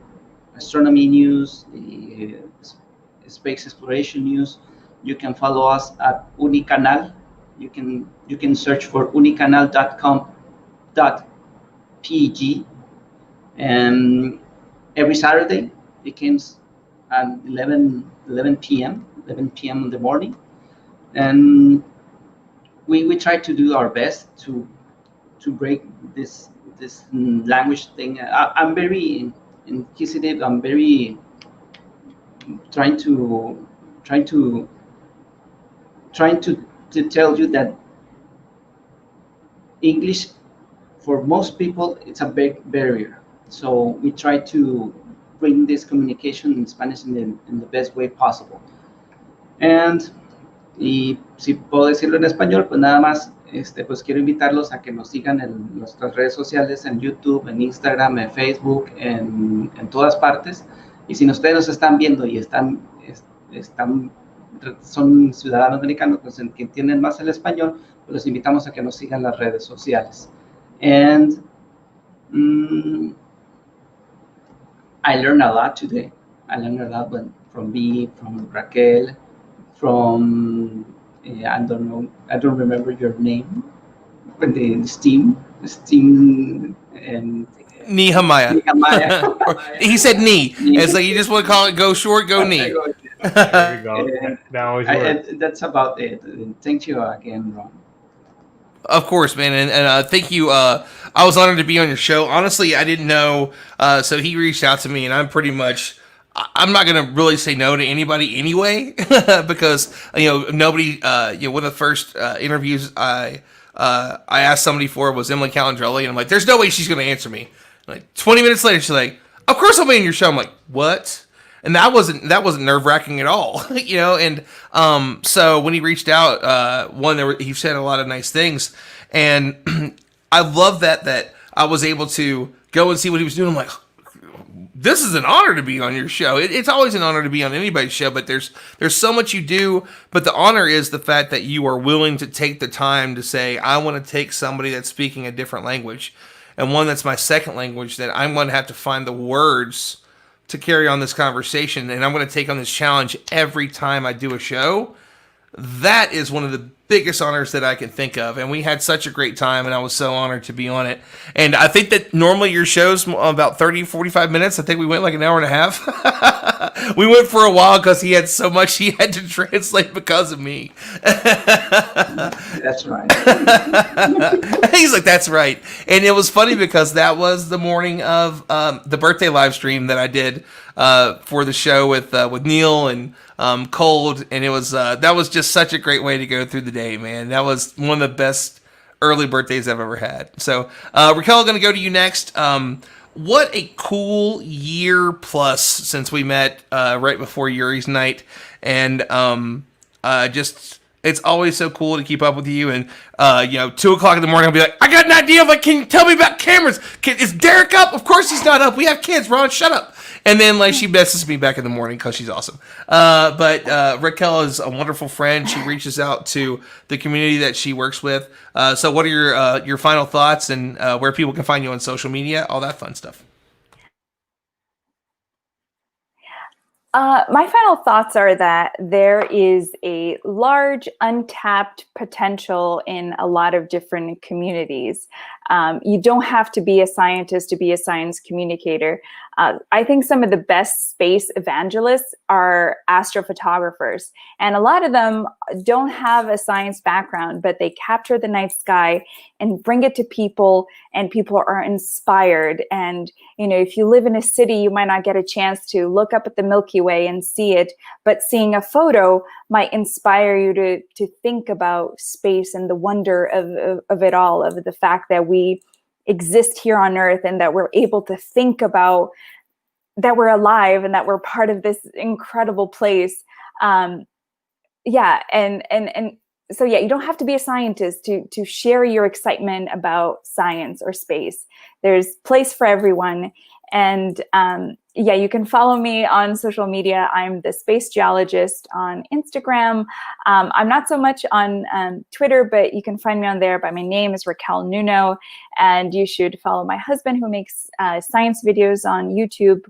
astronomy news, the space exploration news. You can follow us at Unicanal. You can search for unicanal.com.pg, and every Saturday it comes at 11 p.m. 11 p.m. in the morning, and we try to do our best to break this language thing. I'm very inquisitive. I'm very trying to trying to trying to tell you that English, for most people, it's a big barrier. So we try to bring this communication in Spanish in the best way possible. And y si puedo decirlo en español, pues nada más, pues quiero invitarlos a que nos sigan en nuestras redes sociales, en YouTube, en Instagram, en Facebook, en todas partes. Y si ustedes nos están viendo y son ciudadanos americanos, pues que entienden más el español, pues los invitamos a que nos sigan en las redes sociales. And I learned a lot today. I learned a lot from B, from Raquel, from I don't remember your name, but the Steam, and Nehemiah. Nehemiah. He said knee. It's like you just want to call it go short, go knee. There we go. That always works. That's about it. Thank you again, Ron. Of course, man, and thank you. I was honored to be on your show. Honestly, I didn't know, so he reached out to me, and I'm not gonna really say no to anybody anyway, because nobody. One of the first interviews I asked somebody for was Emily Calandrelli, and I'm like, there's no way she's gonna answer me. Like 20 minutes later, she's like, of course I'll be on your show. I'm like, what? And that wasn't nerve wracking at all, And so when he reached out, he said a lot of nice things, and I love that I was able to go and see what he was doing. I'm like, this is an honor to be on your show. It's always an honor to be on anybody's show, but there's so much you do. But the honor is the fact that you are willing to take the time to say, I want to take somebody that's speaking a different language, and one that's my second language, that I'm going to have to find the words to carry on this conversation, and I'm going to take on this challenge every time I do a show. That is one of the biggest honors that I can think of, and we had such a great time, and I was so honored to be on it. And I think that normally your show's about 30, 45 minutes. I think we went like an hour and a half. We went for a while because he had so much he had to translate because of me. That's right. He's like, that's right. And it was funny because that was the morning of the birthday live stream that I did for the show with Neil and Cold, and it was that was just such a great way to go through the day, man. That was one of the best early birthdays I've ever had. So Raquel, going to go to you next. What a cool year plus since we met right before Yuri's night, and just it's always so cool to keep up with you. And 2 o'clock in the morning, I'll be like, I got an idea. Like, can you tell me about cameras? Is Derek up? Of course he's not up. We have kids. Ron, shut up. And then like she messages me back in the morning because she's awesome. But Raquel is a wonderful friend. She reaches out to the community that she works with. So what are your final thoughts, and where people can find you on social media, all that fun stuff? My final thoughts are that there is a large untapped potential in a lot of different communities. You don't have to be a scientist to be a science communicator. I think some of the best space evangelists are astrophotographers, and a lot of them don't have a science background, but they capture the night sky and bring it to people, and people are inspired. And if you live in a city, you might not get a chance to look up at the Milky Way and see it, but seeing a photo might inspire you to think about space and the wonder of it all, of the fact that we exist here on Earth, and that we're able to think about that we're alive and that we're part of this incredible place. So you don't have to be a scientist to share your excitement about science or space. There's place for everyone. And yeah, you can follow me on social media. I'm the Space Geologist on Instagram. I'm not so much on Twitter, but you can find me on there by my name is Raquel Nuno. And you should follow my husband, who makes science videos on YouTube.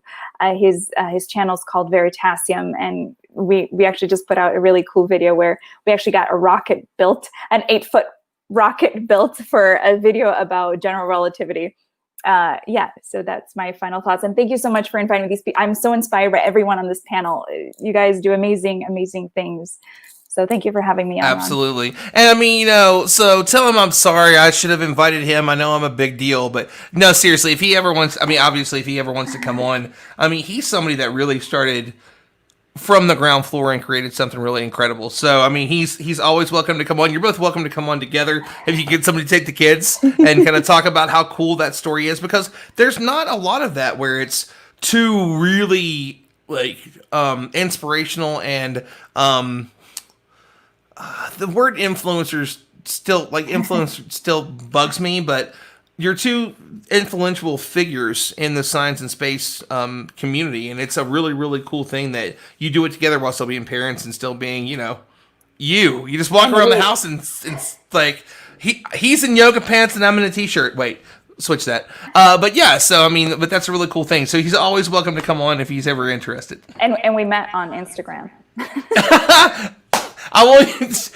His channel is called Veritasium, and we actually just put out a really cool video where we actually got a rocket built, an 8-foot rocket built for a video about general relativity. Yeah, so that's my final thoughts. And thank you so much for inviting me. I'm so inspired by everyone on this panel. You guys do amazing, amazing things. So thank you for having me on. Absolutely. And I mean, so tell him I'm sorry. I should have invited him. I know I'm a big deal, but no, seriously, if he ever wants, I mean, obviously, if he ever wants to come on, I mean, he's somebody that really started from the ground floor and created something really incredible. So, I mean, he's always welcome to come on. You're both welcome to come on together if you get somebody to take the kids and kind of talk about how cool that story is, because there's not a lot of that where it's two really like inspirational and the word influencers still bugs me, but you're two influential figures in the science and space community, and it's a really, really cool thing that you do it together while still being parents and still being, you know, you just walk around the house and like he's in yoga pants and I'm in a t-shirt. Wait, switch that. But yeah, so I mean, but that's a really cool thing. So he's always welcome to come on if he's ever interested. And we met on Instagram. I want.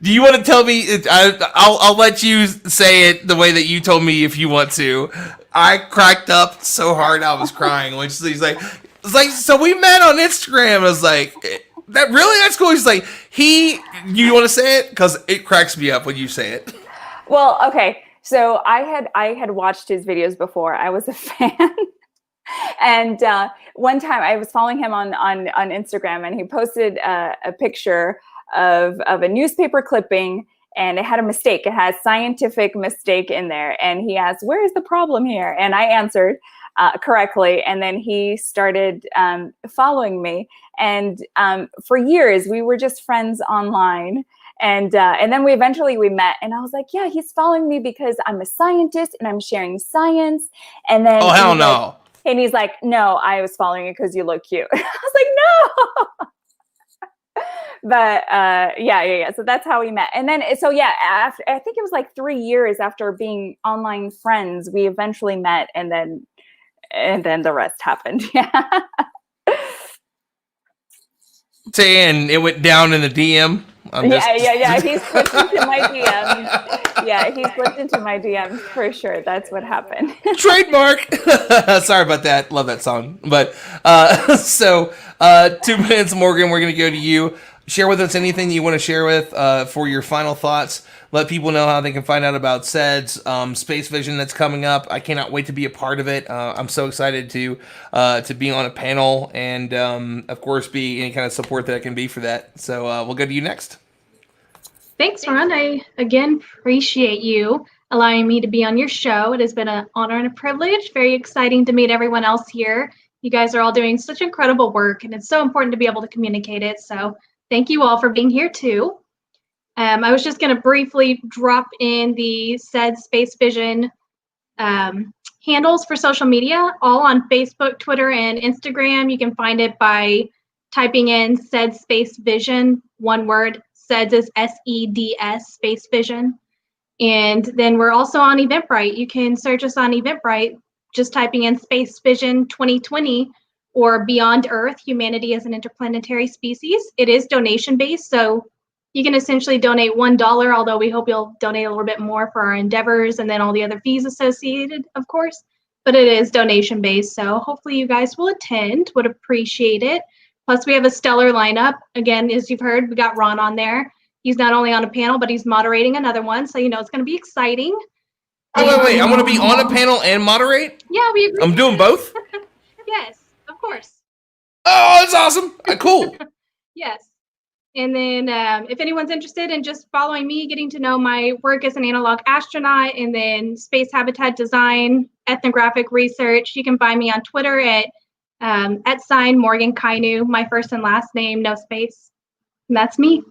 Do you want to tell me? I'll let you say it the way that you told me if you want to. I cracked up so hard I was crying when he's like, it's like, so we met on Instagram. I was like, that really? That's cool. He's like, you want to say it? Because it cracks me up when you say it. Well, okay. So I had watched his videos before. I was a fan. And one time I was following him on Instagram, and he posted a picture of a newspaper clipping, and it had a mistake. It had scientific mistake in there. And he asked, where is the problem here? And I answered correctly. And then he started following me. And for years, we were just friends online. And then we eventually met, and I was like, yeah, he's following me because I'm a scientist and I'm sharing science. And then, oh, hell no. And he's like, no, I was following you because you look cute. I was like, no. But yeah. So that's how we met. And then, so yeah, after, I think it was like 3 years after being online friends, we eventually met, and then the rest happened. Yeah. Saying it went down in the DM. Yeah. He slipped into my DMs. Yeah, he slipped into my DMs for sure. That's what happened. Trademark. Sorry about that. Love that song. But so 2 minutes, Morgan. We're gonna go to you. Share with us anything you want to share with for your final thoughts. Let people know how they can find out about SEDS, Space Vision that's coming up. I cannot wait to be a part of it. I'm so excited to be on a panel and, of course, be any kind of support that I can be for that. So we'll go to you next. Thanks, Ron. I, again, appreciate you allowing me to be on your show. It has been an honor and a privilege. Very exciting to meet everyone else here. You guys are all doing such incredible work, and it's so important to be able to communicate it. So thank you all for being here, too. I was just going to briefly drop in the SEDS Space Vision handles for social media, all on Facebook, Twitter, and Instagram. You can find it by typing in SEDS Space Vision, one word. SEDS is SEDS, Space Vision. And then we're also on Eventbrite. You can search us on Eventbrite, just typing in Space Vision 2020 or Beyond Earth, Humanity as an Interplanetary Species. It is donation-based, so you can essentially donate $1, although we hope you'll donate a little bit more for our endeavors and then all the other fees associated, of course. But it is donation-based, so hopefully you guys will attend, would appreciate it. Plus, we have a stellar lineup. Again, as you've heard, we got Ron on there. He's not only on a panel, but he's moderating another one, so you know it's going to be exciting. Wait. I'm going to be on a panel and moderate? Yeah, we agree. I'm doing both? Yes, of course. Oh, that's awesome. Cool. Yes. And then if anyone's interested in just following me, getting to know my work as an analog astronaut, and then space habitat design, ethnographic research, you can find me on Twitter at Morgan Kainu, my first and last name, no space. And that's me.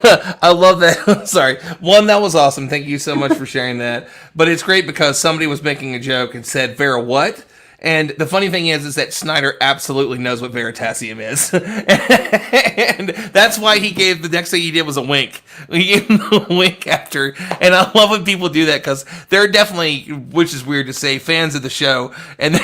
I love that. Sorry. One, that was awesome. Thank you so much for sharing that. But it's great because somebody was making a joke and said, Vera, what? And the funny thing is that Snyder absolutely knows what Veritasium is. And that's why he gave, the next thing he did was a wink. He gave him a wink after. And I love when people do that because they're definitely, which is weird to say, fans of the show. And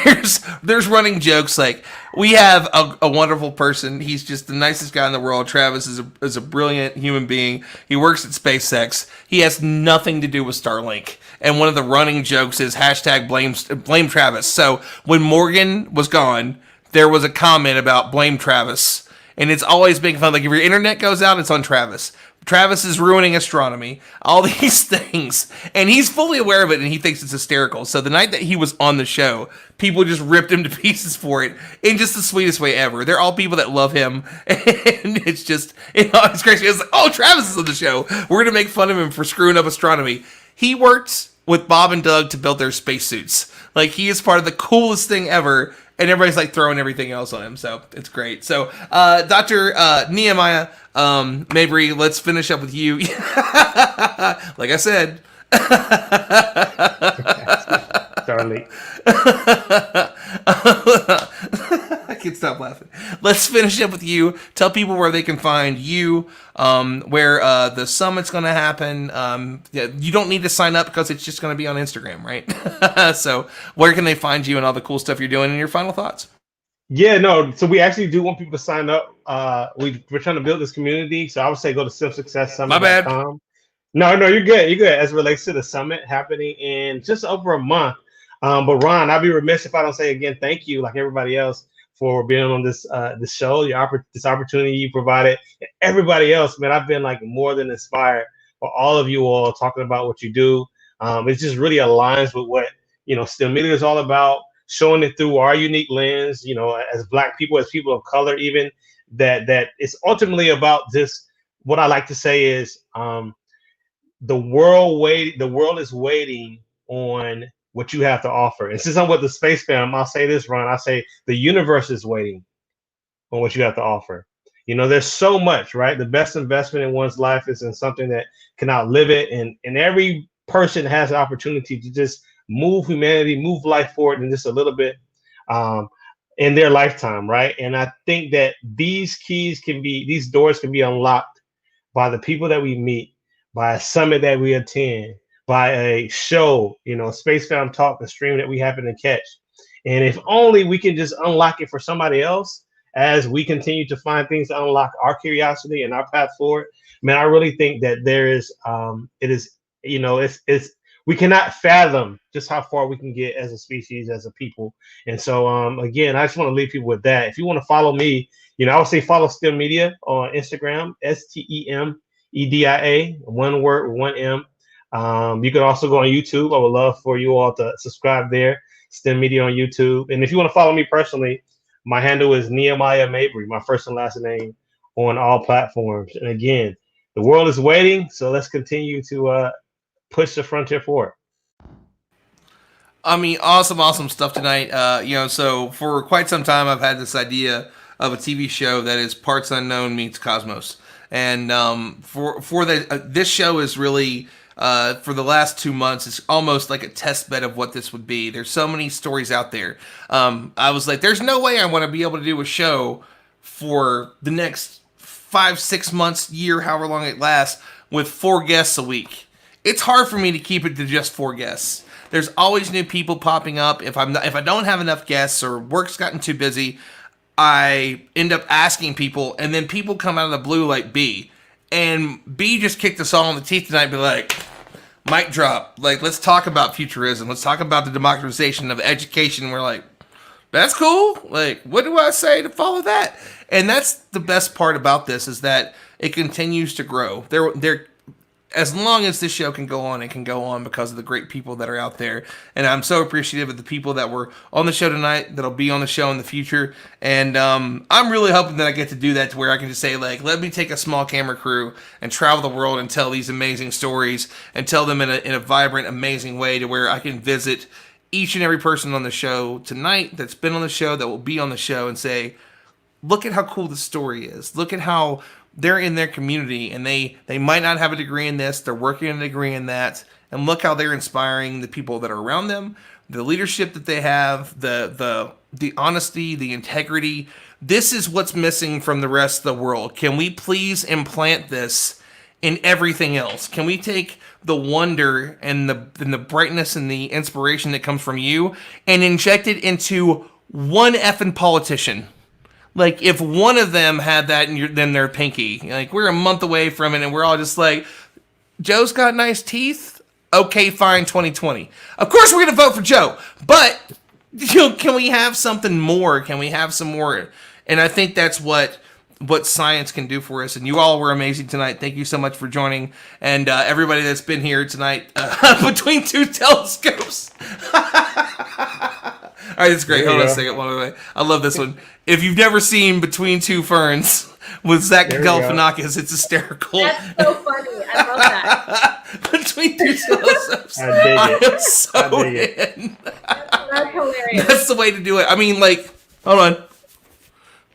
there's running jokes like, we have a wonderful person. He's just the nicest guy in the world. Travis is a brilliant human being. He works at SpaceX. He has nothing to do with Starlink. And one of the running jokes is hashtag blame Travis. So when Morgan was gone, there was a comment about blame Travis. And it's always making fun. Like if your internet goes out, it's on Travis. Travis is ruining astronomy. All these things. And he's fully aware of it and he thinks it's hysterical. So the night that he was on the show, people just ripped him to pieces for it in just the sweetest way ever. They're all people that love him. And it's just, it's crazy. It's like, oh, Travis is on the show. We're going to make fun of him for screwing up astronomy. He worked with Bob and Doug to build their spacesuits. Like, he is part of the coolest thing ever, and everybody's, like, throwing everything else on him, so it's great. So, Dr. Nehemiah Mabry, let's finish up with you. Like I said. Charlie. I can't stop laughing. Let's finish up with you. Tell people where they can find you, where the summit's going to happen. You don't need to sign up because it's just going to be on Instagram, right? So where can they find you and all the cool stuff you're doing and your final thoughts? Yeah, no. So we actually do want people to sign up. We're trying to build this community. So I would say go to selfsuccesssummit.com. My bad. No, you're good. You're good. As it relates to the summit happening in just over a month. But Ron, I'd be remiss if I don't say again, thank you, like everybody else, for being on this show, this opportunity you provided. Everybody else, man, I've been like more than inspired for all of you all talking about what you do. It just really aligns with what STEM media is all about, showing it through our unique lens. As Black people, as people of color, even that it's ultimately about this. What I like to say is the world is waiting on what you have to offer. And since I'm with the space fam, I'll say this, Ron. I'll say the universe is waiting on what you have to offer. There's so much, right? The best investment in one's life is in something that can outlive it. And every person has an opportunity to just move humanity, move life forward in just a little bit in their lifetime, right? And I think that these doors can be unlocked by the people that we meet, by a summit that we attend, by a show, Space Fam Talk, the stream that we happen to catch. And if only we can just unlock it for somebody else as we continue to find things to unlock our curiosity and our path forward, man, I really think that there is, we cannot fathom just how far we can get as a species, as a people. And so, again, I just want to leave people with that. If you want to follow me, I would say follow STEM Media on Instagram, STEMEDIA, one word, one M. You can also go on YouTube. I would love for you all to subscribe there, STEM Media on YouTube. And if you want to follow me personally, my handle is Nehemiah Mabry, my first and last name, on all platforms. And again, the world is waiting, so let's continue to push the frontier forward. I mean, awesome stuff tonight. So for quite some time, I've had this idea of a TV show that is Parts Unknown meets Cosmos. And this show is really... for the last 2 months, it's almost like a test bed of what this would be. There's so many stories out there. I was like, there's no way I want to be able to do a show for the next 5-6 months, year, however long it lasts, with 4 guests a week. It's hard for me to keep it to just 4 guests. There's always new people popping up. If I don't have enough guests or work's gotten too busy, I end up asking people, and then people come out of the blue like B. And B just kicked us all in the teeth tonight and be like, mic drop. Like, let's talk about futurism. Let's talk about the democratization of education. And we're like, that's cool. Like, what do I say to follow that? And that's the best part about this is that it continues to grow. As long as this show can go on, it can go on because of the great people that are out there. And I'm so appreciative of the people that were on the show tonight, that'll be on the show in the future. And I'm really hoping that I get to do that to where I can just say, like, let me take a small camera crew and travel the world and tell these amazing stories and tell them in a vibrant, amazing way to where I can visit each and every person on the show tonight that's been on the show, that will be on the show, and say, look at how cool this story is. Look at how they're in their community and they might not have a degree in this, they're working on a degree in that, and look how they're inspiring the people that are around them, the leadership that they have, the honesty, the integrity. This is what's missing from the rest of the world. Can we please implant this in everything else? Can we take the wonder and the brightness and the inspiration that comes from you and inject it into one effing politician? Like, if one of them had that, then they're pinky. Like, we're a month away from it, and we're all just like, Joe's got nice teeth? Okay, fine, 2020. Of course we're going to vote for Joe, but can we have something more? Can we have some more? And I think that's what science can do for us. And you all were amazing tonight. Thank you so much for joining. And everybody that's been here tonight between two telescopes. All right, that's great. Hold on a second. Wait. I love this one. If you've never seen Between Two Ferns with Zach Galifianakis, it's hysterical. That's so funny. I love that. Between Two Telescopes. I am so in. That's hilarious. That's the way to do it. I mean, like, hold on.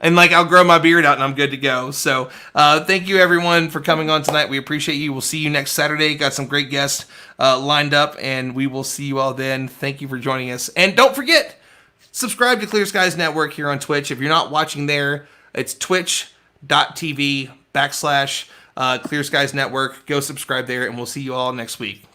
And, like, I'll grow my beard out and I'm good to go. So, thank you, everyone, for coming on tonight. We appreciate you. We'll see you next Saturday. Got some great guests lined up, and we will see you all then. Thank you for joining us. And don't forget, subscribe to Clear Skies Network here on Twitch. If you're not watching there, it's twitch.tv/Clear Skies Network. Go subscribe there, and we'll see you all next week.